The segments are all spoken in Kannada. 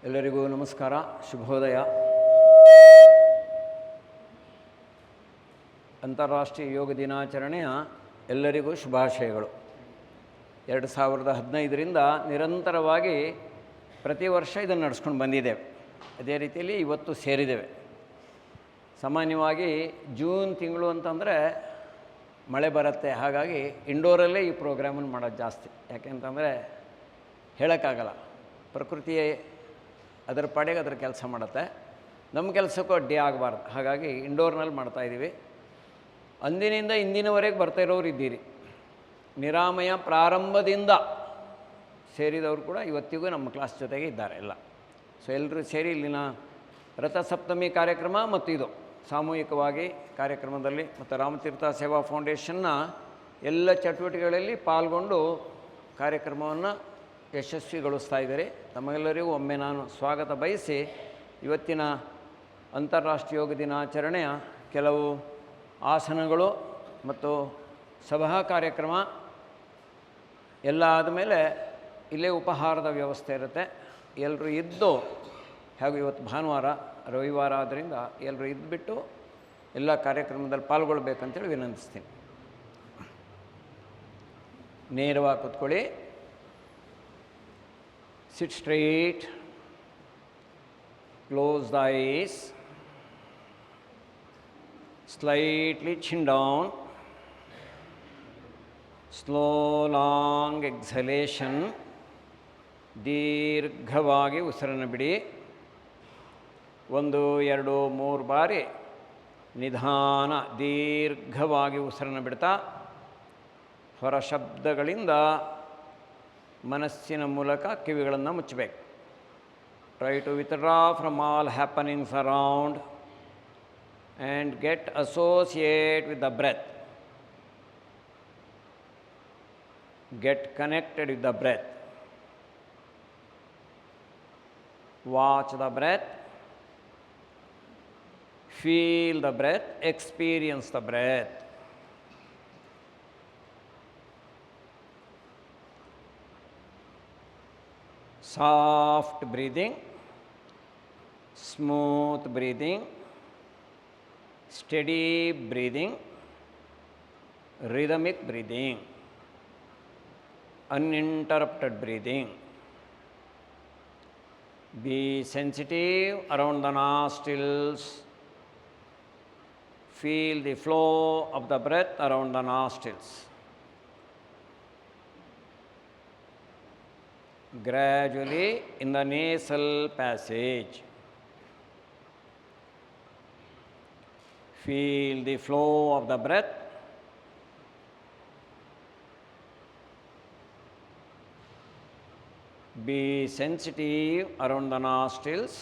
ಎಲ್ಲರಿಗೂ ನಮಸ್ಕಾರ, ಶುಭೋದಯ. ಅಂತಾರಾಷ್ಟ್ರೀಯ ಯೋಗ ದಿನಾಚರಣೆಯ ಎಲ್ಲರಿಗೂ ಶುಭಾಶಯಗಳು. 2015ರಿಂದ ನಿರಂತರವಾಗಿ ಪ್ರತಿ ವರ್ಷ ಇದನ್ನು ನಡೆಸ್ಕೊಂಡು ಬಂದಿದ್ದೇವೆ. ಅದೇ ರೀತಿಯಲ್ಲಿ ಇವತ್ತು ಸೇರಿದ್ದೇವೆ. ಸಾಮಾನ್ಯವಾಗಿ ಜೂನ್ ತಿಂಗಳು ಅಂತಂದರೆ ಮಳೆ ಬರುತ್ತೆ, ಹಾಗಾಗಿ ಇಂಡೋರಲ್ಲೇ ಈ ಪ್ರೋಗ್ರಾಮನ್ನು ಮಾಡೋದು ಜಾಸ್ತಿ. ಯಾಕೆಂತಂದರೆ ಹೇಳೋಕ್ಕಾಗಲ್ಲ, ಪ್ರಕೃತಿಯೇ ಅದರ ಪಾಡಿಗೆ ಅದರ ಕೆಲಸ ಮಾಡುತ್ತೆ, ನಮ್ಮ ಕೆಲಸಕ್ಕೂ ಅಡ್ಡಿ ಆಗಬಾರ್ದು. ಹಾಗಾಗಿ ಇಂಡೋರ್ನಲ್ಲಿ ಮಾಡ್ತಾಯಿದ್ದೀವಿ. ಅಂದಿನಿಂದ ಇಂದಿನವರೆಗೆ ಬರ್ತಾ ಇರೋರು ಇದ್ದೀರಿ. ನಿರಾಮಯ ಪ್ರಾರಂಭದಿಂದ ಸೇರಿದವರು ಕೂಡ ಇವತ್ತಿಗೂ ನಮ್ಮ ಕ್ಲಾಸ್ ಜೊತೆಗೆ ಇದ್ದಾರೆ ಎಲ್ಲ. ಸೊ ಎಲ್ಲರೂ ಸೇರಿ ಇಲ್ಲಿನ ರಥಸಪ್ತಮಿ ಕಾರ್ಯಕ್ರಮ ಮತ್ತು ಇದು ಸಾಮೂಹಿಕವಾಗಿ ಕಾರ್ಯಕ್ರಮದಲ್ಲಿ ಮತ್ತು ರಾಮತೀರ್ಥ ಸೇವಾ ಫೌಂಡೇಶನ್ನ ಎಲ್ಲ ಚಟುವಟಿಕೆಗಳಲ್ಲಿ ಪಾಲ್ಗೊಂಡು ಕಾರ್ಯಕ್ರಮವನ್ನು ಯಶಸ್ವಿಗೊಳಿಸ್ತಾ ಇದ್ದಾರೆ. ತಮ್ಮೆಲ್ಲರಿಗೂ ಒಮ್ಮೆ ನಾನು ಸ್ವಾಗತ ಬಯಸಿ ಇವತ್ತಿನ ಅಂತಾರಾಷ್ಟ್ರೀಯ ಯೋಗ ದಿನಾಚರಣೆಯ ಕೆಲವು ಆಸನಗಳು ಮತ್ತು ಸಭಾ ಕಾರ್ಯಕ್ರಮ ಎಲ್ಲ ಆದಮೇಲೆ ಇಲ್ಲೇ ಉಪಹಾರದ ವ್ಯವಸ್ಥೆ ಇರುತ್ತೆ. ಎಲ್ಲರೂ ಇದ್ದು, ಹಾಗೂ ಇವತ್ತು ಭಾನುವಾರ ರವಿವಾರ ಆದ್ದರಿಂದ ಎಲ್ಲರೂ ಇದ್ದುಬಿಟ್ಟು ಎಲ್ಲ ಕಾರ್ಯಕ್ರಮದಲ್ಲಿ ಪಾಲ್ಗೊಳ್ಬೇಕಂತೇಳಿ ವಿನಂತಿಸ್ತೀನಿ. ನೇರವಾಗಿ ಕೂತ್ಕೊಳ್ಳಿ. Sit straight, close the eyes, slightly chin down, slow long exhalation, ದೀರ್ಘವಾಗಿ ಉಸಿರನ್ನು ಬಿಡಿ. 1, 2, 3 ಬಾರಿ ನಿಧಾನ ದೀರ್ಘವಾಗಿ ಉಸಿರನ್ನು ಬಿಡ್ತಾ ಹೊರ ಶಬ್ದಗಳಿಂದ ಮನಸ್ಸಿನ ಮೂಲಕ ಕಿವಿಗಳನ್ನು ಮುಚ್ಚಬೇಕು. Try to withdraw from all happenings around and get associate with the breath. Get connected with the breath. Watch the breath. Feel the breath. Experience the breath. Soft breathing, smooth breathing, steady breathing, rhythmic breathing, uninterrupted breathing. Be sensitive around the nostrils. Feel the flow of the breath around the nostrils. Gradually in the nasal passage. Feel the flow of the breath. Be sensitive around the nostrils.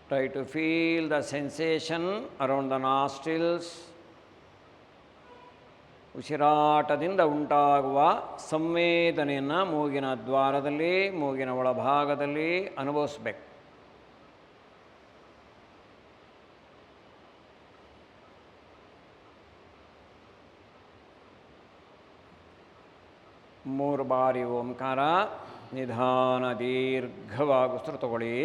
Try to feel the sensation around the nostrils. ಉಸಿರಾಟದಿಂದ ಉಂಟಾಗುವ ಸಂವೇದನೆಯನ್ನು ಮೂಗಿನ ದ್ವಾರದಲ್ಲಿ, ಮೂಗಿನ ಒಳಭಾಗದಲ್ಲಿ ಅನುಭವಿಸ್ಬೇಕು. ಮೂರು ಬಾರಿ ಓಂಕಾರ. ನಿಧಾನ ದೀರ್ಘವಾಗಿ ಉಸಿರು ತಗೊಳ್ಳಿ.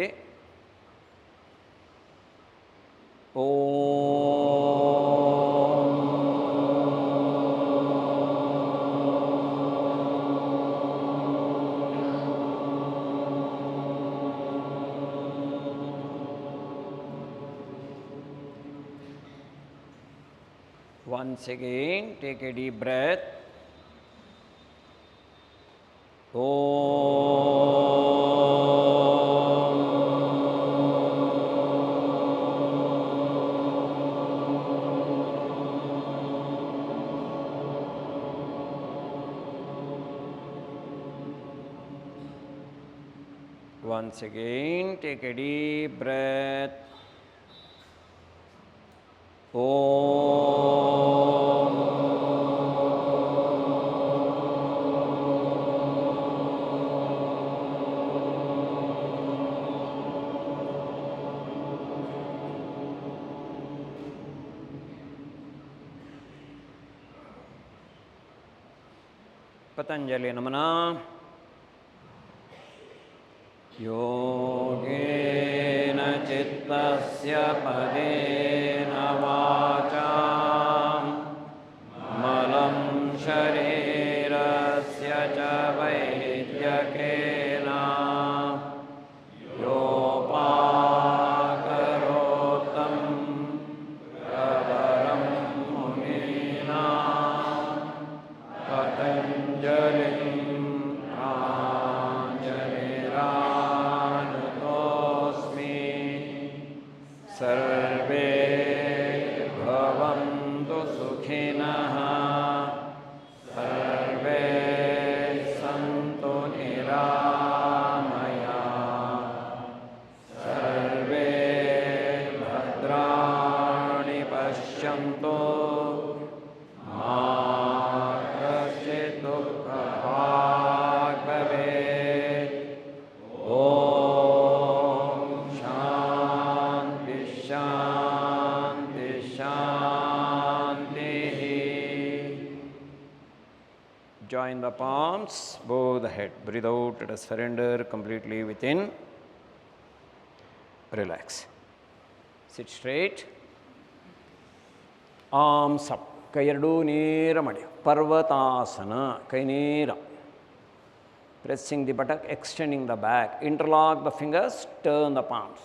Once again, take a deep breath. Once again, take a deep breath. Patanjali ನಮನ. ಯೋಗೇನ ಚಿತ್ತಸ್ಯ ಪದೇನ ವಾಚಾಂ ಮಲಂ ಶರೀರಸ್ಯ ಚ ವೈದ್ಯಕೇನ ಯೋಪಾಕರೋತ್ತಂ ಪ್ರವರಂ ಮುನೀನಾ ಪತಂಜಲಿಂ ಸರ್ವೇ ಭವಂತು ಸುಖಿನಃ ಸರ್ವೇ ಸಂತು ನಿರಾಮಯಾಃ ಸರ್ವೇ ಭದ್ರಾಣಿ ಪಶ್ಯಂತು ಮಾ ಕಶ್ಚಿತ್ ದುಃಖಭಾಗ್ ಭವೇತ್. ಓಂ ಶಾಂತಿ ಶಾಂತಿ ಶಾಂತಿ. Join the palms, bow the head. Breathe out, let us surrender completely within. Relax. Sit straight. Arms up. ಕೈ ಎರಡೂ ನೇರ ಮಾಡಿ. ಪರ್ವತಾಸನ. ಕೈ ನೇರ. Pressing the buttock, extending the back. Interlock the fingers, turn the palms.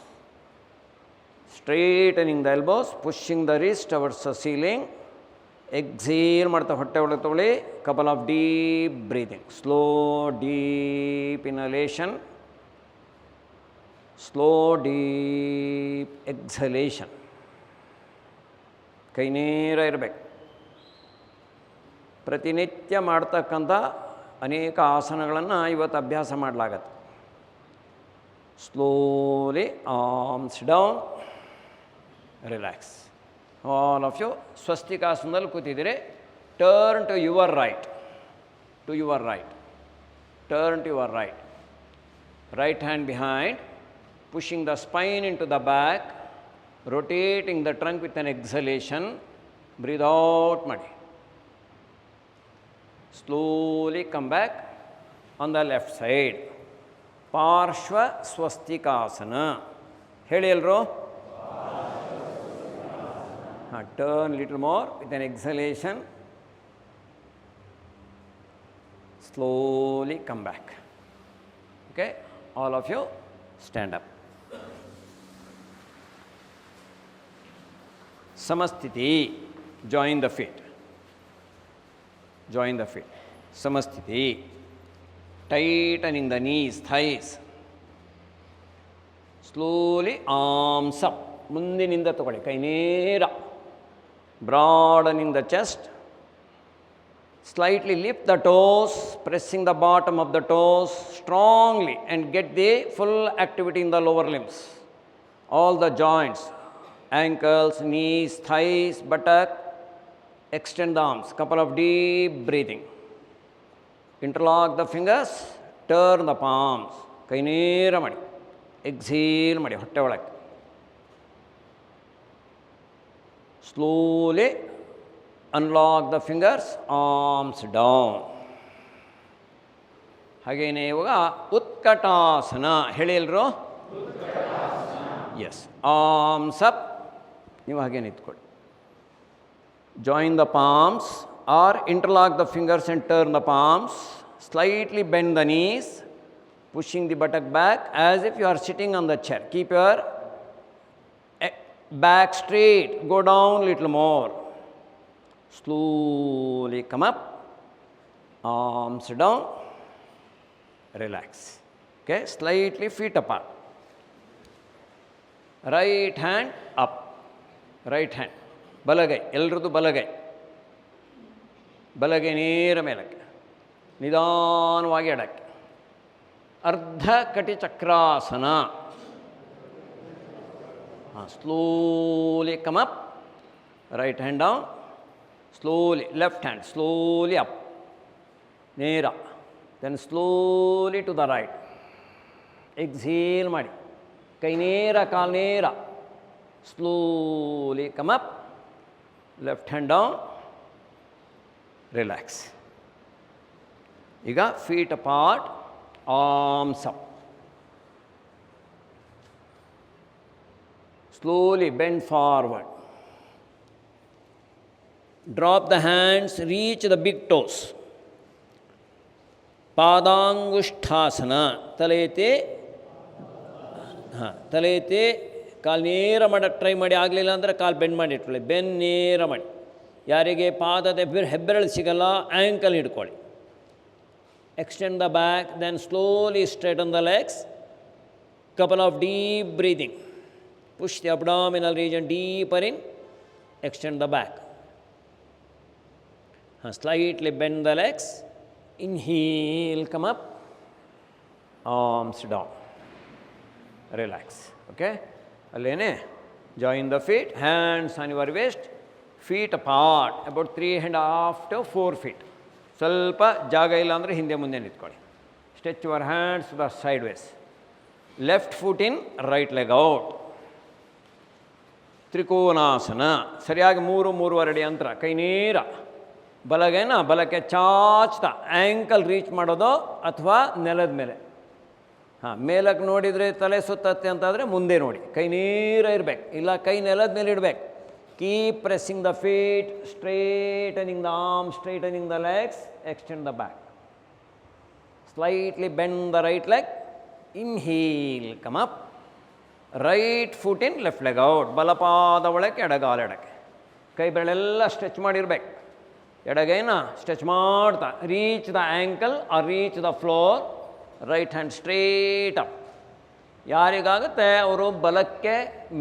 Straightening the elbows, pushing the wrist towards the ceiling. Exhale ಮಾಡ್ತಾ ಹೊಟ್ಟೆ ಒಳಗೆ ತಗೊಳ್ಳಿ. Couple of deep breathing. Slow, deep inhalation. Slow, deep exhalation. ಕೈ ನೇರ ಇರಬೇಕು. ಪ್ರತಿನಿತ್ಯ ಮಾಡ್ತಕ್ಕಂಥ ಅನೇಕ ಆಸನಗಳನ್ನು ಇವತ್ತು ಅಭ್ಯಾಸ ಮಾಡಲಾಗತ್ತೆ. Slowly arms down, relax. All of you ಸ್ವಸ್ತಿಕಾಸನದಲ್ಲಿ ಕೂತಿದ್ದೀರಿ. Turn to your right, to your right, turn to your right. Right hand behind, pushing the spine into the back, rotating the trunk with an exhalation. Breathe out ಮಾಡಿ. Slowly come back on the left side. ಪಾರ್ಶ್ವ ಸ್ವಸ್ತಿಕಾಸನ. ಹೇಳಿ ಎಲ್ಲರೂ. Turn little more with an exhalation. Slowly come back. Okay, all of you stand up. Samastiti. Join the feet. Join the feet. Samastiti. Tightening the knees, thighs. Slowly arms up. ಮುಂದಿನಿಂದ ತಗೊಳ್ಳಿ. ಕೈ ನೇರ. Broadening the chest. Slightly lift the toes, pressing the bottom of the toes strongly and get the full activity in the lower limbs. All the joints, ankles, knees, thighs, buttock. Extend the arms. Couple of deep breathing. Interlock the fingers. Turn the palms. ಕೈ ನೇರ ಮಾಡಿ. ಎಕ್ಸೇಲ್ ಮಾಡಿ ಹೊಟ್ಟೆ ಒಳಗೆ. Slowly unlock the fingers. Arms down. ಹಾಗೇನೆ ಇವಾಗ ಉತ್ಕಟಾಸನ. ಹೇಳಿ ಎಲ್ಲರೂ. ಎಸ್. Arms up. ನೀವು ಹಾಗೆ ನಿಂತ್ಕೊಳ್ಳಿ. Join the palms or interlock the fingers and turn the palms. Slightly bend the knees, pushing the buttock back as if you are sitting on the chair. Keep your back straight. Go down little more. Slowly come up. Arms down. Relax. Okay, slightly feet apart. Right hand up. Right hand. ಬಲಗೈ. ಎಲ್ಲರದ್ದು ಬಲಗೈ. ಬಲಗೈ ನೇರ ಮೇಲಕ್ಕೆ. ನಿಧಾನವಾಗಿ ಎಡಕ್ಕೆ. ಅರ್ಧ ಕಟಿ chakrasana. Slowly come up. Right hand down. Slowly. Left hand. Slowly up. ನೇರ. Then slowly to the right. Exhale ಮಾಡಿ. ಕೈ ನೇರ, ಕಾಲು ನೇರ. Slowly come up. Left hand down. Relax. ಈಗ feet apart, arms up. Slowly bend forward. Drop the hands, reach the big toes. ಪಾದಾಂಗುಷ್ಠಾಸನ. ತಲೆ ಎತ್ತಿ, ತಲೆ ಎತ್ತಿ ಕಾಲು ನೇರ ಮಾಡೋಕ್ಕೆ ಟ್ರೈ ಮಾಡಿ. ಆಗಲಿಲ್ಲ ಅಂದರೆ ಕಾಲು ಬೆಂಡ್ ಮಾಡಿ ಇಟ್ಕೊಳ್ಳಿ. ಬೆನ್ ನೇರ ಮಾಡಿ. ಯಾರಿಗೆ ಪಾದದ ಹೆಬ್ಬೆರಳು ಸಿಗಲ್ಲ, ankle ಹಿಡ್ಕೊಳ್ಳಿ. Extend the back, then slowly straighten the legs. Couple of deep breathing. Push the abdominal region deeper in. Extend the back. Slightly bend the legs. Inhale, come up. Arms down. Relax. Okay? Allene. Join the feet. Hands on your waist. Feet apart. About 3.5 to 4 feet. ಸ್ವಲ್ಪ ಜಾಗ ಇಲ್ಲ ಅಂದರೆ ಹಿಂದೆ ಮುಂದೆ ನಿಂತ್ಕೊಳ್ಳಿ. Stretch your hands the sideways. Left foot in, right leg out. Trikonasana. ಸರಿಯಾಗಿ 3-3.5 ಅಡಿ ಅಂತರ. ಕೈ ನೇರ. ಬಲಕ್ಕೆ ಚಾಚ್ತಾ ಆ್ಯಂಕಲ್ ರೀಚ್ ಮಾಡೋದು ಅಥವಾ ನೆಲದ ಮೇಲೆ. ಮೇಲಕ್ಕೆ ನೋಡಿದರೆ ತಲೆ ಸುತ್ತತ್ತೆ ಅಂತಾದರೆ ಮುಂದೆ ನೋಡಿ. ಕೈ ನೇರ ಇರಬೇಕು, ಇಲ್ಲ ಕೈ ನೆಲದ ಮೇಲೆ ಇಡಬೇಕು. Keep pressing the feet, straightening the arms, straightening the legs, extend the back. Slightly bend the right leg. Inhale, come up. Right foot in, left leg out. ಬಲಪಾದ ಒಳಕ್ಕೆ, ಎಡಗಾಲ ಎಡಕ್ಕೆ. ಕೈ ಬೆರಳೆಲ್ಲ ಸ್ಟ್ರೆಚ್ ಮಾಡಿರ್ಬೇಕು. ಎಡಗೈನ ಸ್ಟ್ರೆಚ್ ಮಾಡ್ತಾ reach the ankle or reach the floor. Right hand straight up. ಯಾರಿಗಾಗುತ್ತೆ ಅವರು ಬಲಕ್ಕೆ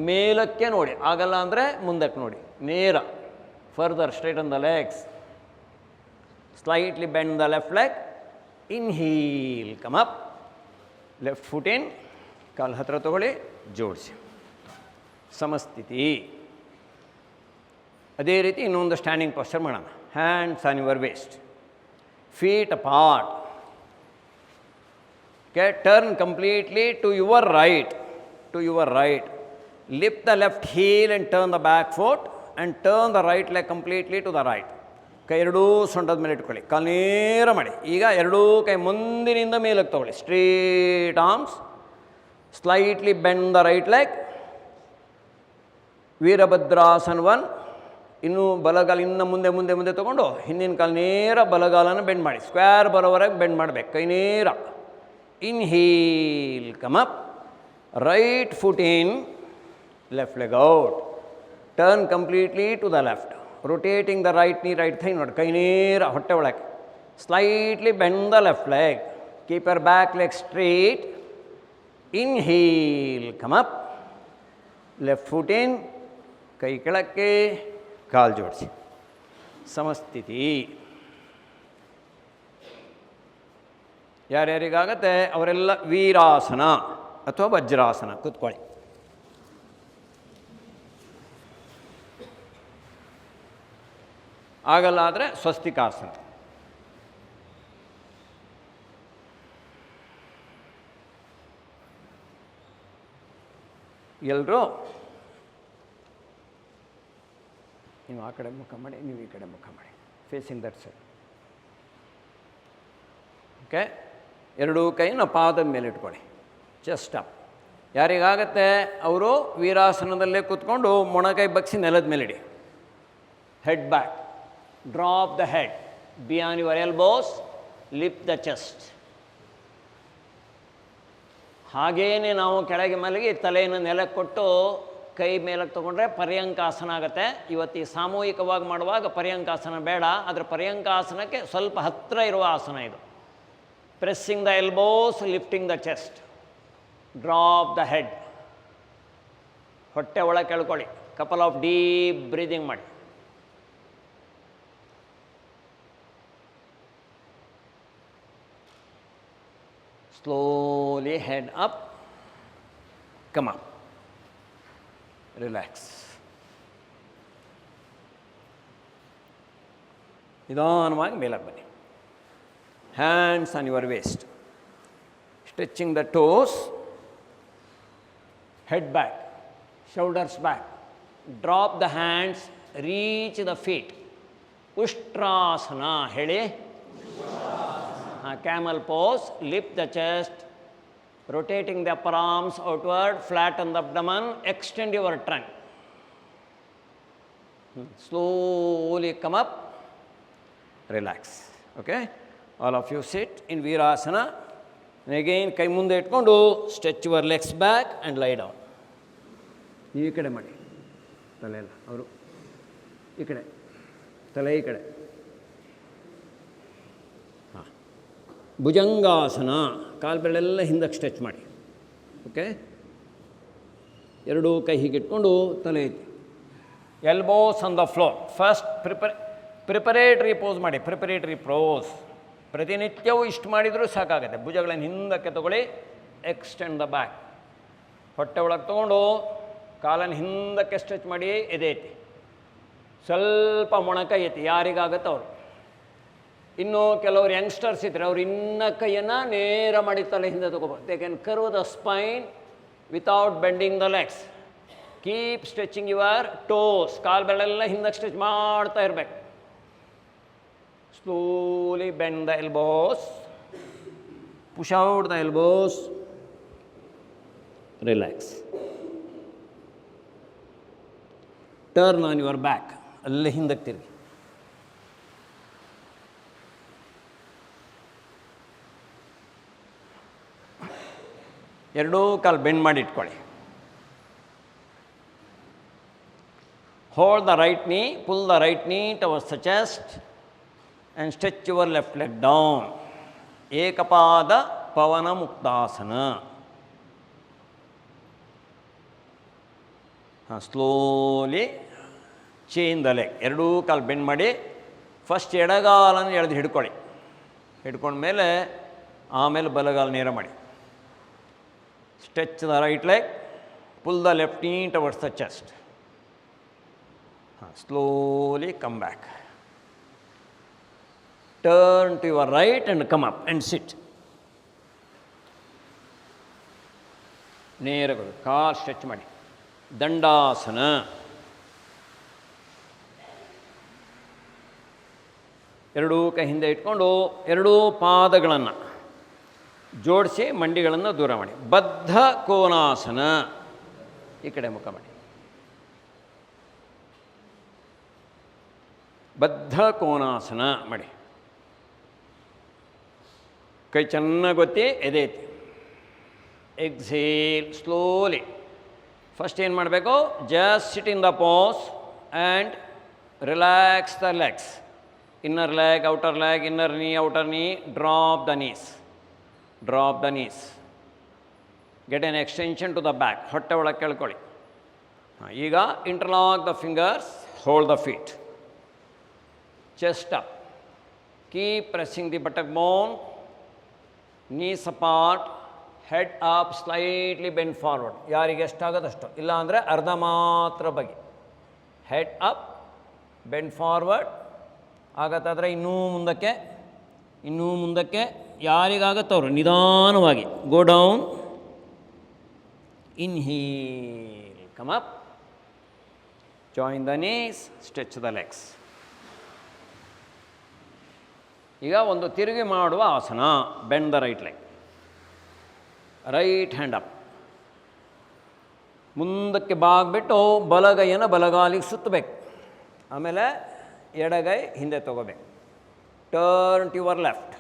ಮೇಲಕ್ಕೆ ನೋಡಿ, ಆಗಲ್ಲ ಅಂದರೆ ಮುಂದಕ್ಕೆ ನೋಡಿ. ನೇರ. Further straighten the legs. Slightly bend the left leg. Inhale, come up. Left foot in, ಕಾಲು ಹತ್ತಿರ ತಗೊಳ್ಳಿ, ಜೋಡಿಸಿ. ಸಮಸ್ಥಿತಿ. ಅದೇ ರೀತಿ ಇನ್ನೊಂದು ಸ್ಟ್ಯಾಂಡಿಂಗ್ ಪೋಸ್ಚರ್ ಮಾಡೋಣ. Hands on your waist. Feet apart. Okay, turn completely to your right. To your right. Lift the left heel and turn the back foot and turn the right leg completely to the right. ಕೈ ಎರಡೂ ಸೊಂಟದ ಮೇಲೆ ಇಟ್ಕೊಳ್ಳಿ. ಕಾಲು ನೇರ ಮಾಡಿ. ಈಗ ಎರಡೂ ಕೈ ಮುಂದಿನಿಂದ ಮೇಲಕ್ಕೆ ತಗೊಳ್ಳಿ. Straight arms. Slightly bend the right leg. Virabhadrasana 1. ಇನ್ನೂ ಬಲಗಾಲ ಇನ್ನು ಮುಂದೆ ತೊಗೊಂಡು ಹಿಂದಿನ ಕಾಲು ನೇರ ಬಲಗಾಲನ ಬೆಂಡ್ ಮಾಡಿ. ಸ್ಕ್ವೇರ್ ಬರೋವರೆಗೆ ಬೆಂಡ್ ಮಾಡಬೇಕು. ಕೈ ನೇರ. Inhale, come up. Right foot in, left leg out. Turn completely to the left. Rotating the right knee, right thigh. ನೋಡಿ, ಕೈ ನೇರ ಹೊಟ್ಟೆ ಒಳಗೆ. Slightly bend the left leg. Keep your back leg straight. Inhale, come up. Left foot in, ಕೈ ಕೆಳಕ್ಕೆ, ಕಾಲು ಜೋಡಿಸಿ. ಸಮಸ್ಥಿತಿ. ಯಾರ್ಯಾರಿಗಾಗತ್ತೆ ಅವರೆಲ್ಲ ವೀರಾಸನ ಅಥವಾ ವಜ್ರಾಸನ. ಕೂತ್ಕೊಳ್ಳಿ. ಆಗಲ್ಲ ಆದರೆ ಸ್ವಸ್ತಿಕಾಸನ. ಎಲ್ಲರೂ ನೀವು ಆ ಕಡೆ ಮುಖ ಮಾಡಿ, ನೀವು ಈ ಕಡೆ ಮುಖ ಮಾಡಿ. Facing that side. ಓಕೆ. ಎರಡೂ ಕೈನ ಪಾದದ ಮೇಲೆ ಇಟ್ಕೊಳ್ಳಿ. Chest up. ಯಾರಿಗಾಗತ್ತೆ ಅವರು ವೀರಾಸನದಲ್ಲೇ ಕೂತ್ಕೊಂಡು ಮೊಣಕೈ ಬಗ್ಸಿ ನೆಲದ ಮೇಲೆ ಇಡಿ. Head back. Drop the head. Be on your elbows. Lift the chest. ಹಾಗೇನೆ ನಾವು ಕೆಳಗೆ ಮಲಗಿ ತಲೆಯನ್ನು ನೆಲಕ್ಕೆ ಕೊಟ್ಟು ಕೈ ಮೇಲಕ್ಕೆ ತೊಗೊಂಡ್ರೆ ಪರ್ಯಂಕಾಸನ ಆಗುತ್ತೆ. ಇವತ್ತು ಈ ಸಾಮೂಹಿಕವಾಗಿ ಮಾಡುವಾಗ ಪರ್ಯಂಕಾಸನ ಬೇಡ. ಆದರೆ ಪರ್ಯಂಕಾಸನಕ್ಕೆ ಸ್ವಲ್ಪ ಹತ್ತಿರ ಇರುವ ಆಸನ ಇದು. Pressing the elbows, lifting the chest. Drop the head. ಹೊಟ್ಟೆ ಒಳಗೆ ಕೆಳ್ಕೊಳ್ಳಿ. ಕಪಲ್ ಆಫ್ ಡೀಪ್ ಬ್ರೀದಿಂಗ್ ಮಾಡಿ. Slowly head up. Come up. Relax. ನಿಧಾನವಾಗಿ ಮೇಲಕ್ಕೆ ಬನ್ನಿ. Hands on your waist. Stretching the toes. Head back. Shoulders back. Drop the hands. Reach the feet. Ushtrasana. ಹೇಳಿ. Camel pose. Lift the chest. rotating the upper arms outward, flatten the abdomen, extend your trunk. Slowly come up, relax. Okay? All of you sit in Virasana. And again, ಕೈ ಮುಂದೆ ಇಟ್ಕೊಂಡು stretch your legs back and lie down. ನೀವು ಈ ಕಡೆ ಮಾಡಿ, ತಲೆ ಎಲ್ಲ ಅವರು ಈ ಕಡೆ, ತಲೆ ಈ ಕಡೆ. ಹಾಂ, ಭುಜಂಗಾಸನ. ಕಾಲು ಬೆರಳೆಲ್ಲ ಹಿಂದಕ್ಕೆ ಸ್ಟ್ರೆಚ್ ಮಾಡಿ. ಓಕೆ, ಎರಡೂ ಕೈ ಹೀಗಿಟ್ಕೊಂಡು ತಲೆ ಐತಿ. Elbows on the floor. First preparatory pose ಮಾಡಿ. ಪ್ರಿಪರೇಟರಿ ಪೋಸ್ ಪ್ರತಿನಿತ್ಯವೂ ಇಷ್ಟು ಮಾಡಿದರೂ ಸಾಕಾಗುತ್ತೆ. ಭುಜಗಳನ್ನು ಹಿಂದಕ್ಕೆ ತಗೊಳ್ಳಿ, ಎಕ್ಸ್ಟೆಂಡ್ ದ ಬ್ಯಾಕ್. ಹೊಟ್ಟೆ ಒಳಗೆ ತೊಗೊಂಡು ಕಾಲನ್ನು ಹಿಂದಕ್ಕೆ ಸ್ಟ್ರೆಚ್ ಮಾಡಿ, ಎದೈತಿ. ಸ್ವಲ್ಪ ಮೊಣಕ ಐತಿ, ಯಾರಿಗಾಗತ್ತೆ ಅವರು. ಇನ್ನು ಕೆಲವರು ಯಂಗ್ಸ್ಟರ್ಸ್ ಇದ್ದರೆ ಅವ್ರು ಇನ್ನೂ ಕೈಯನ್ನು ನೇರ ಮಾಡಿ ತಲೆ ಹಿಂದೆ ತೊಗೋಬೋದು. They can curve the spine without bending the legs. Keep stretching your toes. ಕಾಲು ಬೆರಳೆಲ್ಲ ಹಿಂದಕ್ಕೆ ಸ್ಟ್ರೆಚ್ ಮಾಡ್ತಾ ಇರಬೇಕು. Slowly bend the elbows, push out the elbows, relax. Turn on your back. ಅಲ್ಲೇ ಹಿಂದಕ್ಕೆ ತಿರುಗಿ. ಎರಡೂ ಕಾಲು ಬೆಂಡ್ ಮಾಡಿ ಇಟ್ಕೊಳ್ಳಿ. Hold the right knee, pull the right knee towards the chest and stretch your left leg down. Ekapada Pavana Muktasana. Slowly change the leg. ಎರಡೂ ಕಾಲು ಬೆಂಡ್ ಮಾಡಿ ಫಸ್ಟ್ ಎಡಗಾಲನ್ನು ಎಳೆದು ಹಿಡ್ಕೊಳ್ಳಿ. ಹಿಡ್ಕೊಂಡ್ಮೇಲೆ ಆಮೇಲೆ ಬಲಗಾಲ ನೇರ ಮಾಡಿ. Stretch the right leg, pull the left knee towards the chest. Slowly come back. Turn to your right and come up and sit. ನೇರಗಳು ಕಾಲು ಸ್ಟ್ರೆಚ್ ಮಾಡಿ. ದಂಡಾಸನ. ಎರಡೂ ಕೈ ಹಿಂದೆ ಇಟ್ಕೊಂಡು ಎರಡೂ ಪಾದಗಳನ್ನು ಜೋಡಿಸಿ ಮಂಡಿಗಳನ್ನು ದೂರ ಮಾಡಿ. ಬದ್ಧ ಕೋನಾಸನ. ಈ ಕಡೆ ಮುಖ ಮಾಡಿ. ಬದ್ಧ ಕೋನಾಸನ ಮಾಡಿ. ಕೈ ಚೆನ್ನಾಗಿ ಒತ್ತಿ, ಎದೆತಿ. Exhale slowly. ಫಸ್ಟ್ ಏನು ಮಾಡಬೇಕು? Just sit in the pose and relax the legs. Inner leg, outer leg, inner knee, outer knee. Drop the knees. Drop the knees. Get an extension to the back. ಹೊಟ್ಟೆ ಒಳಗೆ ಕೇಳ್ಕೊಳ್ಳಿ. ಈಗ interlock the fingers, hold the feet. Chest up. Keep pressing the buttock bone. Knees apart. Head up, slightly bend forward. ಯಾರಿಗೆ ಎಷ್ಟಾಗೋದಷ್ಟು, ಇಲ್ಲ ಅಂದರೆ ಅರ್ಧ ಮಾತ್ರ ಬಗೆ. Head up, bend forward. ಆಗತ್ತಾದರೆ ಇನ್ನೂ ಮುಂದಕ್ಕೆ, ಇನ್ನೂ ಮುಂದಕ್ಕೆ. ಯಾರಿಗಾಗತ್ತವರು ನಿಧಾನವಾಗಿ. Go down. Inhale, come up. Join the knees, stretch the legs. ಈಗ ಒಂದು ತಿರುಗಿ ಮಾಡುವ ಆಸನ. Bend the right leg. Right hand up. ಮುಂದಕ್ಕೆ ಬಾಗ್ಬಿಟ್ಟು ಬಲಗೈಯನ್ನು ಬಲಗಾಲಿಗೆ ಸುತ್ತಬೇಕು. ಆಮೇಲೆ ಎಡಗೈ ಹಿಂದೆ ತಗೋಬೇಕು. Turn to your left.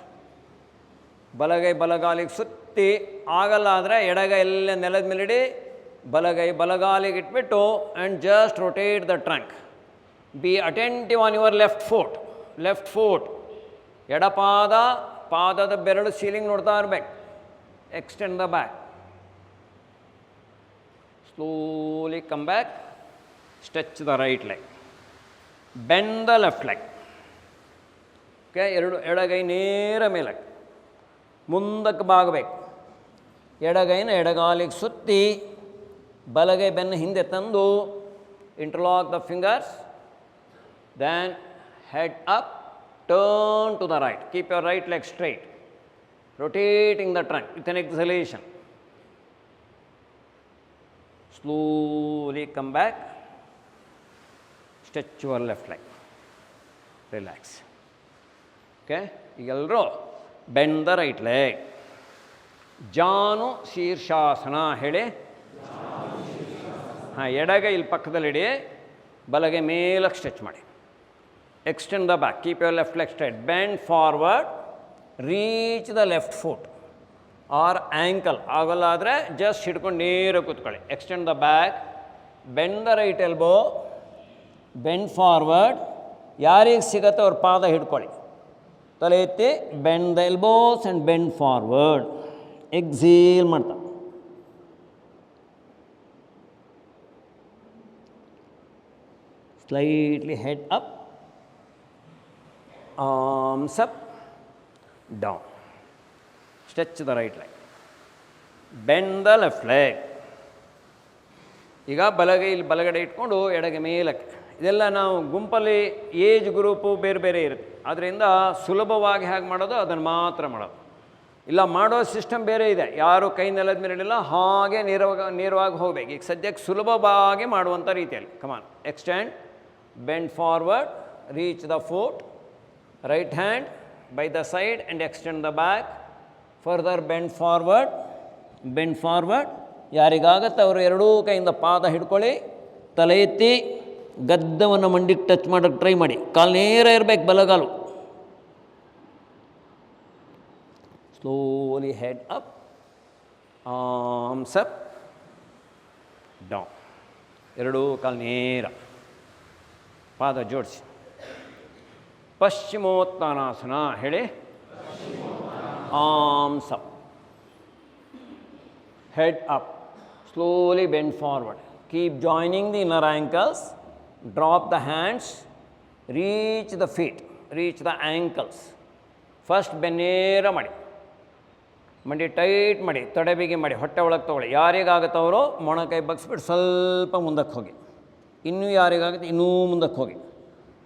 ಬಲಗೈ ಬಲಗಾಲಿಗೆ ಸುತ್ತಿ, ಆಗಲ್ಲ ಆದರೆ ಎಡಗೈ ಎಲ್ಲ ನೆಲದ ಮೇಲಿಡಿ, ಬಲಗೈ ಬಲಗಾಲಿಗೆ ಇಟ್ಬಿಟ್ಟು and just rotate the trunk. Be attentive on your left foot. Left foot. ಎಡಪಾದ, ಪಾದದ ಬೆರಳು ಸೀಲಿಂಗ್ ನೋಡ್ತಾ ಇರಬೇಕು. Extend the back. Slowly come back. Stretch the right leg. Bend the left leg. Okay, ಎಡಗೈ ನೇರ ಮೇಲೆ ಮುಂದಕ್ಕೆ ಬಾಗಬೇಕು. ಎಡಗೈನ ಎಡಗಾಲಿಗೆ ಸುತ್ತಿ ಬಲಗೈ ಬೆನ್ನು ಹಿಂದೆ ತಂದು interlock the fingers. Then head up. Turn to the right. Keep your right leg straight. Rotating the trunk with an exhalation. Slowly come back. Stretch your left leg. Relax. Okay? Ellaru bend the right leg. ಜಾನು ಶೀರ್ಷಾಸನ ಹೇಳಿ. ಹಾಂ, ಎಡಗೈ ಇಲ್ಲಿ ಪಕ್ಕದಲ್ಲಿಡಿ, ಬಲಗೈ ಮೇಲಕ್ಕೆ ಸ್ಟ್ರೆಚ್ ಮಾಡಿ. Extend the back, keep your left leg straight, bend forward, reach the left foot or ankle. ಆಗಲ್ಲ ಆದರೆ ಜಸ್ಟ್ ಹಿಡ್ಕೊಂಡು ನೇರ ಕೂತ್ಕೊಳ್ಳಿ. Extend the back, bend the right elbow, bend forward. ಯಾರಿಗೆ ಸಿಗತ್ತೆ ಅವ್ರ ಪಾದ ಹಿಡ್ಕೊಳ್ಳಿ. ತಲೆ ಎತ್ತಿ, bend the elbows and bend forward. Exhale ಮಾಡ್ತಾ slightly head up, arms up, down. Stretch the right leg. Bend the left leg. ಈಗ ಬಲಗೈ ಇಲ್ಲಿ ಬಲಗಡೆ ಇಟ್ಕೊಂಡು ಎಡಗೆ ಮೇಲಕ್ಕೆ. ಇದೆಲ್ಲ ನಾವು ಗುಂಪಲ್ಲಿ ಏಜ್ ಗ್ರೂಪು ಬೇರೆ ಬೇರೆ ಇರುತ್ತೆ. ಆದ್ದರಿಂದ ಸುಲಭವಾಗಿ ಹೇಗೆ ಮಾಡೋದು ಅದನ್ನು ಮಾತ್ರ ಮಾಡೋದು. ಇಲ್ಲ, ಮಾಡೋ ಸಿಸ್ಟಮ್ ಬೇರೆ ಇದೆ. ಯಾರು ಕೈ ನೆಲದ ಮೇಲೆ ಇಡಲ್ಲ, ಹಾಗೆ ನೇರವಾಗಿ ಹೋಗಬೇಕು. ಈಗ ಸದ್ಯಕ್ಕೆ ಸುಲಭವಾಗಿ ಮಾಡುವಂಥ ರೀತಿಯಲ್ಲಿ. ಕಮಾನ್, extend, bend forward, reach the foot, right hand by the side and extend the back. Further bend forward, bend forward. ಯಾರಿಗಾಗತ್ತೆ ಅವರು ಎರಡೂ ಕೈಯಿಂದ ಪಾದ ಹಿಡ್ಕೊಳ್ಳಿ. ತಲೆ ಎತ್ತಿ ಗದ್ದವನ್ನು ಮಂಡಿಗೆ ಟಚ್ ಮಾಡೋಕ್ಕೆ ಟ್ರೈ ಮಾಡಿ. ಕಾಲು ನೇರ ಇರಬೇಕು, ಬಲಗಾಲು. Slowly head up, arms up, down. ಎರಡೂ ಕಾಲು ನೇರ, ಪಾದ ಜೋಡಿಸಿ. ಪಶ್ಚಿಮೋತ್ಥಾನಾಸನ ಹೇಳಿ. Arms up, head up, slowly bend forward. Keep joining the inner ankles. Drop the hands. Reach the feet. Reach the ankles. First bend ನೇರ ಮಾಡಿ, ಮಂಡಿ ಟೈಟ್ ಮಾಡಿ, ತೊಡೆ ಬಿಗಿ ಮಾಡಿ, ಹೊಟ್ಟೆ ಒಳಗೆ ತೊಗೊಳ್ಳಿ. ಯಾರಿಗಾಗುತ್ತವರು ಮೊಣಕೈ ಬಗ್ಸ್ಬಿಟ್ಟು ಸ್ವಲ್ಪ ಮುಂದಕ್ಕೆ ಹೋಗಿ. ಇನ್ನೂ ಯಾರಿಗಾಗುತ್ತೆ ಇನ್ನೂ ಮುಂದಕ್ಕೆ ಹೋಗಿ.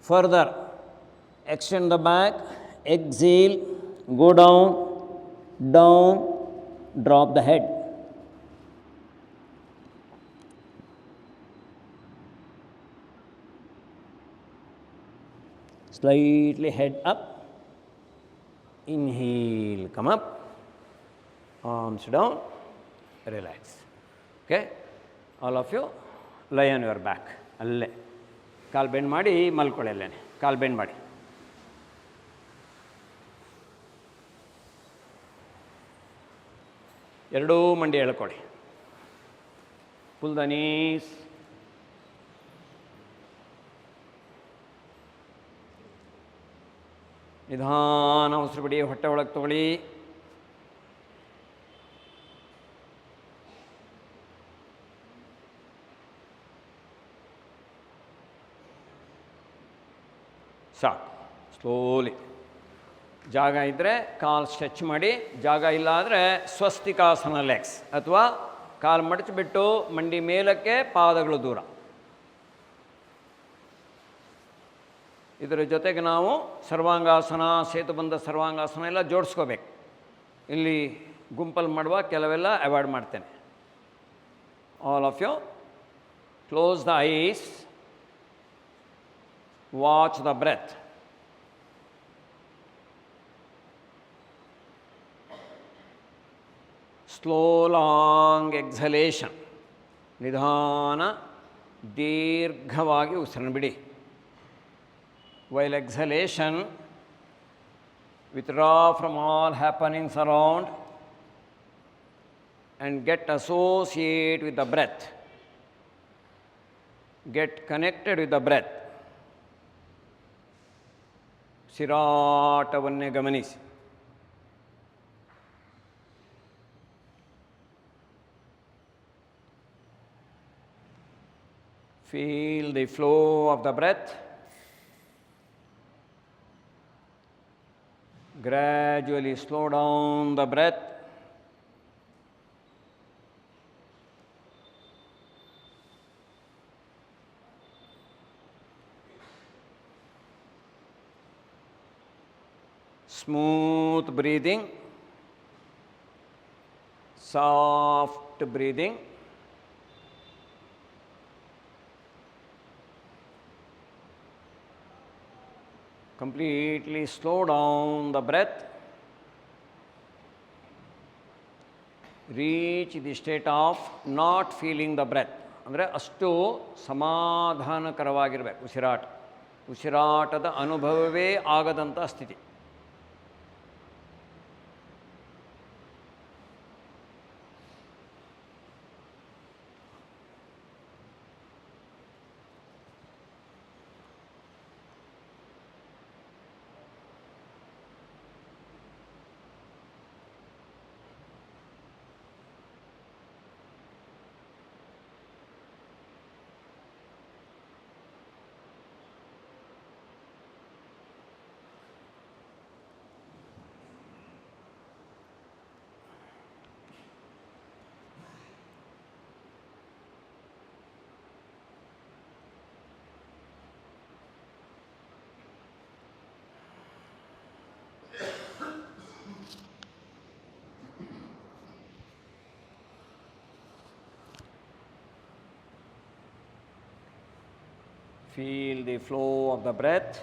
Further extend the back, exhale, go down, down, drop the head. Slightly head up, inhale, come up, arms down, relax. Okay, all of you lie on your back. ಅಲ್ಲೇ ಕಾಲು ಬೆಂಡ್ ಮಾಡಿ ಮಲ್ಕೊಳ್ಳಿ. ಅಲ್ಲೇ ಕಾಲು ಬೆಂಡ್ ಮಾಡಿ. ಎರಡೂ ಮಂಡಿ ಎಳ್ಕೊಳ್ಳಿ. pull the knees. ನಿಧಾನ ಉಸಿರು ಬಿಡಿ, ಹೊಟ್ಟೆ ಒಳಗೆ ತೊಗೊಳ್ಳಿ. ಸಾಕು. ಸ್ಲೋಲಿ. ಜಾಗ ಇದ್ದರೆ ಕಾಲು ಸ್ಟ್ರೆಚ್ ಮಾಡಿ, ಜಾಗ ಇಲ್ಲ ಆದರೆ ಸ್ವಸ್ತಿಕಾಸನ ಲೆಗ್ಸ್, ಅಥವಾ ಕಾಲು ಮಡಚಿಬಿಟ್ಟು ಮಂಡಿ ಮೇಲಕ್ಕೆ, ಪಾದಗಳು ದೂರ. ಇದರ ಜೊತೆಗೆ ನಾವು ಸರ್ವಾಂಗಾಸನ, ಸೇತುಬಂಧ ಸರ್ವಾಂಗಾಸನ ಎಲ್ಲ ಜೋಡಿಸ್ಕೋಬೇಕು. ಇಲ್ಲಿ ಗುಂಪಲ್ಲಿ ಮಾಡುವ ಕೆಲವೆಲ್ಲ ಅವಾಯ್ಡ್ ಮಾಡ್ತೇನೆ. All of you close the eyes, watch the breath. Slow long exhalation. ನಿಧಾನ ದೀರ್ಘವಾಗಿ ಉಸಿರನ್ನು ಬಿಡಿ. While exhalation, withdraw from all happenings around and get associated with the breath. Get connected with the breath. ಸಿರಾಟವನ್ನೇ ಗಮನಿಸಿ. Feel the flow of the breath. Gradually slow down the breath. Smooth breathing, soft breathing. Completely slow down the breath. Reach the state of not feeling the breath. ಅಂದರೆ ಅಷ್ಟು ಸಮಾಧಾನಕರವಾಗಿರಬೇಕು ಉಸಿರಾಟ, ಉಸಿರಾಟದ ಅನುಭವವೇ ಆಗದಂಥ ಸ್ಥಿತಿ. Feel the flow of the breath.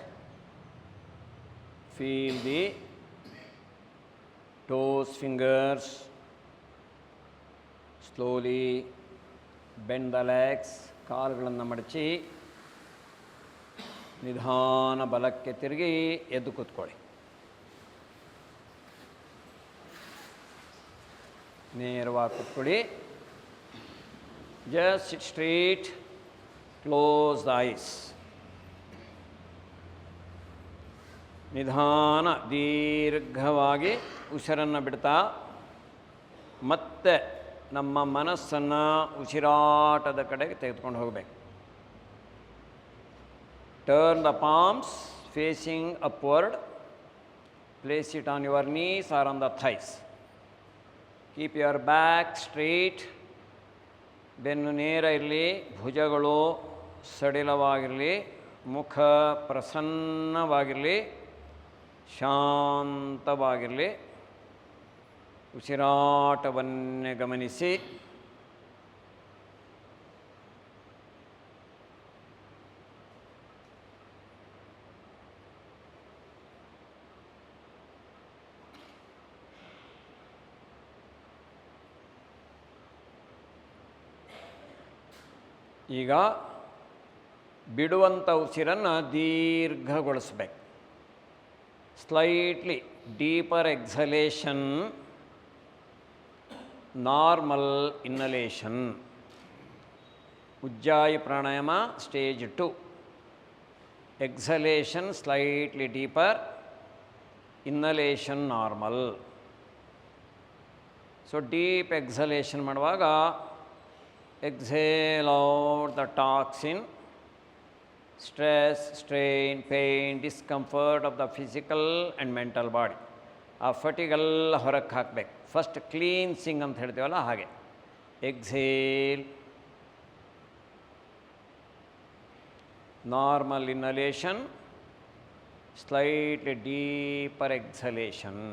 Feel the toes, fingers. Slowly bend the legs. ಕಾಲುಗಳನ್ನು ಮಡಚಿ ನಿಧಾನ ಬಲಕ್ಕೆ ತಿರುಗಿ ಎದ್ದು ಕೂತ್ಕೊಳ್ಳಿ. ನೇರವಾಗಿ ಕೂತ್ಕೊಳ್ಳಿ. Just sit straight. Close the eyes. ನಿಧಾನ ದೀರ್ಘವಾಗಿ ಉಸಿರನ್ನು ಬಿಡ್ತಾ ಮತ್ತೆ ನಮ್ಮ ಮನಸ್ಸನ್ನು ಉಸಿರಾಟದ ಕಡೆಗೆ ತೆಗೆದುಕೊಂಡು ಹೋಗಬೇಕು. Turn the palms facing upward. Place it on your knees or on the thighs. Keep your back straight. ಬೆನ್ನು ನೇರ ಇರಲಿ, ಭುಜಗಳು ಸಡಿಲವಾಗಿರಲಿ, ಮುಖ ಪ್ರಸನ್ನವಾಗಿರಲಿ, ಶಾಂತವಾಗಿರಲಿ. ಉಸಿರಾಟವನ್ನೇ ಗಮನಿಸಿ. ಈಗ ಬಿಡುವಂಥ ಉಸಿರನ್ನು ದೀರ್ಘಗೊಳಿಸಬೇಕು. Slightly deeper exhalation, normal inhalation. Ujjayi pranayama stage 2. Exhalation slightly deeper, inhalation normal. So deep exhalation ಮಾಡುವಾಗ exhale out the toxin, stress, strain, pain, discomfort of the physical and mental body. ಆ ಫಟಿಗೆಲ್ಲ ಹೊರಕ್ಕೆ ಹಾಕಬೇಕು. ಫಸ್ಟ್ ಕ್ಲೀನ್ಸಿಂಗ್ ಅಂತ ಹೇಳ್ತೀವಲ್ಲ ಹಾಗೆ. Exhale, normal inhalation, slightly deeper exhalation.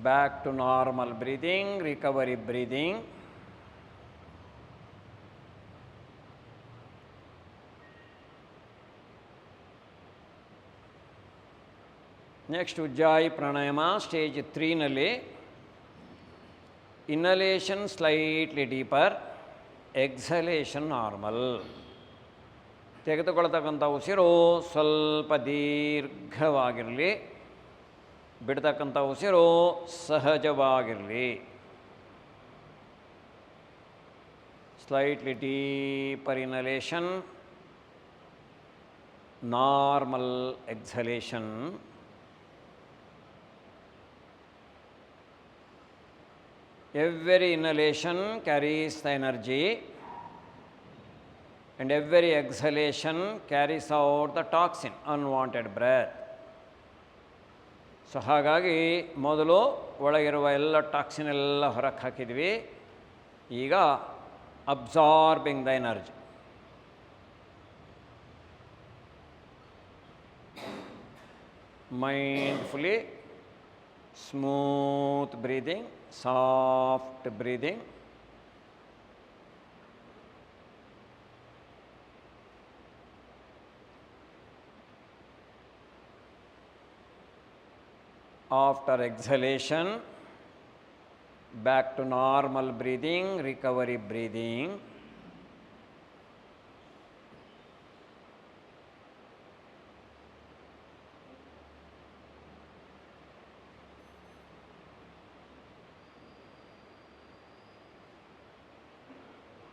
Back to normal breathing, recovery breathing. Next, Ujjayi Pranayama, stage 3 ನಲ್ಲಿ inhalation slightly deeper, exhalation normal. ತೆಗೆದುಕೊಳ್ಳತಕ್ಕಂಥ ಉಸಿರು ಸ್ವಲ್ಪ ದೀರ್ಘವಾಗಿರಲಿ, ಬಿಡ್ತಕ್ಕಂಥ ಉಸಿರು ಸಹಜವಾಗಿರಲಿ. Slightly deeper inhalation, normal exhalation. Every inhalation carries the energy and every exhalation carries out the toxin, unwanted breath. So ಹಾಗಾಗಿ ಮೊದಲು ಒಳಗಿರುವ ಎಲ್ಲ ಟಾಕ್ಸಿನ್ ಎಲ್ಲ ಹೊರಕ್ಕೆ ಹಾಕಿದ್ವಿ. ಈಗ absorbing the energy. Mindfully smooth breathing, soft breathing. After exhalation, back to normal breathing, recovery breathing.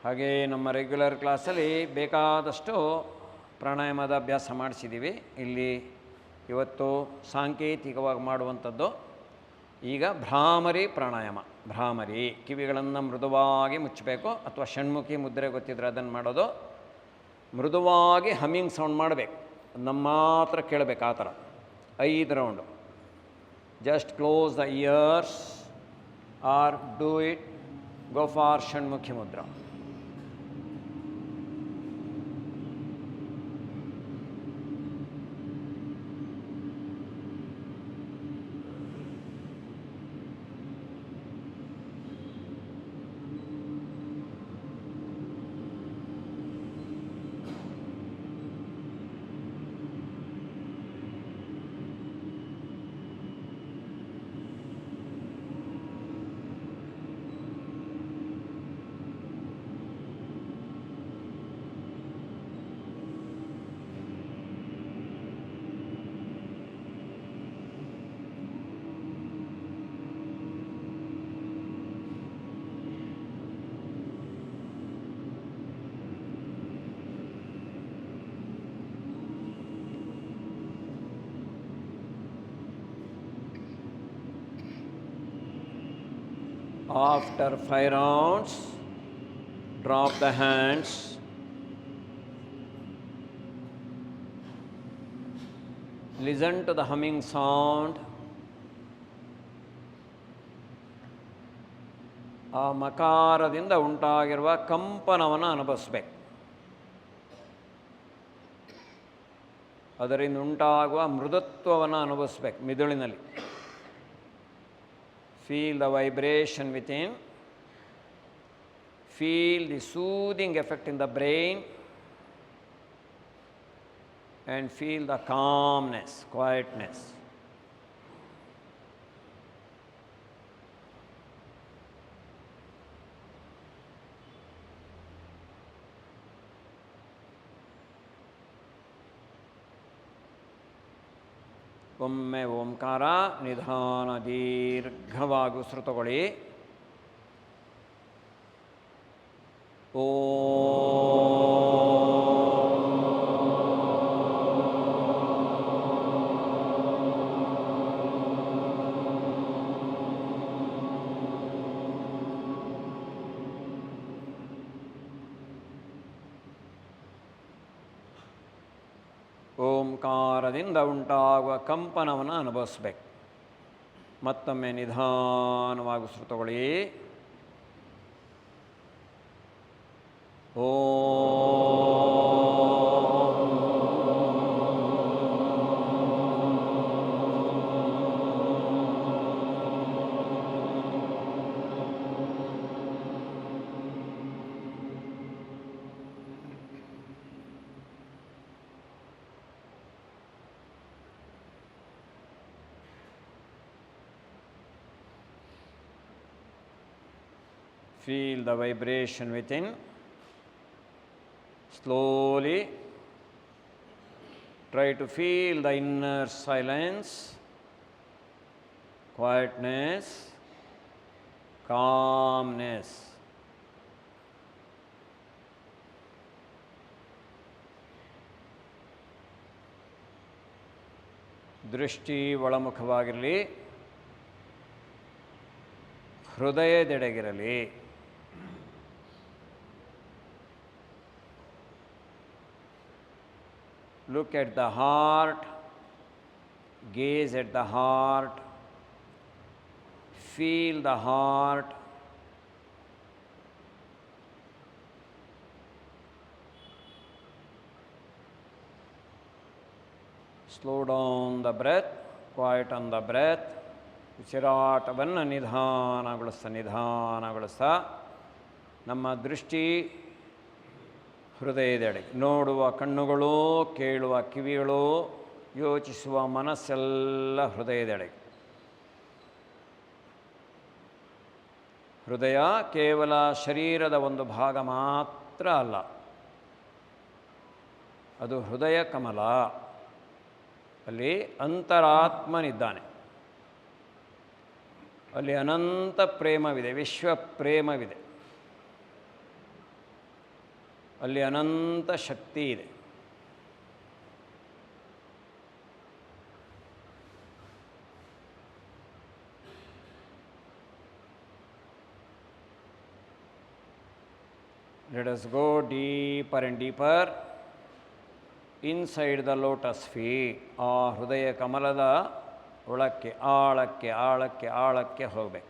ಹಾಗೆ ನಮ್ಮ ರೆಗ್ಯುಲರ್ ಕ್ಲಾಸಲ್ಲಿ ಬೇಕಾದಷ್ಟು ಪ್ರಾಣಾಯಾಮದ ಅಭ್ಯಾಸ ಮಾಡಿಸಿದ್ದೀವಿ. ಇಲ್ಲಿ ಇವತ್ತು ಸಾಂಕೇತಿಕವಾಗಿ ಮಾಡುವಂಥದ್ದು. ಈಗ ಭ್ರಾಮರಿ ಪ್ರಾಣಾಯಾಮ. ಭ್ರಾಮರಿ ಕಿವಿಗಳನ್ನು ಮೃದುವಾಗಿ ಮುಚ್ಚಬೇಕು, ಅಥವಾ ಷಣ್ಮುಖಿ ಮುದ್ರೆ ಗೊತ್ತಿದ್ರೆ ಅದನ್ನು ಮಾಡೋದು. ಮೃದುವಾಗಿ ಹಮ್ಮಿಂಗ್ ಸೌಂಡ್ ಮಾಡಬೇಕು, ನಮ್ಮ ಮಾತ್ರ ಕೇಳಬೇಕು. ಆ ಥರ 5 round. Just close the ears or do it, go for Shanmukhi mudra. After 5 rounds, drop the hands. Listen to the humming sound. ಆ ಮಕಾರದಿಂದ ಉಂಟಾಗಿರುವ ಕಂಪನವನ್ನು ಅನುಭವಿಸ್ಬೇಕು. ಅದರಿಂದ ಉಂಟಾಗುವ ಮೃದುತ್ವವನ್ನು ಅನುಭವಿಸ್ಬೇಕು ಮಿದುಳಿನಲ್ಲಿ. Feel the vibration within. Feel the soothing effect in the brain. And feel the calmness, quietness. ಒಮ್ಮೆ ಓಂಕಾರ ನಿಧಾನ ದೀರ್ಘವಾಗಿ ಉಸಿರು ತಗೊಳ್ಳಿ. ಓಂಕಾರದಿಂದ ಉಂಟಾಗುವ ಕಂಪನವನ್ನು ಅನುಭವಿಸ್ಬೇಕು. ಮತ್ತೊಮ್ಮೆ ನಿಧಾನವಾಗಿ ಉಸಿರು ತಗೊಳ್ಳಿ. Feel the vibration within. Slowly try to feel the inner silence, quietness, calmness. ದೃಷ್ಟಿ ಒಳಮುಖವಾಗಿರಲಿ, ಹೃದಯದೆಡೆಗಿರಲಿ. Look at the heart, gaze at the heart, feel the heart. Slow down the breath, quieten the breath, ಉಸಿರಾಟವನ್ನು ನಿಧಾನಗೊಳಿಸ್ತಾ ನಮ್ಮ ದೃಷ್ಟಿ ಹೃದಯದೆಡೆ, ನೋಡುವ ಕಣ್ಣುಗಳು, ಕೇಳುವ ಕಿವಿಗಳು, ಯೋಚಿಸುವ ಮನಸ್ಸೆಲ್ಲ ಹೃದಯದೆಡೆ. ಹೃದಯ ಕೇವಲ ಶರೀರದ ಒಂದು ಭಾಗ ಮಾತ್ರ ಅಲ್ಲ, ಅದು ಹೃದಯ ಕಮಲ. ಅಲ್ಲಿ ಅಂತರಾತ್ಮನಿದ್ದಾನೆ. ಅಲ್ಲಿ ಅನಂತ ಪ್ರೇಮವಿದೆ, ವಿಶ್ವ ಪ್ರೇಮವಿದೆ. ಅಲ್ಲಿ ಅನಂತ ಶಕ್ತಿ ಇದೆ. Let us go deeper and deeper inside the lotus feet. ಆ ಹೃದಯ ಕಮಲದ ಒಳಕ್ಕೆ ಆಳಕ್ಕೆ ಹೋಗಬೇಕು.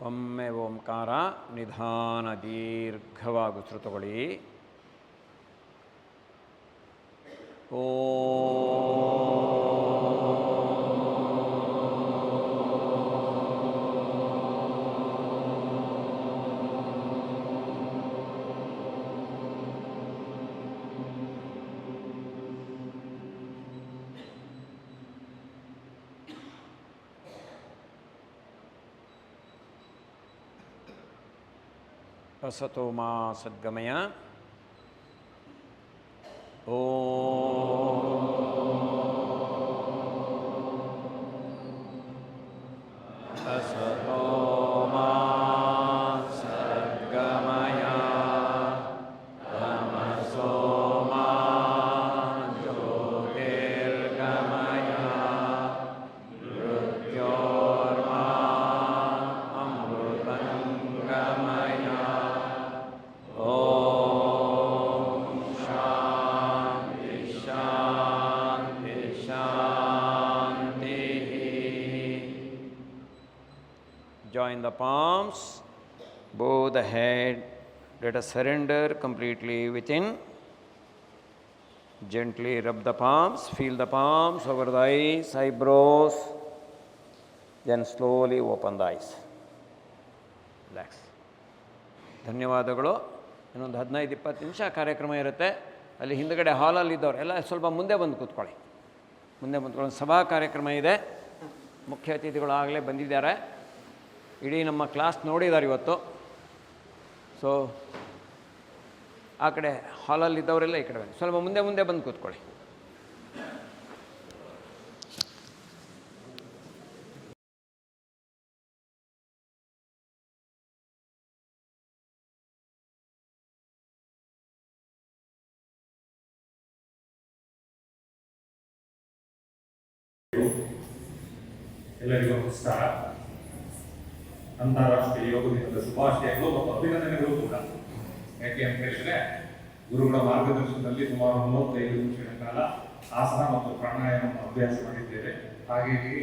ಒಮ್ಮೆ ಓಂಕಾರ ನಿಧಾನ ದೀರ್ಘವಾಗಿ ಉಸಿರು ತಗೊಳ್ಳಿ. असतो मा सद्गमय. असतो मा सद्गमय तमसो मा ज्योतिर्गमय मृत्योर्मा अमृतङ्गमय. Join the palms, bow the head, let us surrender completely within. Gently rub the palms, feel the palms over the eyes, eyebrows, then slowly open the eyes. Relax. ಧನ್ಯವಾದಗಳು. ಇನ್ನೊಂದು 15-20 ನಿಮಿಷ ಕಾರ್ಯಕ್ರಮ ಇರುತ್ತೆ. ಅಲ್ಲಿ ಹಿಂದುಗಡೆ ಹಾಲಲ್ಲಿ ಇದ್ದವ್ರು ಎಲ್ಲ ಸ್ವಲ್ಪ ಮುಂದೆ ಬಂದು ಕೂತ್ಕೊಳ್ಳಿ. ಸಭಾ ಕಾರ್ಯಕ್ರಮ ಇದೆ. ಮುಖ್ಯ ಅತಿಥಿಗಳು ಆಗಲೇ ಬಂದಿದ್ದಾರೆ. ಇಡೀ ನಮ್ಮ ಕ್ಲಾಸ್ ನೋಡಿದ್ದಾರೆ ಇವತ್ತು. ಸೊ ಆ ಕಡೆ ಹಾಲಲ್ಲಿದ್ದವರೆಲ್ಲ ಈ ಕಡೆ ಬನ್ನಿ, ಸ್ವಲ್ಪ ಮುಂದೆ ಬಂದು ಕೂತ್ಕೊಳ್ಳಿ. ಎಲ್ಲರಿಗೂ ನಮಸ್ಕಾರ. ಅಂತಾರಾಷ್ಟ್ರೀಯ ಯೋಗ ದಿನದ ಶುಭಾಶಯಗಳು ಮತ್ತು ಅಭಿನಂದನೆಗಳು ಕೂಡ. ಯಾಕೆ ಅಂತ ಹೇಳಿದ್ರೆ, ಗುರುಗಳ ಮಾರ್ಗದರ್ಶನದಲ್ಲಿ ಸುಮಾರು 35 ನಿಮಿಷಗಳ ಕಾಲ ಆಸನ ಮತ್ತು ಪ್ರಾಣಾಯಾಮವನ್ನು ಅಭ್ಯಾಸ ಮಾಡಿದ್ದೇವೆ. ಹಾಗಾಗಿ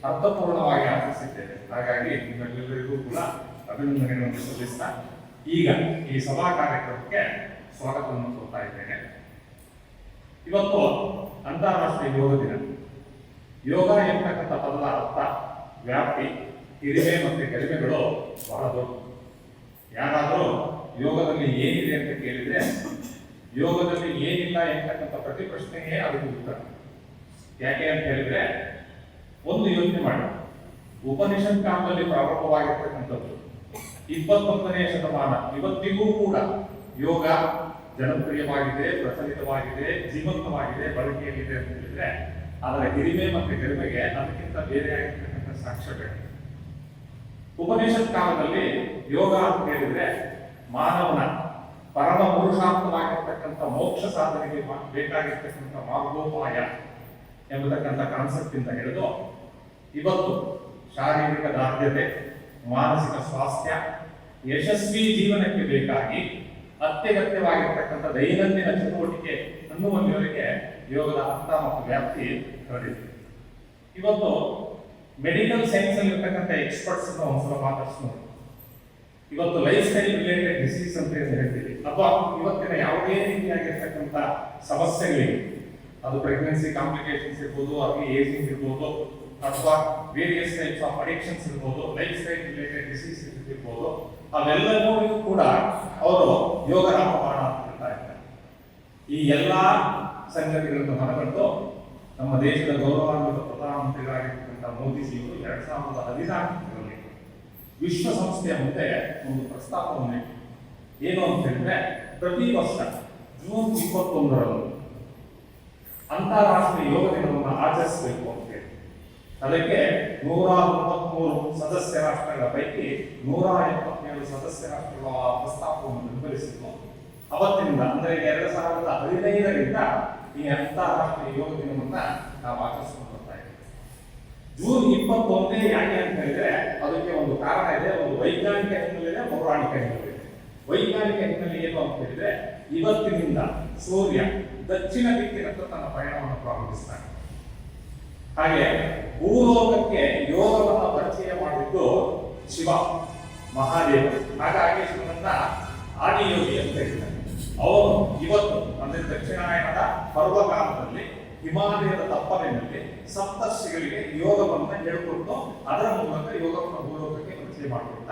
ಅರ್ಥಪೂರ್ಣವಾಗಿ ಆಚರಿಸಿದ್ದೇವೆ. ಹಾಗಾಗಿ ನಿಮ್ಮೆಲ್ಲರಿಗೂ ಕೂಡ ಅಭಿನಂದನೆಗಳನ್ನು ಸಲ್ಲಿಸ್ತಾ ಈಗ ಈ ಸಭಾ ಕಾರ್ಯಕ್ರಮಕ್ಕೆ ಸ್ವಾಗತವನ್ನು ಕೋರ್ತಾ ಇದ್ದೇನೆ. ಇವತ್ತು ಅಂತಾರಾಷ್ಟ್ರೀಯ ಯೋಗ ದಿನ. ಯೋಗ ಎಂಬತಕ್ಕಂಥ ಪದದ ಅರ್ಥ, ವ್ಯಾಪ್ತಿ, ಹಿರಿಮೆ ಮತ್ತು ಕಡಿಮೆಗಳು ಬಹಳ ದೊಡ್ಡ. ಯಾರಾದರೂ ಯೋಗದಲ್ಲಿ ಏನಿದೆ ಅಂತ ಕೇಳಿದ್ರೆ, ಯೋಗದಲ್ಲಿ ಏನಿಲ್ಲ ಎಂಬತಕ್ಕಂಥ ಪ್ರತಿ ಪ್ರಶ್ನೆಯೇ ಅದಕ್ಕೆ ಉತ್ತರ. ಯಾಕೆ ಅಂತ ಹೇಳಿದ್ರೆ, ಒಂದು ಯೋಚನೆ ಮಾಡಿ, ಉಪನಿಷತ್ ಕಾಲದಲ್ಲಿ ಪ್ರಾರಂಭವಾಗಿರ್ತಕ್ಕಂಥದ್ದು 21ನೇ ಶತಮಾನ ಇವತ್ತಿಗೂ ಕೂಡ ಯೋಗ ಜನಪ್ರಿಯವಾಗಿದೆ, ಪ್ರಚಲಿತವಾಗಿದೆ, ಜೀವಂತವಾಗಿದೆ, ಬಳಕೆಯಲ್ಲಿದೆ ಅಂತ ಹೇಳಿದ್ರೆ ಆದರೆ ಹಿರಿಮೆ ಮತ್ತು ಗರಿಮೆಗೆ ಅದಕ್ಕಿಂತ ಬೇರೆ ಆಗಿರ್ತಕ್ಕಂಥ ಸಾಕ್ಷ್ಯ ಬೇಕು. ಉಪನಿಷತ್ ಕಾಲದಲ್ಲಿ ಯೋಗ ಅಂತ ಹೇಳಿದ್ರೆ ಮಾನವನ ಪರಮ ಪುರುಷಾರ್ಥವಾಗಿರ್ತಕ್ಕಂಥ ಮೋಕ್ಷ ಸಾಧನೆಗೆ ಬೇಕಾಗಿರ್ತಕ್ಕಂಥ ಮಾರ್ಗೋಪಾಯ ಎಂಬತಕ್ಕಂಥ ಕಾನ್ಸೆಪ್ಟ್ ಇಂದ ಹಿಡಿದು ಇವತ್ತು ಶಾರೀರಿಕ ದಾರ್ಢ್ಯತೆ, ಮಾನಸಿಕ ಸ್ವಾಸ್ಥ್ಯ, ಯಶಸ್ವಿ ಜೀವನಕ್ಕೆ ಬೇಕಾಗಿ ಅತ್ಯಗತ್ಯವಾಗಿರ್ತಕ್ಕಂಥ ದೈನಂದಿನ ಚಟುವಟಿಕೆ ಅನ್ನುವಲ್ಲಿವರೆಗೆ ಯೋಗದ ಅರ್ಥ ಮತ್ತು ವ್ಯಾಪ್ತಿ ಹರಡಿದೆ. ಇವತ್ತು ಮೆಡಿಕಲ್ ಸೈನ್ಸ್ ಅಲ್ಲಿ ಇರ್ತಕ್ಕಂಥ ಎಕ್ಸ್ಪರ್ಟ್ಸ್ ಅನ್ನು ಒಂದ್ಸಲ ಮಾತಾಡಿಸ್ಬೋದು. ಇವತ್ತು ಲೈಫ್ ಸ್ಟೈಲ್ ರಿಲೇಟೆಡ್ ಡಿಸೀಸ್ ಅಂತ ಹೇಳ್ತೀವಿ, ಅಥವಾ ಇವತ್ತಿನ ಯಾವುದೇ ರೀತಿಯಾಗಿರ್ತಕ್ಕಂಥ ಸಮಸ್ಯೆಗಳಿಗೆ, ಅದು ಪ್ರೆಗ್ನೆನ್ಸಿ ಕಾಂಪ್ಲಿಕೇಶನ್ಸ್ ಇರ್ಬೋದು, ಅಥವಾ ಏಜಿಂಗ್ ಇರ್ಬೋದು, ಅಥವಾ ವೇರಿಯಸ್ ಟೈಪ್ಸ್ ಆಫ್ ಅಡಿಕ್ಷನ್ಸ್ ಇರ್ಬೋದು, ಲೈಫ್ ಸ್ಟೈಲ್ ರಿಲೇಟೆಡ್ ಡಿಸೀಸ್ ಇರ್ಬೋದು, ಅವೆಲ್ಲವೂ ಕೂಡ ಅವರು ಯೋಗ ರಾಮಬಾಣ ಅಂತ ಹೇಳ್ತಾ ಇದ್ದಾರೆ. ಈ ಎಲ್ಲಾ ಸಂಗತಿಗಳನ್ನು ಮನಗಂಡು ನಮ್ಮ ದೇಶದ ಗೌರವಾನ್ವಿತ ಪ್ರಧಾನಮಂತ್ರಿಗಳಾಗಿರ್ತಕ್ಕಂಥ ಮೋದಿಜಿಯವರು 2014ರಲ್ಲಿ ವಿಶ್ವಸಂಸ್ಥೆಯ ಮುಂದೆ ಒಂದು ಪ್ರಸ್ತಾಪವನ್ನು ಏನು ಅಂತ ಹೇಳಿದ್ರೆ, ಪ್ರತಿ ವರ್ಷ ಜೂನ್ 21ರಂದು ಅಂತಾರಾಷ್ಟ್ರೀಯ ಯೋಗ ದಿನವನ್ನು ಆಚರಿಸಬೇಕು ಅಂತ ಹೇಳಿ. ಅದಕ್ಕೆ 193 ಸದಸ್ಯ ರಾಷ್ಟ್ರಗಳ ಪೈಕಿ 177 ಸದಸ್ಯ ರಾಷ್ಟ್ರಗಳ ಪ್ರಸ್ತಾಪವನ್ನು ಬೆಂಬಲಿಸಿತ್ತು. ಅವತ್ತಿನಿಂದ ಅಂದರೆ 2015ರಿಂದ ಈ ಅಂತಾರಾಷ್ಟ್ರೀಯ ಯೋಗ ದಿನವನ್ನ ನಾವು ಆಚರಿಸ್ಕೊಂಡು ಬರ್ತಾ ಇದ್ದೀವಿ. ಜೂನ್ 21 ಯಾಕೆ ಅಂತ ಹೇಳಿದ್ರೆ ಅದಕ್ಕೆ ಒಂದು ಕಾರಣ ಇದೆ, ಒಂದು ವೈಜ್ಞಾನಿಕ ಹಿನ್ನೆಲೆ ಇದೆ, ಪೌರಾಣಿಕ ಹಿನ್ನೆಲೆ ಇದೆ. ವೈಜ್ಞಾನಿಕ ಹಿನ್ನೆಲೆ ಏನು ಅಂತ ಹೇಳಿದ್ರೆ, ಇವತ್ತಿನಿಂದ ಸೂರ್ಯ ದಕ್ಷಿಣ ದಿಕ್ಕಿನತ್ತ ತನ್ನ ಪಯಣವನ್ನು ಪ್ರಾರಂಭಿಸ್ತಾನೆ. ಹಾಗೆ ಭೂಲೋಕಕ್ಕೆ ಯೋಗವನ್ನು ಪರಿಚಯ ಮಾಡಿದ್ದು ಶಿವ ಮಹಾದೇವ. ಹಾಗಾಗಿ ಶಿವನನ್ನ ಆದಿಯೋಗಿ ಅಂತ ಹೇಳ್ತಾರೆ. ಅವರು ಇವತ್ತು ಅಂದ್ರೆ ದಕ್ಷಿಣಾಯನದ ಪರ್ವಕಾಲದಲ್ಲಿ ಹಿಮಾಲಯದ ತಪ್ಪಲಿನಲ್ಲಿ ಸಪ್ತರ್ಷಿಗಳಿಗೆ ಯೋಗವನ್ನು ಹೇಳಿಕೊಟ್ಟು ಅದರ ಮೂಲಕ ಯೋಗವನ್ನು ಭೂಲೋಕಕ್ಕೆ ಪರಿಚಯ ಮಾಡಿಕೊಟ್ಟ.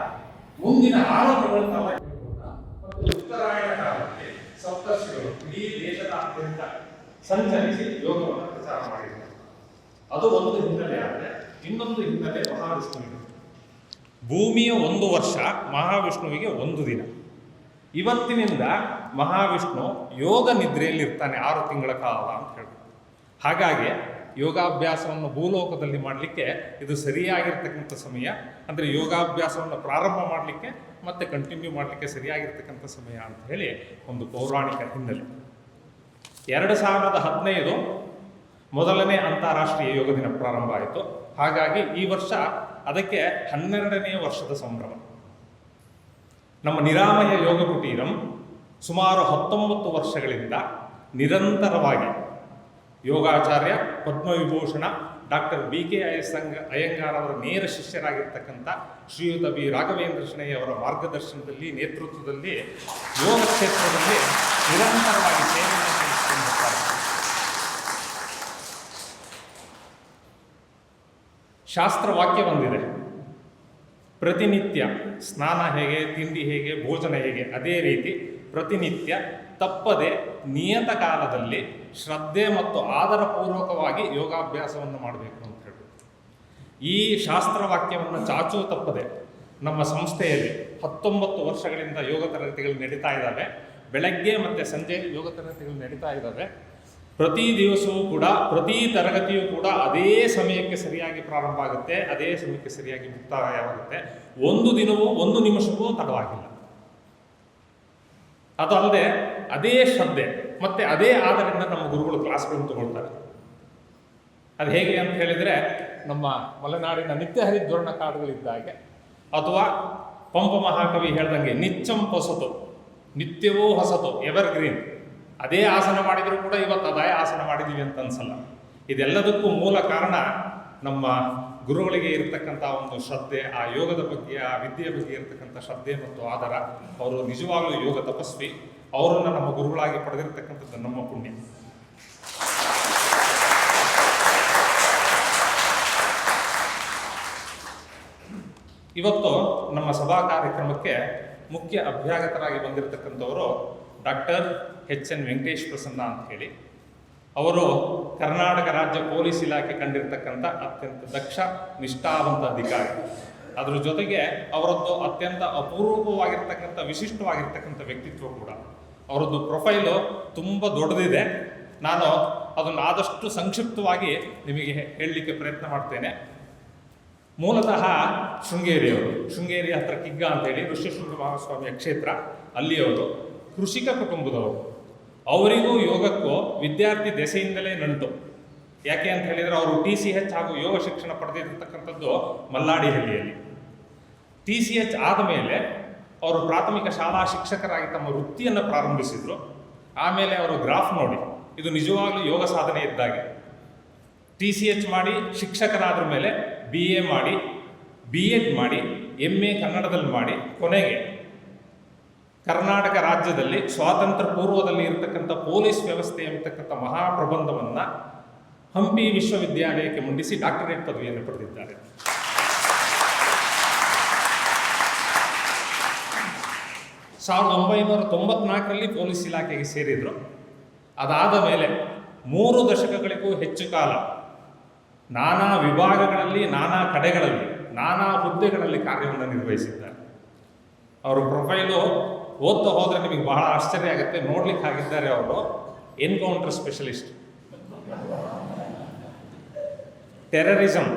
ಮುಂದಿನ 6 ತಿಂಗಳ ಕಾಲ ಮತ್ತು ಉತ್ತರಾಯಣ ಕಾಲಕ್ಕೆ ಸಪ್ತರ್ಷಿಗಳು ಇಡೀ ದೇಶದಾದ್ಯಂತ ಸಂಚರಿಸಿ ಯೋಗವನ್ನು ಪ್ರಚಾರ ಮಾಡಿದ್ದಾರೆ. ಅದು ಒಂದು ಹಿನ್ನೆಲೆ ಆದರೆ, ಇನ್ನೊಂದು ಹಿನ್ನೆಲೆ ಮಹಾವಿಷ್ಣುವಿಗೆ. ಭೂಮಿಯ 1 ವರ್ಷ, ಮಹಾವಿಷ್ಣುವಿಗೆ 1 ದಿನ. ಇವತ್ತಿನಿಂದ ಮಹಾವಿಷ್ಣು ಯೋಗ ನಿದ್ರೆಯಲ್ಲಿ ಇರ್ತಾನೆ 6 ತಿಂಗಳ ಕಾಲ ಅಂತ ಹೇಳ್ತಾರೆ. ಹಾಗಾಗಿ ಯೋಗಾಭ್ಯಾಸವನ್ನು ಭೂಲೋಕದಲ್ಲಿ ಮಾಡಲಿಕ್ಕೆ ಇದು ಸರಿಯಾಗಿರ್ತಕ್ಕಂಥ ಸಮಯ. ಅಂದರೆ ಯೋಗಾಭ್ಯಾಸವನ್ನು ಪ್ರಾರಂಭ ಮಾಡಲಿಕ್ಕೆ ಮತ್ತೆ ಕಂಟಿನ್ಯೂ ಮಾಡಲಿಕ್ಕೆ ಸರಿಯಾಗಿರ್ತಕ್ಕಂಥ ಸಮಯ ಅಂತ ಹೇಳಿ ಒಂದು ಪೌರಾಣಿಕ ಹಿನ್ನೆಲೆ. 2015 ಮೊದಲನೇ ಅಂತಾರಾಷ್ಟ್ರೀಯ ಯೋಗ ದಿನ ಪ್ರಾರಂಭ ಆಯಿತು. ಹಾಗಾಗಿ ಈ ವರ್ಷ ಅದಕ್ಕೆ 12ನೇ ವರ್ಷದ ಸಂಭ್ರಮ. ನಮ್ಮ ನಿರಾಮಯ ಯೋಗ ಕುಟೀರಂ ಸುಮಾರು 19 ವರ್ಷಗಳಿಂದ ನಿರಂತರವಾಗಿ ಯೋಗಾಚಾರ್ಯ ಪದ್ಮವಿಭೂಷಣ ಡಾಕ್ಟರ್ BKIS ಅಯ್ಯಂಗಾರ್ ಅವರ ನೇರ ಶಿಷ್ಯರಾಗಿರ್ತಕ್ಕಂಥ ಶ್ರೀಯುತ ಬಿ ರಾಘವೇಂದ್ರ ಶೆಣೈ ಅವರ ಮಾರ್ಗದರ್ಶನದಲ್ಲಿ, ನೇತೃತ್ವದಲ್ಲಿ ಯೋಗ ಕ್ಷೇತ್ರದಲ್ಲಿ ನಿರಂತರವಾಗಿ ಸೇವೆಯನ್ನು ಸಲ್ಲಿಸುತ್ತಿದ್ದಾರೆ. ಶಾಸ್ತ್ರವಾಕ್ಯ ಬಂದಿದೆ, ಪ್ರತಿನಿತ್ಯ ಸ್ನಾನ ಹೇಗೆ, ತಿಂಡಿ ಹೇಗೆ, ಭೋಜನ ಹೇಗೆ, ಅದೇ ರೀತಿ ಪ್ರತಿನಿತ್ಯ ತಪ್ಪದೆ ನಿಯತ ಕಾಲದಲ್ಲಿ ಶ್ರದ್ಧೆ ಮತ್ತು ಆದರಪೂರ್ವಕವಾಗಿ ಯೋಗಾಭ್ಯಾಸವನ್ನು ಮಾಡಬೇಕು ಅಂತ ಹೇಳ್ಬೋದು. ಈ ಶಾಸ್ತ್ರವಾಕ್ಯವನ್ನು ಚಾಚೂ ತಪ್ಪದೆ ನಮ್ಮ ಸಂಸ್ಥೆಯಲ್ಲಿ 19 ವರ್ಷಗಳಿಂದ ಯೋಗ ತರಗತಿಗಳು ನಡೀತಾ ಇದ್ದಾವೆ. ಬೆಳಗ್ಗೆ ಮತ್ತು ಸಂಜೆ ಯೋಗ ತರಗತಿಗಳು ನಡೀತಾ ಇದ್ದಾವೆ. ಪ್ರತಿ ದಿವಸವೂ ಕೂಡ, ಪ್ರತಿ ತರಗತಿಯೂ ಕೂಡ ಅದೇ ಸಮಯಕ್ಕೆ ಸರಿಯಾಗಿ ಪ್ರಾರಂಭ ಆಗುತ್ತೆ, ಅದೇ ಸಮಯಕ್ಕೆ ಸರಿಯಾಗಿ ಮುಕ್ತಾಯವಾಗುತ್ತೆ. ಒಂದು ದಿನವೂ 1 ನಿಮಿಷವೂ ತಡವಾಗಿಲ್ಲ. ಅದಲ್ಲದೆ ಅದೇ ಶ್ರದ್ಧೆ ಮತ್ತು ಅದೇ ಆಧಾರದಿಂದ ನಮ್ಮ ಗುರುಗಳು ಕ್ಲಾಸ್ಗಳನ್ನು ತಗೊಳ್ತಾರೆ. ಅದು ಹೇಗೆ ಅಂತ ಹೇಳಿದರೆ, ನಮ್ಮ ಮಲೆನಾಡಿನ ನಿತ್ಯ ಹರಿದ್ವರ್ಣ ಕಾಡುಗಳಿದ್ದಾಗೆ, ಅಥವಾ ಪಂಪ ಮಹಾಕವಿ ಹೇಳ್ದಂಗೆ ನಿಚ್ಚಂ ಹೊಸತು, ನಿತ್ಯವೂ ಹೊಸತು, ಎವರ್ ಗ್ರೀನ್. ಅದೇ ಆಸನ ಮಾಡಿದರೂ ಕೂಡ ಇವತ್ತು ಅದೇ ಆಸನ ಮಾಡಿದ್ದೀವಿ ಅಂತ ಅನ್ಸಲ್ಲ. ಇದೆಲ್ಲದಕ್ಕೂ ಮೂಲ ಕಾರಣ ನಮ್ಮ ಗುರುಗಳಿಗೆ ಇರತಕ್ಕಂಥ ಒಂದು ಶ್ರದ್ಧೆ, ಆ ಯೋಗದ ಬಗ್ಗೆ, ಆ ವಿದ್ಯೆಯ ಬಗ್ಗೆ ಇರತಕ್ಕಂಥ ಶ್ರದ್ಧೆ ಮತ್ತು ಆಧಾರ. ಅವರು ನಿಜವಾಗಲೂ ಯೋಗ ತಪಸ್ವಿ. ಅವರನ್ನು ನಮ್ಮ ಗುರುಗಳಾಗಿ ಪಡೆದಿರತಕ್ಕಂಥದ್ದು ನಮ್ಮ ಪುಣ್ಯ. ಇವತ್ತು ನಮ್ಮ ಸಭಾ ಕಾರ್ಯಕ್ರಮಕ್ಕೆ ಮುಖ್ಯ ಅಭ್ಯಾಗತರಾಗಿ ಬಂದಿರತಕ್ಕಂಥವರು ಡಾಕ್ಟರ್ HN ವೆಂಕಟೇಶ್ ಪ್ರಸನ್ನ ಅಂತ ಹೇಳಿ. ಅವರು ಕರ್ನಾಟಕ ರಾಜ್ಯ ಪೊಲೀಸ್ ಇಲಾಖೆ ಕಂಡಿರ್ತಕ್ಕಂಥ ಅತ್ಯಂತ ದಕ್ಷ, ನಿಷ್ಠಾವಂತ ಅಧಿಕಾರಿ. ಅದರ ಜೊತೆಗೆ ಅವರದ್ದು ಅತ್ಯಂತ ಅಪೂರ್ವವಾಗಿರ್ತಕ್ಕಂಥ, ವಿಶಿಷ್ಟವಾಗಿರ್ತಕ್ಕಂಥ ವ್ಯಕ್ತಿತ್ವ ಕೂಡ. ಅವರದ್ದು ಪ್ರೊಫೈಲು ತುಂಬ ದೊಡ್ಡದಿದೆ. ನಾನು ಅದನ್ನು ಆದಷ್ಟು ಸಂಕ್ಷಿಪ್ತವಾಗಿ ನಿಮಗೆ ಹೇಳಲಿಕ್ಕೆ ಪ್ರಯತ್ನ ಮಾಡ್ತೇನೆ. ಮೂಲತಃ ಶೃಂಗೇರಿಯವರು, ಶೃಂಗೇರಿ ಹತ್ರ ಕಿಗ್ಗ ಅಂತೇಳಿ ಋಷ್ಯಶೃಂಗ ಮಹಾಸ್ವಾಮಿಯ ಕ್ಷೇತ್ರ, ಅಲ್ಲಿಯವರು ಕೃಷಿಕ ಕುಟುಂಬದವರು. ಅವರಿಗೂ ಯೋಗಕ್ಕೂ ವಿದ್ಯಾರ್ಥಿ ದೆಸೆಯಿಂದಲೇ ನಂಟು. ಯಾಕೆ ಅಂತ ಹೇಳಿದರೆ ಅವರು TCH ಹಾಗೂ ಯೋಗ ಶಿಕ್ಷಣ ಪಡೆದಿರ್ತಕ್ಕಂಥದ್ದು ಮಲ್ಲಾಡಿಹಳ್ಳಿಯಲ್ಲಿ. TCH ಆದ ಮೇಲೆ ಅವರು ಪ್ರಾಥಮಿಕ ಶಾಲಾ ಶಿಕ್ಷಕರಾಗಿ ತಮ್ಮ ವೃತ್ತಿಯನ್ನು ಪ್ರಾರಂಭಿಸಿದರು. ಆಮೇಲೆ ಅವರು ಗ್ರಾಫ್ ನೋಡಿ, ಇದು ನಿಜವಾಗ್ಲೂ ಯೋಗ ಸಾಧನೆ ಇದ್ದಾಗೆ. TCH ಮಾಡಿ ಶಿಕ್ಷಕರಾದ ಮೇಲೆ BA ಮಾಡಿ, B.Ed ಮಾಡಿ, MA ಕನ್ನಡದಲ್ಲಿ ಮಾಡಿ, ಕೊನೆಗೆ ಕರ್ನಾಟಕ ರಾಜ್ಯದಲ್ಲಿ ಸ್ವಾತಂತ್ರ್ಯ ಪೂರ್ವದಲ್ಲಿ ಇರತಕ್ಕಂಥ ಪೊಲೀಸ್ ವ್ಯವಸ್ಥೆ ಎಂಬತಕ್ಕಂಥ ಮಹಾಪ್ರಬಂಧವನ್ನು ಹಂಪಿ ವಿಶ್ವವಿದ್ಯಾಲಯಕ್ಕೆ ಮಂಡಿಸಿ ಡಾಕ್ಟರೇಟ್ ಪದವಿಯನ್ನು ಪಡೆದಿದ್ದಾರೆ. ಸಾವಿರದ 1994ರಲ್ಲಿ ಪೊಲೀಸ್ ಇಲಾಖೆಗೆ ಸೇರಿದರು. ಅದಾದ ಮೇಲೆ 3 ದಶಕಗಳಿಗೂ ಹೆಚ್ಚು ಕಾಲ ನಾನಾ ವಿಭಾಗಗಳಲ್ಲಿ, ನಾನಾ ಕಡೆಗಳಲ್ಲಿ, ನಾನಾ ಹುದ್ದೆಗಳಲ್ಲಿ ಕಾರ್ಯವನ್ನು ನಿರ್ವಹಿಸಿದ್ದಾರೆ. ಅವರ ಪ್ರೊಫೈಲು ಓದ್ತಾ ಹೋದರೆ ನಿಮಗೆ ಬಹಳ ಆಶ್ಚರ್ಯ ಆಗುತ್ತೆ. ನೋಡ್ಲಿಕ್ಕೆ ಆಗಿದ್ದಾರೆ ಅವರು encounter specialist, terrorism,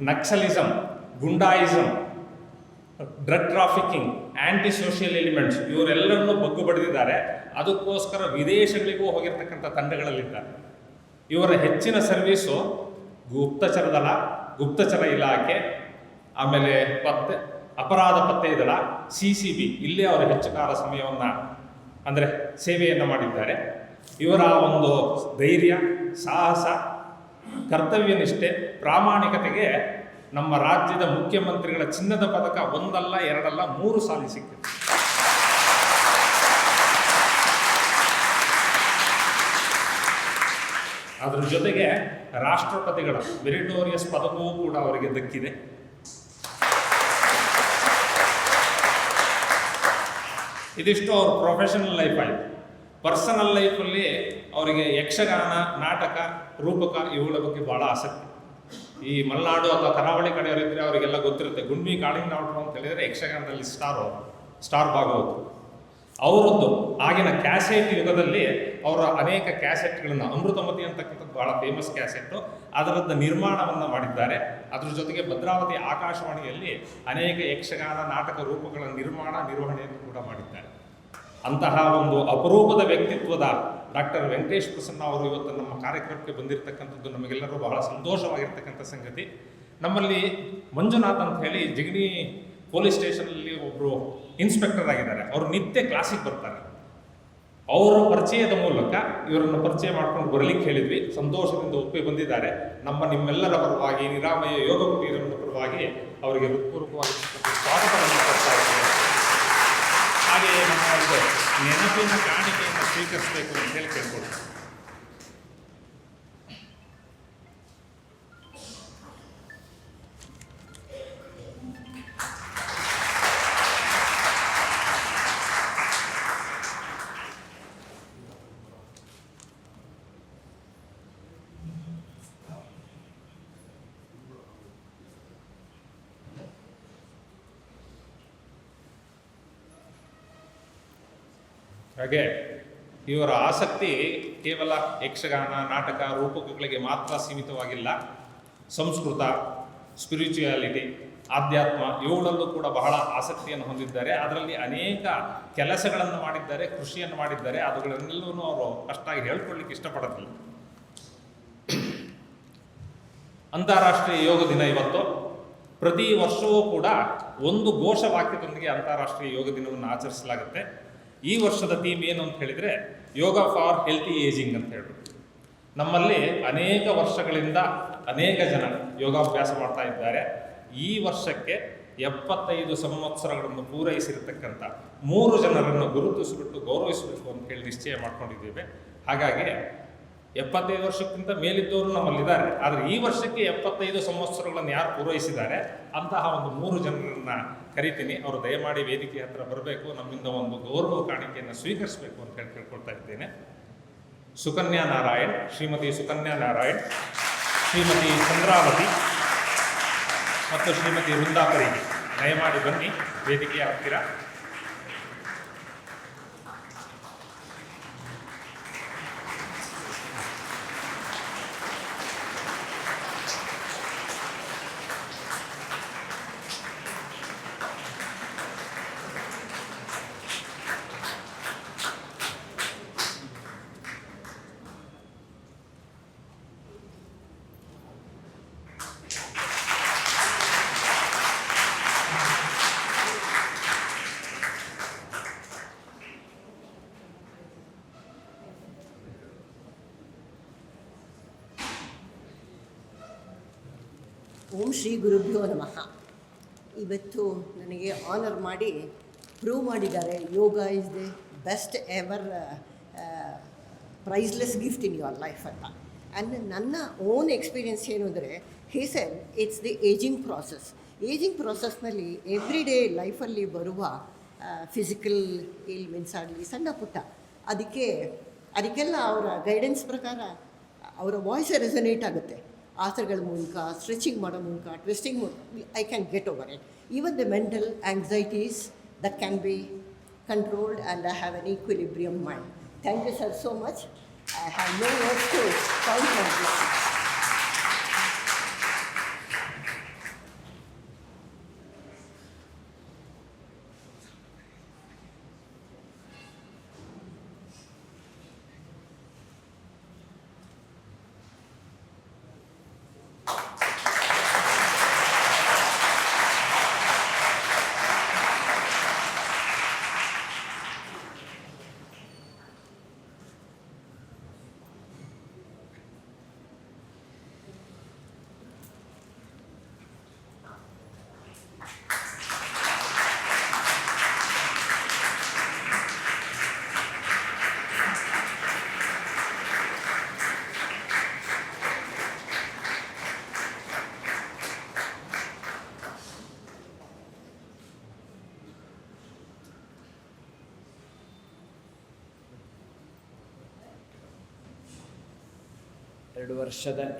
naxalism, goondaism, drug trafficking, anti social elements ಇವರೆಲ್ಲರನ್ನೂ ಬಗ್ಗು ಬಡಿದಿದ್ದಾರೆ. ಅದಕ್ಕೋಸ್ಕರ ವಿದೇಶಗಳಿಗೂ ಹೋಗಿರ್ತಕ್ಕಂಥ ತಂಡಗಳಲ್ಲಿದ್ದಾರೆ. ಇವರ ಹೆಚ್ಚಿನ ಸರ್ವೀಸು ಗುಪ್ತಚರ ದಳ, ಗುಪ್ತಚರ ಇಲಾಖೆ, ಆಮೇಲೆ ಅಪರಾಧ ಪತ್ತೆ ದಳ, CCB ಇಲ್ಲೇ ಅವರು ಹೆಚ್ಚು ಕಾಲ ಸಮಯವನ್ನು ಅಂದರೆ ಸೇವೆಯನ್ನು ಮಾಡಿದ್ದಾರೆ. ಇವರ ಒಂದು ಧೈರ್ಯ, ಸಾಹಸ, ಕರ್ತವ್ಯ ನಿಷ್ಠೆ, ಪ್ರಾಮಾಣಿಕತೆಗೆ ನಮ್ಮ ರಾಜ್ಯದ ಮುಖ್ಯಮಂತ್ರಿಗಳ ಚಿನ್ನದ ಪದಕ 1 ಅಲ್ಲ 2 ಅಲ್ಲ 3 ಸಾಲಿ ಸಿಕ್ಕಿದೆ. ಅದರ ಜೊತೆಗೆ ರಾಷ್ಟ್ರಪತಿಗಳ ಮೆರಿಟೋರಿಯಸ್ ಪದಕವೂ ಕೂಡ ಅವರಿಗೆ ದಕ್ಕಿದೆ. ಇದಿಷ್ಟು ಅವ್ರ ಪ್ರೊಫೆಷನಲ್ ಲೈಫ್ ಆಯಿತು. ಪರ್ಸನಲ್ ಲೈಫಲ್ಲಿ ಅವರಿಗೆ ಯಕ್ಷಗಾನ, ನಾಟಕ, ರೂಪಕ ಇವುಗಳ ಬಗ್ಗೆ ಭಾಳ ಆಸಕ್ತಿ. ಈ ಮಲೆನಾಡು ಅಥವಾ ಕರಾವಳಿ ಕಡೆಯವರಿದ್ದರೆ ಅವರಿಗೆಲ್ಲ ಗೊತ್ತಿರುತ್ತೆ. ಗುಣ್ಮಿ ಕಾಳಿಂಗನವರು ಅಂತ ಹೇಳಿದರೆ ಯಕ್ಷಗಾನದಲ್ಲಿ ಸ್ಟಾರ್ ಭಾಗವತರು. ಅವರದ್ದು ಆಗಿನ ಕ್ಯಾಸೆಟ್ ಯುಗದಲ್ಲಿ ಅವರ ಅನೇಕ ಕ್ಯಾಸೆಟ್ಗಳನ್ನು, ಅಮೃತಮತಿ ಅಂತಕ್ಕಂಥದ್ದು ಭಾಳ ಫೇಮಸ್ ಕ್ಯಾಸೆಟ್ಟು, ಅದರದ್ದು ನಿರ್ಮಾಣವನ್ನು ಮಾಡಿದ್ದಾರೆ. ಅದ್ರ ಜೊತೆಗೆ ಭದ್ರಾವತಿ ಆಕಾಶವಾಣಿಯಲ್ಲಿ ಅನೇಕ ಯಕ್ಷಗಾನ, ನಾಟಕ ರೂಪಗಳ ನಿರ್ವಹಣೆಯನ್ನು ಕೂಡ ಮಾಡಿದ್ದಾರೆ. ಅಂತಹ ಒಂದು ಅಪರೂಪದ ವ್ಯಕ್ತಿತ್ವದ ಡಾಕ್ಟರ್ ವೆಂಕಟೇಶ್ ಪ್ರಸನ್ನ ಅವರು ಇವತ್ತು ನಮ್ಮ ಕಾರ್ಯಕ್ರಮಕ್ಕೆ ಬಂದಿರತಕ್ಕಂಥದ್ದು ನಮಗೆಲ್ಲರೂ ಬಹಳ ಸಂತೋಷವಾಗಿರ್ತಕ್ಕಂಥ ಸಂಗತಿ. ನಮ್ಮಲ್ಲಿ ಮಂಜುನಾಥ್ ಅಂತ ಹೇಳಿ ಜಿಗಣಿ ಪೊಲೀಸ್ ಸ್ಟೇಷನಲ್ಲಿ ಒಬ್ಬರು ಇನ್ಸ್ಪೆಕ್ಟರ್ ಆಗಿದ್ದಾರೆ. ಅವರು ನಿತ್ಯ ಕ್ಲಾಸಿಗೆ ಬರ್ತಾರೆ. ಅವರ ಪರಿಚಯದ ಮೂಲಕ ಇವರನ್ನು ಪರಿಚಯ ಮಾಡ್ಕೊಂಡು ಬರಲಿಕ್ಕೆ ಹೇಳಿದ್ವಿ. ಸಂತೋಷದಿಂದ ಒಪ್ಪಿ ಬಂದಿದ್ದಾರೆ. ನಿಮ್ಮೆಲ್ಲರ ಪರವಾಗಿ, ನಿರಾಮಯ ಯೋಗ ಕುಟೀರದ ಪರವಾಗಿ ಅವರಿಗೆ ಹೃತ್ಪೂರ್ವಕವಾಗಿ ಸ್ವಾಗತವನ್ನು ಕೊಡ್ತಾ ಇದ್ದೇವೆ. ಹಾಗೆಯೇ ನಮ್ಮ ಒಂದು ನೆನಪಿನ ಕಾಣಿಕೆಯನ್ನು ಸ್ವೀಕರಿಸಬೇಕು ಅಂತ ಹೇಳಿ ಕೇಳ್ಕೊಳ್ತೀವಿ. ಹಾಗೆ ಇವರ ಆಸಕ್ತಿ ಕೇವಲ ಯಕ್ಷಗಾನ, ನಾಟಕ, ರೂಪಕಗಳಿಗೆ ಮಾತ್ರ ಸೀಮಿತವಾಗಿಲ್ಲ. ಸಂಸ್ಕೃತ, ಸ್ಪಿರಿಚುಯಾಲಿಟಿ, ಆಧ್ಯಾತ್ಮ ಇವುಗಳಲ್ಲೂ ಕೂಡ ಬಹಳ ಆಸಕ್ತಿಯನ್ನು ಹೊಂದಿದ್ದಾರೆ. ಅದರಲ್ಲಿ ಅನೇಕ ಕೆಲಸಗಳನ್ನು ಮಾಡಿದ್ದಾರೆ, ಕೃಷಿಯನ್ನು ಮಾಡಿದ್ದಾರೆ. ಅವುಗಳನ್ನೆಲ್ಲವೂ ಅವರು ಅಷ್ಟಾಗಿ ಹೇಳ್ಕೊಳ್ಳಿಕ್ಕೆ ಇಷ್ಟಪಡೋದಿಲ್ಲ. ಅಂತಾರಾಷ್ಟ್ರೀಯ ಯೋಗ ದಿನ ಇವತ್ತು. ಪ್ರತಿ ವರ್ಷವೂ ಕೂಡ ಒಂದು ಘೋಷವಾಕ್ಯದೊಂದಿಗೆ ಅಂತಾರಾಷ್ಟ್ರೀಯ ಯೋಗ ದಿನವನ್ನು ಆಚರಿಸಲಾಗುತ್ತೆ. ಈ ವರ್ಷದ ಥೀಮ್ ಏನು ಅಂತ ಹೇಳಿದರೆ ಯೋಗ ಫಾರ್ ಹೆಲ್ತಿ ಏಜಿಂಗ್ ಅಂತ ಹೇಳ್ಬಿಟ್ಟು. ನಮ್ಮಲ್ಲಿ ಅನೇಕ ವರ್ಷಗಳಿಂದ ಅನೇಕ ಜನ ಯೋಗಾಭ್ಯಾಸ ಮಾಡ್ತಾ ಇದ್ದಾರೆ. ಈ ವರ್ಷಕ್ಕೆ 75 ಸಂವತ್ಸರಗಳನ್ನು ಪೂರೈಸಿರತಕ್ಕಂಥ 3 ಜನರನ್ನು ಗುರುತಿಸಿಬಿಟ್ಟು ಗೌರವಿಸಬೇಕು ಅಂತ ಹೇಳಿ ನಿಶ್ಚಯ ಮಾಡ್ಕೊಂಡಿದ್ದೇವೆ. ಹಾಗಾಗಿ 75 ವರ್ಷಕ್ಕಿಂತ ಮೇಲಿದ್ದವರು ನಮ್ಮಲ್ಲಿದ್ದಾರೆ. ಆದರೆ ಈ ವರ್ಷಕ್ಕೆ 75 ಸಂವತ್ಸರಗಳನ್ನು ಯಾರು ಪೂರೈಸಿದ್ದಾರೆ ಅಂತಹ ಒಂದು 3 ಜನರನ್ನು ಕರಿತೀನಿ. ಅವರು ದಯಮಾಡಿ ವೇದಿಕೆ ಹತ್ರ ಬರಬೇಕು, ನಮ್ಮಿಂದ ಒಂದು ಗೌರವ ಕಾಣಿಕೆಯನ್ನು ಸ್ವೀಕರಿಸಬೇಕು ಅಂತ ಹೇಳಿ ಕೇಳ್ಕೊಳ್ತಾ ಇದ್ದೇನೆ. ಸುಕನ್ಯಾ ನಾರಾಯಣ್, ಶ್ರೀಮತಿ ಸುಕನ್ಯಾ ನಾರಾಯಣ್, ಶ್ರೀಮತಿ ಚಂದ್ರಾವತಿ ಮತ್ತು ಶ್ರೀಮತಿ ವೃಂದಾಪರಿ ದಯಮಾಡಿ ಬನ್ನಿ ವೇದಿಕೆಯ ಹತ್ತಿರ. ಓಂ ಶ್ರೀ ಗುರುಭ್ಯೋ ನಮಃ. ಇವತ್ತು ನನಗೆ ಆನರ್ ಮಾಡಿ ಪ್ರೂವ್ ಮಾಡಿದ್ದಾರೆ yoga is the best ever priceless gift in your life ಅಂತ. ಆ್ಯಂಡ್ ನನ್ನ ಓನ್ ಎಕ್ಸ್ಪೀರಿಯನ್ಸ್ ಏನು ಅಂದರೆ sir it's the ageing process. Ageing ಪ್ರಾಸೆಸ್ನಲ್ಲಿ ಎವ್ರಿ ಡೇ ಲೈಫಲ್ಲಿ ಬರುವ ಫಿಸಿಕಲ್ ಏಲ್ಮೆಂಟ್ಸ್ ಆಗಲಿ ಸಣ್ಣ ಪುಟ್ಟ ಅದಕ್ಕೆಲ್ಲ ಅವರ ಗೈಡೆನ್ಸ್ ಪ್ರಕಾರ ಅವರ ವಾಯ್ಸ್ ರೆಸನೇಟ್ ಆಗುತ್ತೆ. ಆಸನಗಳ ಮೂಲಕ, ಸ್ಟ್ರೆಚಿಂಗ್ ಮಾಡೋ ಮೂಲಕ, ಟ್ವಿಸ್ಟಿಂಗ್ ಮೂಲಕ I can get over it. Even the mental anxieties that can be controlled and I have an equilibrium mind. Thank you, sir, so much. I have no words to count on this.